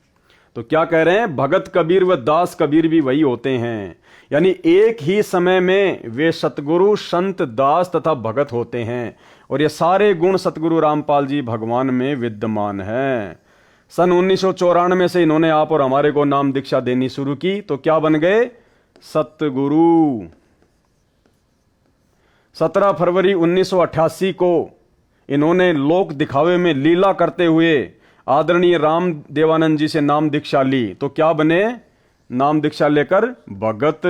[SPEAKER 1] तो क्या कह रहे हैं, भगत कबीर व दास कबीर भी वही होते हैं। यानी एक ही समय में वे सतगुरु, संत, दास तथा भगत होते हैं और ये सारे गुण सतगुरु रामपाल जी भगवान में विद्यमान हैं। सन 1994 से इन्होंने आप और हमारे को नाम दीक्षा देनी शुरू की, तो क्या बन गए, सतगुरु। 17 फरवरी 1988 को इन्होंने लोक दिखावे में लीला करते हुए आदरणीय राम देवानंद जी से नाम दीक्षा ली, तो क्या बने, नाम दीक्षा लेकर भगत।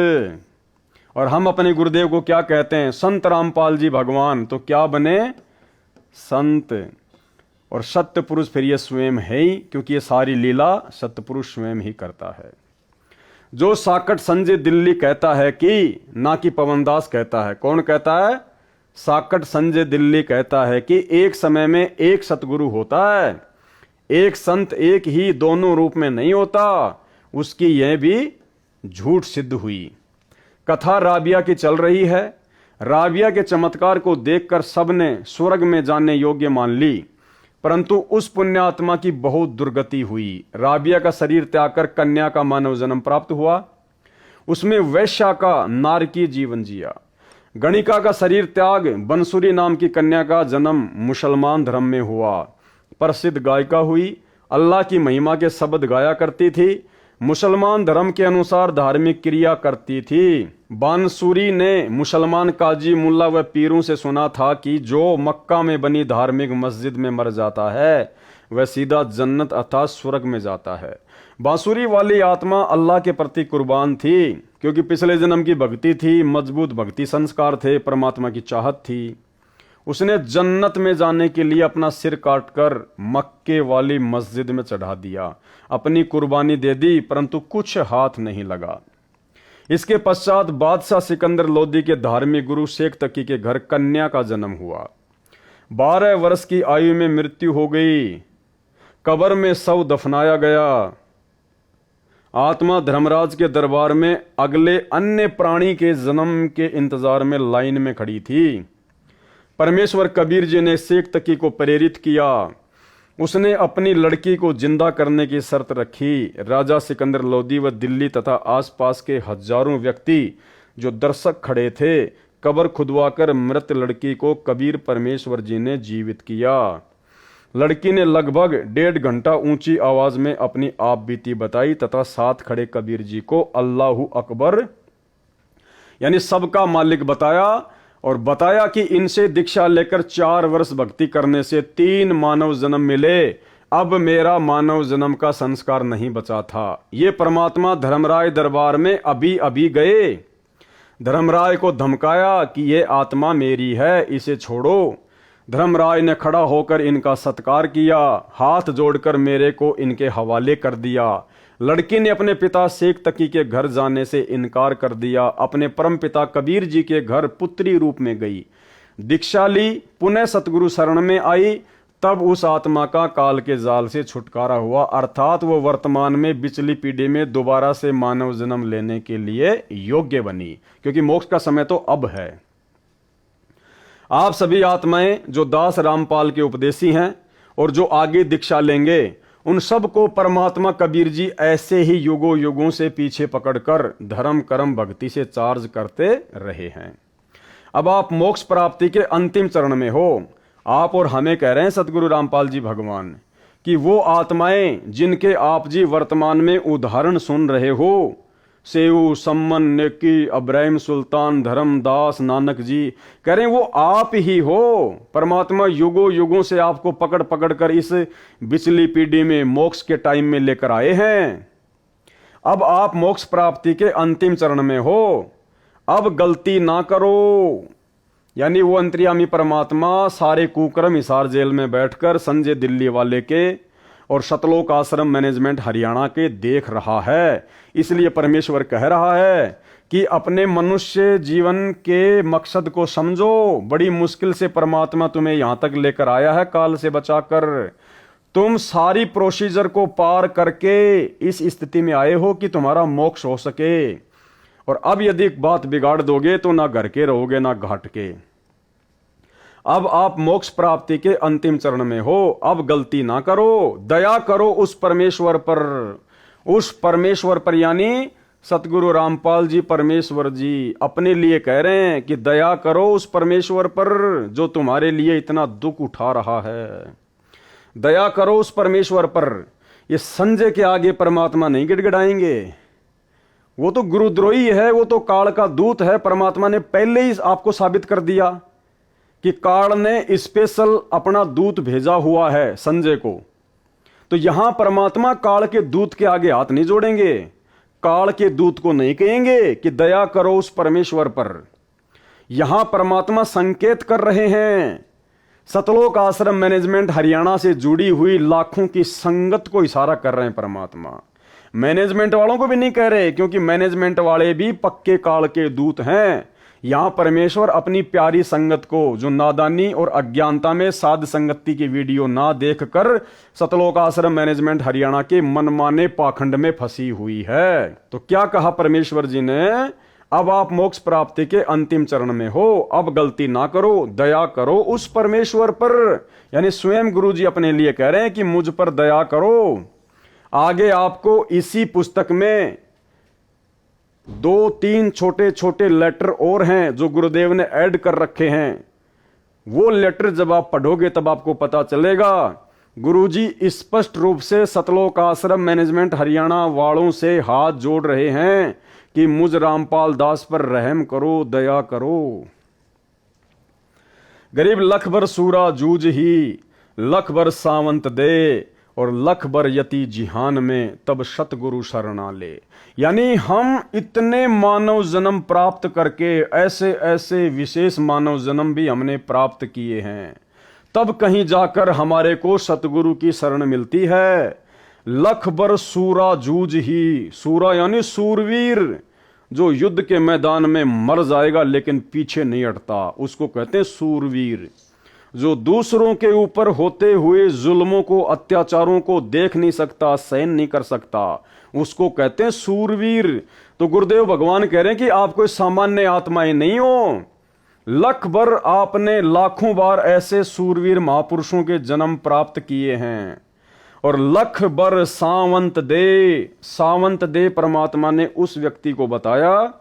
[SPEAKER 1] और हम अपने गुरुदेव को क्या कहते हैं, संत रामपाल जी भगवान, तो क्या बने, संत। और सत्य पुरुष फिर ये स्वयं है ही, क्योंकि ये सारी लीला सत्य पुरुष स्वयं ही करता है। जो साकट संजय दिल्ली कहता है कि, ना कि पवनदास कहता है, कौन कहता है, साकट संजय दिल्ली कहता है कि एक समय में एक सतगुरु होता है, एक संत एक ही दोनों रूप में नहीं होता, उसकी यह भी झूठ सिद्ध हुई। कथा राबिया की चल रही है। राबिया के चमत्कार को देखकर सबने स्वर्ग में जाने योग्य मान ली, परंतु उस पुण्यात्मा की बहुत दुर्गति हुई। राबिया का शरीर त्याग कर कन्या का मानव जन्म प्राप्त हुआ, उसमें वैश्या का नारकीय जीवन जिया। गणिका का शरीर त्याग बंसुरी नाम की कन्या का जन्म मुसलमान धर्म में हुआ। प्रसिद्ध गायिका हुई, अल्लाह की महिमा के शब्द गाया करती थी, मुसलमान धर्म के अनुसार धार्मिक क्रिया करती थी। बांसुरी ने मुसलमान काजी, मुल्ला व पीरों से सुना था कि जो मक्का में बनी धार्मिक मस्जिद में मर जाता है वह सीधा जन्नत अर्थात स्वर्ग में जाता है। बांसुरी वाली आत्मा अल्लाह के प्रति कुर्बान थी, क्योंकि पिछले जन्म की भक्ति थी, मजबूत भक्ति संस्कार थे, परमात्मा की चाहत थी। उसने जन्नत में जाने के लिए अपना सिर काटकर मक्के वाली मस्जिद में चढ़ा दिया, अपनी कुर्बानी दे दी, परंतु कुछ हाथ नहीं लगा। इसके पश्चात बादशाह सिकंदर लोदी के धार्मिक गुरु शेख तकी के घर कन्या का जन्म हुआ। 12 वर्ष की आयु में मृत्यु हो गई। कब्र में शव दफनाया गया। आत्मा धर्मराज के दरबार में अगले अन्य प्राणी के जन्म के इंतजार में लाइन में खड़ी थी। परमेश्वर कबीर जी ने शेख तकी को प्रेरित किया। उसने अपनी लड़की को जिंदा करने की शर्त रखी। राजा सिकंदर लोदी व दिल्ली तथा आसपास के हजारों व्यक्ति जो दर्शक खड़े थे, कब्र खुदवाकर मृत लड़की को कबीर परमेश्वर जी ने जीवित किया। लड़की ने लगभग 1.5 घंटा ऊंची आवाज में अपनी आप बीती बताई तथा साथ खड़े कबीर जी को अल्लाहू अकबर यानी सबका मालिक बताया, और बताया कि इनसे दीक्षा लेकर 4 वर्ष भक्ति करने से 3 मानव जन्म मिले। अब मेरा मानव जन्म का संस्कार नहीं बचा था। ये परमात्मा धर्मराय दरबार में अभी अभी गए। धर्मराय को धमकाया कि ये आत्मा मेरी है, इसे छोड़ो। धर्मराय ने खड़ा होकर इनका सत्कार किया, हाथ जोड़कर मेरे को इनके हवाले कर दिया। लड़की ने अपने पिता शेख तकी के घर जाने से इनकार कर दिया, अपने परम पिता कबीर जी के घर पुत्री रूप में गई। दीक्षा ली, पुनः सतगुरु शरण में आई, तब उस आत्मा का काल के जाल से छुटकारा हुआ, अर्थात वो वर्तमान में बिचली पीढ़ी में दोबारा से मानव जन्म लेने के लिए योग्य बनी, क्योंकि मोक्ष का समय तो अब है। आप सभी आत्माएं जो दास रामपाल के उपदेशी हैं और जो आगे दीक्षा लेंगे, उन सब को परमात्मा कबीर जी ऐसे ही युगों युगों से पीछे पकड़कर धर्म कर्म भक्ति से चार्ज करते रहे हैं। अब आप मोक्ष प्राप्ति के अंतिम चरण में हो। आप और हमें कह रहे हैं सतगुरु रामपाल जी भगवान कि वो आत्माएं जिनके आप जी वर्तमान में उदाहरण सुन रहे हो, सेऊ, सम्मन, नेकी, अब्राहिम सुल्तान, धर्मदास, नानक जी, कह रहे हैं वो आप ही हो। परमात्मा युगों युगों से आपको पकड़ पकड़ कर इस बिचली पीढ़ी में मोक्ष के टाइम में लेकर आए हैं। अब आप मोक्ष प्राप्ति के अंतिम चरण में हो। अब गलती ना करो। यानी वो अंतर्यामी परमात्मा सारे कुकर्म हिसार जेल में बैठकर संजय दिल्ली वाले के और सतलोक आश्रम मैनेजमेंट हरियाणा के देख रहा है। इसलिए परमेश्वर कह रहा है कि अपने मनुष्य जीवन के मकसद को समझो। बड़ी मुश्किल से परमात्मा तुम्हें यहां तक लेकर आया है, काल से बचाकर। तुम सारी प्रोसीजर को पार करके इस स्थिति में आए हो कि तुम्हारा मोक्ष हो सके। और अब यदि बात बिगाड़ दोगे तो ना घर के रहोगे ना घाट के। अब आप मोक्ष प्राप्ति के अंतिम चरण में हो। अब गलती ना करो, दया करो उस परमेश्वर पर। उस परमेश्वर पर, यानी सतगुरु रामपाल जी परमेश्वर जी अपने लिए कह रहे हैं कि दया करो उस परमेश्वर पर जो तुम्हारे लिए इतना दुख उठा रहा है। दया करो उस परमेश्वर पर। ये संजय के आगे परमात्मा नहीं गिड़गिड़ाएंगे, वो तो गुरुद्रोही है, वो तो काल का दूत है। परमात्मा ने पहले ही आपको साबित कर दिया कि काल ने स्पेशल अपना दूत भेजा हुआ है संजय को। तो यहां परमात्मा काल के दूत के आगे हाथ नहीं जोड़ेंगे, काल के दूत को नहीं कहेंगे कि दया करो उस परमेश्वर पर। यहां परमात्मा संकेत कर रहे हैं, सतलोक आश्रम मैनेजमेंट हरियाणा से जुड़ी हुई लाखों की संगत को इशारा कर रहे हैं परमात्मा। मैनेजमेंट वालों को भी नहीं कह रहे, क्योंकि मैनेजमेंट वाले भी पक्के काल के दूत हैं। यहां परमेश्वर अपनी प्यारी संगत को, जो नादानी और अज्ञानता में साध संगति की वीडियो ना देखकर सतलोक आश्रम मैनेजमेंट हरियाणा के मनमाने पाखंड में फंसी हुई है, तो क्या कहा परमेश्वर जी ने, अब आप मोक्ष प्राप्ति के अंतिम चरण में हो, अब गलती ना करो, दया करो उस परमेश्वर पर। यानी स्वयं गुरु जी अपने लिए कह रहे हैं कि मुझ पर दया करो। आगे आपको इसी पुस्तक में 2-3 छोटे छोटे लेटर और हैं जो गुरुदेव ने ऐड कर रखे हैं। वो लेटर जब आप पढ़ोगे तब आपको पता चलेगा। गुरुजी स्पष्ट रूप से सतलोक आश्रम मैनेजमेंट हरियाणा वालों से हाथ जोड़ रहे हैं कि मुझ रामपाल दास पर रहम करो, दया करो। गरीब लख भर सूरा जूझ ही, लख भर सावंत दे, और लख बर यति जिहान में तब सतगुरु शरणा ले। यानी हम इतने मानव जन्म प्राप्त करके, ऐसे ऐसे विशेष मानव जन्म भी हमने प्राप्त किए हैं, तब कहीं जाकर हमारे को सतगुरु की शरण मिलती है। लख बर सूरा जूझ ही, सूरा यानी सूरवीर, जो युद्ध के मैदान में मर जाएगा लेकिन पीछे नहीं हटता, उसको कहते हैं सूरवीर। जो दूसरों के ऊपर होते हुए जुल्मों को, अत्याचारों को देख नहीं सकता, सहन नहीं कर सकता, उसको कहते हैं सूरवीर। तो गुरुदेव भगवान कह रहे हैं कि आप कोई सामान्य आत्माएं नहीं हो। लख भर आपने लाखों बार ऐसे सूरवीर महापुरुषों के जन्म प्राप्त किए हैं। और लख बर सावंत दे, सावंत दे परमात्मा ने उस व्यक्ति को बताया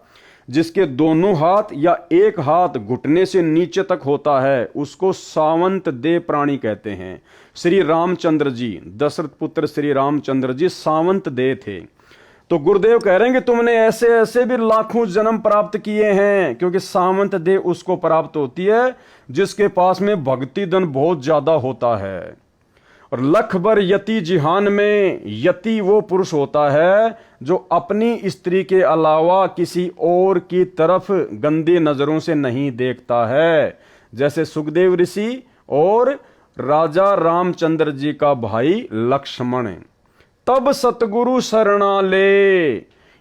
[SPEAKER 1] जिसके दोनों हाथ या एक हाथ घुटने से नीचे तक होता है, उसको सावंत दे प्राणी कहते हैं। श्री रामचंद्र जी, दशरथ पुत्र श्री रामचंद्र जी सावंत दे थे। तो गुरुदेव कह रहे हैं कि तुमने ऐसे ऐसे भी लाखों जन्म प्राप्त किए हैं, क्योंकि सावंत दे उसको प्राप्त होती है जिसके पास में भक्ति धन बहुत ज्यादा होता है। और लख बर यति जिहान में, यति वो पुरुष होता है जो अपनी स्त्री के अलावा किसी और की तरफ गंदी नजरों से नहीं देखता है, जैसे सुखदेव ऋषि और राजा रामचंद्र जी का भाई लक्ष्मण। तब सतगुरु शरणा ले,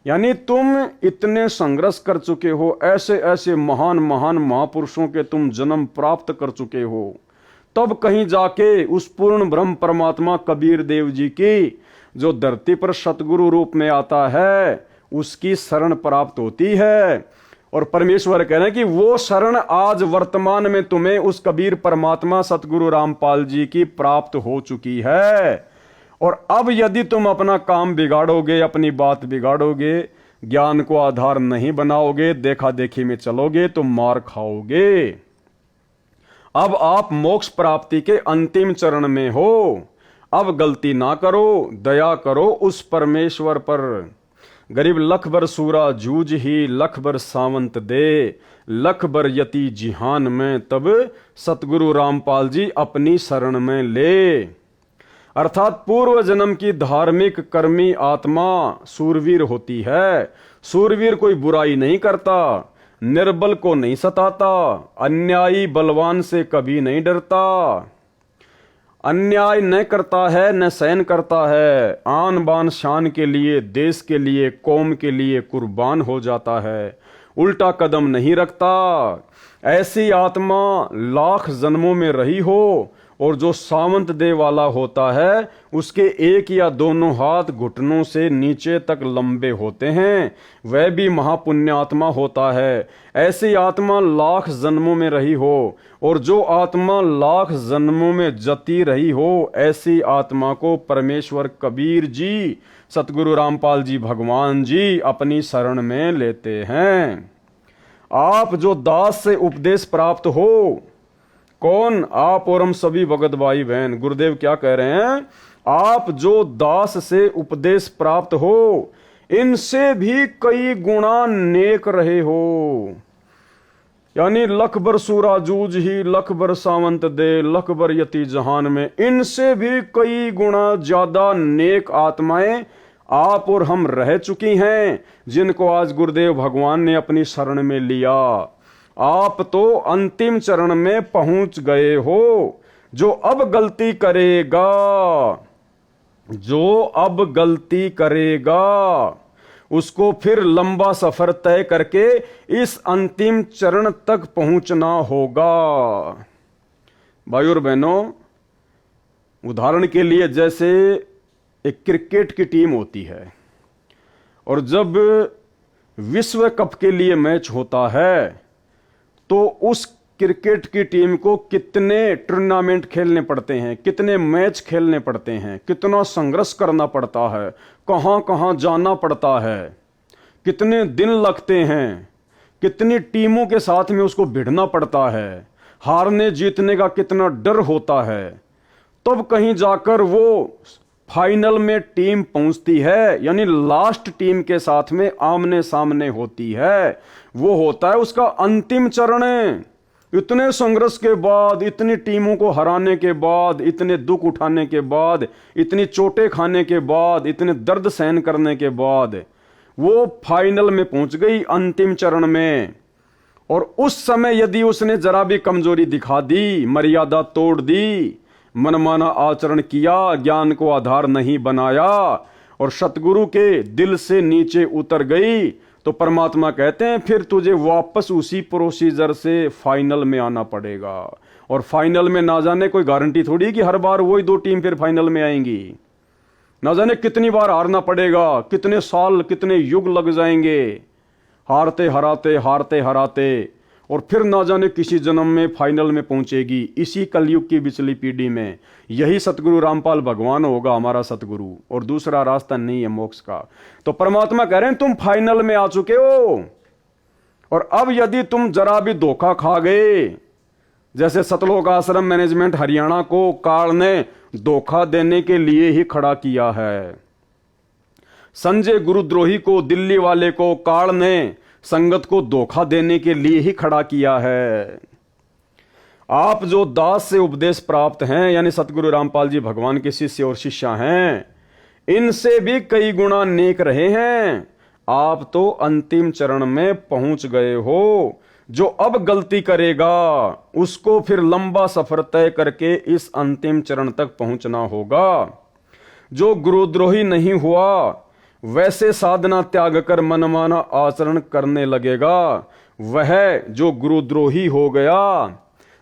[SPEAKER 1] यानी तुम इतने संघर्ष कर चुके हो, ऐसे ऐसे महान महान महापुरुषों के तुम जन्म प्राप्त कर चुके हो, तब कहीं जाके उस पूर्ण ब्रह्म परमात्मा कबीर देव जी की, जो धरती पर सतगुरु रूप में आता है, उसकी शरण प्राप्त होती है। और परमेश्वर कह रहे हैं कि वो शरण आज वर्तमान में तुम्हें उस कबीर परमात्मा सतगुरु रामपाल जी की प्राप्त हो चुकी है। और अब यदि तुम अपना काम बिगाड़ोगे, अपनी बात बिगाड़ोगे, ज्ञान को आधार नहीं बनाओगे, देखा देखी में चलोगे, तो मार खाओगे। अब आप मोक्ष प्राप्ति के अंतिम चरण में हो, अब गलती ना करो, दया करो उस परमेश्वर पर। गरीब लख बर सूरा जूझ ही, लख बर सावंत दे, लख बर यति जिहान में तब सतगुरु रामपाल जी अपनी शरण में ले। अर्थात पूर्व जन्म की धार्मिक कर्मी आत्मा सूरवीर होती है। सूरवीर कोई बुराई नहीं करता, निर्बल को नहीं सताता, अन्यायी बलवान से कभी नहीं डरता, अन्याय न करता है न सहन करता है, आन बान शान के लिए, देश के लिए, कौम के लिए कुर्बान हो जाता है, उल्टा कदम नहीं रखता। ऐसी आत्मा लाख जन्मों में रही हो और जो सावंत देह वाला होता है उसके एक या दोनों हाथ घुटनों से नीचे तक लंबे होते हैं, वह भी महापुण्यात्मा होता है। ऐसी आत्मा लाख जन्मों में रही हो, और जो आत्मा लाख जन्मों में जती रही हो, ऐसी आत्मा को परमेश्वर कबीर जी, सतगुरु रामपाल जी भगवान जी अपनी शरण में लेते हैं। आप जो दास से उपदेश प्राप्त हो, कौन? आप और हम सभी भगत भाई बहन। गुरुदेव क्या कह रहे हैं? आप जो दास से उपदेश प्राप्त हो, इनसे भी कई गुणा नेक रहे हो। यानी लख बर सूरा जूझ ही, लख बर सावंत दे, लख बर यति जहान में, इनसे भी कई गुणा ज्यादा नेक आत्माएं आप और हम रह चुकी हैं, जिनको आज गुरुदेव भगवान ने अपनी शरण में लिया। आप तो अंतिम चरण में पहुंच गए हो। जो अब गलती करेगा, जो अब गलती करेगा, उसको फिर लंबा सफर तय करके इस अंतिम चरण तक पहुंचना होगा। भाई और बहनों, उदाहरण के लिए जैसे एक क्रिकेट की टीम होती है, और जब विश्व कप के लिए मैच होता है तो उस क्रिकेट की टीम को कितने टूर्नामेंट खेलने पड़ते हैं, कितने मैच खेलने पड़ते हैं, कितना संघर्ष करना पड़ता है, कहां कहां जाना पड़ता है, कितने दिन लगते हैं, कितनी टीमों के साथ में उसको भिड़ना पड़ता है, हारने जीतने का कितना डर होता है, तब कहीं जाकर वो फाइनल में टीम पहुंचती है, यानी लास्ट टीम के साथ में आमने सामने होती है। वो होता है उसका अंतिम चरण। इतने संघर्ष के बाद, इतनी टीमों को हराने के बाद, इतने दुख उठाने के बाद, इतनी चोटें खाने के बाद, इतने दर्द सहन करने के बाद वो फाइनल में पहुंच गई, अंतिम चरण में। और उस समय यदि उसने जरा भी कमजोरी दिखा दी, मर्यादा तोड़ दी, मनमाना आचरण किया, ज्ञान को आधार नहीं बनाया और सतगुरु के दिल से नीचे उतर गई, तो परमात्मा कहते हैं फिर तुझे वापस उसी प्रोसीजर से फाइनल में आना पड़ेगा। और फाइनल में ना जाने कोई गारंटी थोड़ी कि हर बार वही दो टीम फिर फाइनल में आएंगी। ना जाने कितनी बार हारना पड़ेगा, कितने साल, कितने युग लग जाएंगे हारते हराते, हारते हराते, और फिर ना जाने किसी जन्म में फाइनल में पहुंचेगी। इसी कलयुग की पिछली पीढ़ी में यही सतगुरु रामपाल भगवान होगा हमारा सतगुरु, और दूसरा रास्ता नहीं है मोक्ष का। तो परमात्मा कह रहे हैं तुम फाइनल में आ चुके हो, और अब यदि तुम जरा भी धोखा खा गए, जैसे सतलोक आश्रम मैनेजमेंट हरियाणा को काल ने धोखा देने के लिए ही खड़ा किया है। संजय गुरुद्रोही को, दिल्ली वाले को काल ने संगत को धोखा देने के लिए ही खड़ा किया है। आप जो दास से उपदेश प्राप्त हैं, यानी सतगुरु रामपाल जी भगवान के शिष्य और शिष्या हैं, इनसे भी कई गुणा नेक रहे हैं। आप तो अंतिम चरण में पहुंच गए हो। जो अब गलती करेगा उसको फिर लंबा सफर तय करके इस अंतिम चरण तक पहुंचना होगा। जो गुरुद्रोही नहीं हुआ, वैसे साधना त्याग कर मनमाना आचरण करने लगेगा, वह जो गुरुद्रोही हो गया।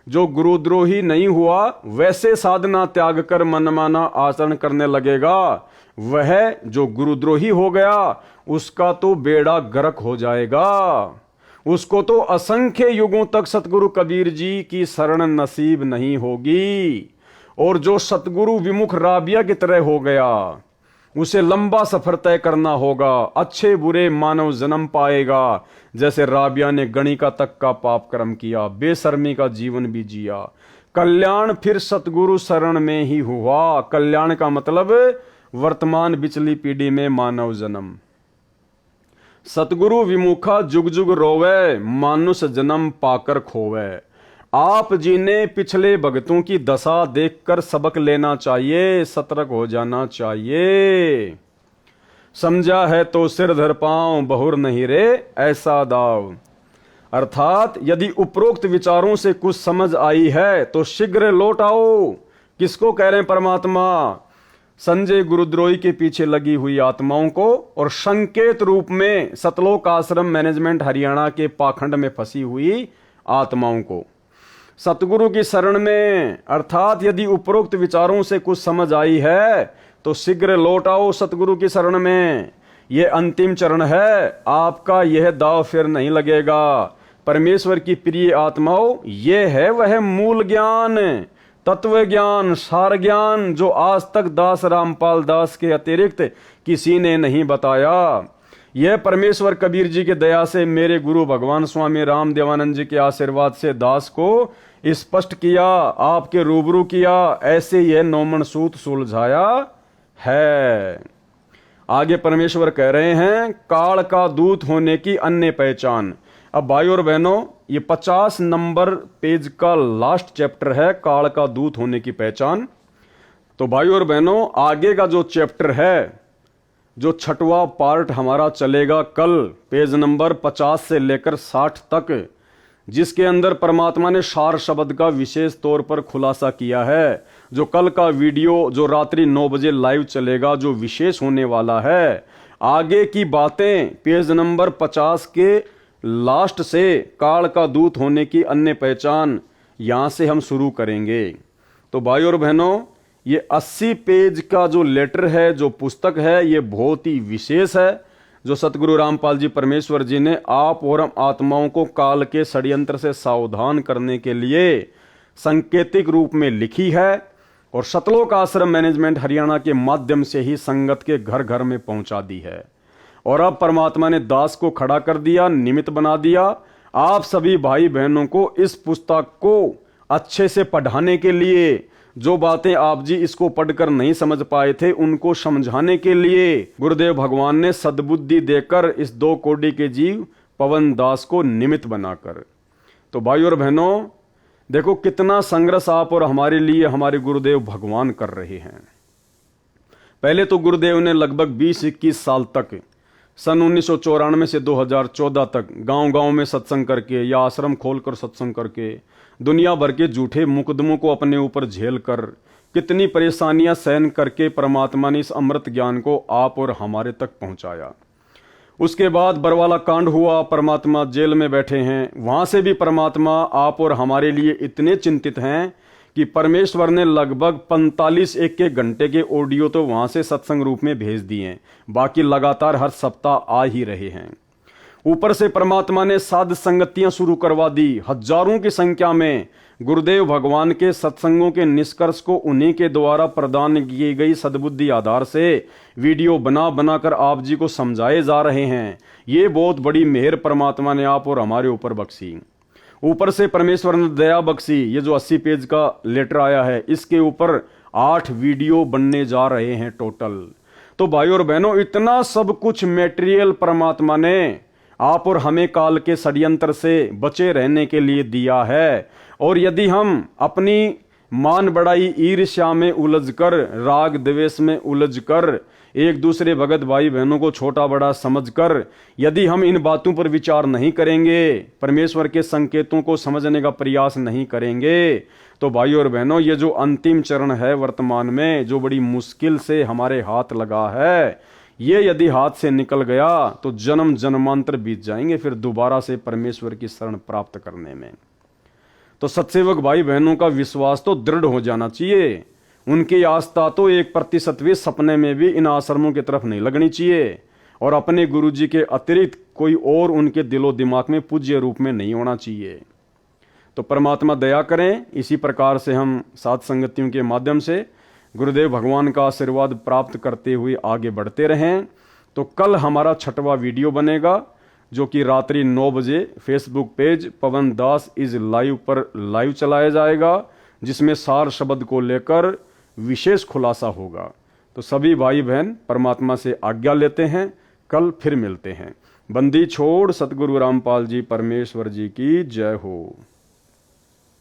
[SPEAKER 1] जो गुरुद्रोही नहीं हुआ, वैसे साधना त्याग कर मनमाना आचरण करने लगेगा, वह जो गुरुद्रोही हो गया, उसका तो बेड़ा गर्क हो जाएगा। उसको तो असंख्य युगों तक सतगुरु कबीर जी की शरण नसीब नहीं होगी। और जो सतगुरु विमुख राबिया की तरह हो गया, उसे लंबा सफर तय करना होगा, अच्छे बुरे मानव जन्म पाएगा। जैसे राबिया ने गणिका तक का पाप कर्म किया, बेशर्मी का जीवन भी जिया, कल्याण फिर सतगुरु शरण में ही हुआ। कल्याण का मतलब वर्तमान बिचली पीढ़ी में मानव जन्म। सतगुरु विमुखा जुग जुग रोवे, मानुष जन्म पाकर खोवे। आप जी ने पिछले भगतों की दशा देखकर सबक लेना चाहिए, सतर्क हो जाना चाहिए। समझा है तो सिर धर पांव, बहुर नहीं रे ऐसा दाव। अर्थात यदि उपरोक्त विचारों से कुछ समझ आई है तो शीघ्र लौट आओ। किसको कह रहे हैं परमात्मा? संजय गुरुद्रोही के पीछे लगी हुई आत्माओं को, और संकेत रूप में सतलोक आश्रम मैनेजमेंट हरियाणा के पाखंड में फंसी हुई आत्माओं को। सतगुरु की शरण में, अर्थात यदि उपरोक्त विचारों से कुछ समझ आई है तो शीघ्र लौट आओ सतगुरु की शरण में। यह अंतिम चरण है, आपका यह दाव फिर नहीं लगेगा। परमेश्वर की प्रिय आत्माओं, यह है वह मूल ज्ञान, तत्व ज्ञान, सार ज्ञान जो आज तक दास रामपाल दास के अतिरिक्त किसी ने नहीं बताया। यह परमेश्वर कबीर जी की दया से मेरे गुरु भगवान स्वामी राम देवानंद जी के आशीर्वाद से दास को स्पष्ट किया, आपके रूबरू किया, ऐसे यह नौमन सूत सुलझाया है। आगे परमेश्वर कह रहे हैं, काल का दूत होने की अन्य पहचान। अब भाई और बहनों, ये 50 नंबर पेज का लास्ट चैप्टर है, काल का दूत होने की पहचान। तो भाई और बहनों, आगे का जो चैप्टर है, जो 6वां पार्ट हमारा चलेगा कल, पेज नंबर 50 से लेकर 60 तक, जिसके अंदर परमात्मा ने सार शब्द का विशेष तौर पर खुलासा किया है। जो कल का वीडियो जो रात्रि 9 बजे लाइव चलेगा, जो विशेष होने वाला है, आगे की बातें पेज नंबर 50 के लास्ट से काल का दूत होने की अन्य पहचान, यहां से हम शुरू करेंगे। तो भाई और बहनों, ये 80 पेज का जो लेटर है, जो पुस्तक है, ये बहुत ही विशेष है, जो सतगुरु रामपाल जी परमेश्वर जी ने आप और हम आत्माओं को काल के षड्यंत्र से सावधान करने के लिए सांकेतिक रूप में लिखी है और सतलोक आश्रम मैनेजमेंट हरियाणा के माध्यम से ही संगत के घर घर में पहुंचा दी है। और अब परमात्मा ने दास को खड़ा कर दिया, निमित्त बना दिया, आप सभी भाई बहनों को इस पुस्तक को अच्छे से पढ़ाने के लिए, जो बातें आप जी इसको पढ़कर नहीं समझ पाए थे उनको समझाने के लिए गुरुदेव भगवान ने सद्बुद्धि देकर इस 2 कोटि के जीव पवन दास को निमित्त बनाकर। तो भाई और बहनों, देखो कितना संघर्ष आप और हमारे लिए हमारे गुरुदेव भगवान कर रहे हैं। पहले तो गुरुदेव ने लगभग 20-21 साल तक, सन 1994 से 2014 तक गांव-गांव में सत्संग करके या आश्रम खोलकर सत्संग करके दुनिया भर के झूठे मुकदमों को अपने ऊपर झेल कर कितनी परेशानियां सहन करके परमात्मा ने इस अमृत ज्ञान को आप और हमारे तक पहुंचाया। उसके बाद बरवाला कांड हुआ, परमात्मा जेल में बैठे हैं, वहां से भी परमात्मा आप और हमारे लिए इतने चिंतित हैं कि परमेश्वर ने लगभग 45 एक घंटे के ऑडियो तो वहां से सत्संग रूप में भेज दिए हैं, बाकी लगातार हर सप्ताह आ ही रहे हैं। ऊपर से परमात्मा ने साध संगतियां शुरू करवा दी, हजारों की संख्या में गुरुदेव भगवान के सत्संगों के निष्कर्ष को उन्हीं के द्वारा प्रदान की गई सद्बुद्धि आधार से वीडियो बना बनाकर आप जी को समझाए जा रहे हैं। ये बहुत बड़ी मेहर परमात्मा ने आप और हमारे ऊपर बख्शी। ऊपर से परमेश्वर ने दया बख्शी, ये जो 80 पेज का लेटर आया है, इसके ऊपर 8 वीडियो बनने जा रहे हैं टोटल। तो भाई और बहनों, इतना सब कुछ मेटेरियल परमात्मा ने आप और हमें काल के षड्यंत्र से बचे रहने के लिए दिया है। और यदि हम अपनी मान बढ़ाई ईर्ष्या में उलझकर, राग द्वेष में उलझकर, एक दूसरे भगत भाई बहनों को छोटा बड़ा समझकर यदि हम इन बातों पर विचार नहीं करेंगे, परमेश्वर के संकेतों को समझने का प्रयास नहीं करेंगे, तो भाई और बहनों, ये जो अंतिम चरण है वर्तमान में, जो बड़ी मुश्किल से हमारे हाथ लगा है, ये यदि हाथ से निकल गया तो जन्म जन्मांतर बीत जाएंगे फिर दोबारा से परमेश्वर की शरण प्राप्त करने में। तो सत्सेवक भाई बहनों का विश्वास तो दृढ़ हो जाना चाहिए, उनकी आस्था तो 1% भी सपने में भी इन आश्रमों की तरफ नहीं लगनी चाहिए, और अपने गुरुजी के अतिरिक्त कोई और उनके दिलो दिमाग में पूज्य रूप में नहीं होना चाहिए। तो परमात्मा दया करें, इसी प्रकार से हम साध संगतियों के माध्यम से गुरुदेव भगवान का आशीर्वाद प्राप्त करते हुए आगे बढ़ते रहें। तो कल हमारा 6वां वीडियो बनेगा, जो कि रात्रि 9 बजे Facebook page Pawan Das is live पर लाइव चलाया जाएगा, जिसमें सार शब्द को लेकर विशेष खुलासा होगा। तो सभी भाई बहन परमात्मा से आज्ञा लेते हैं, कल फिर मिलते हैं। बंदी छोड़ सतगुरु रामपाल जी परमेश्वर जी की जय हो।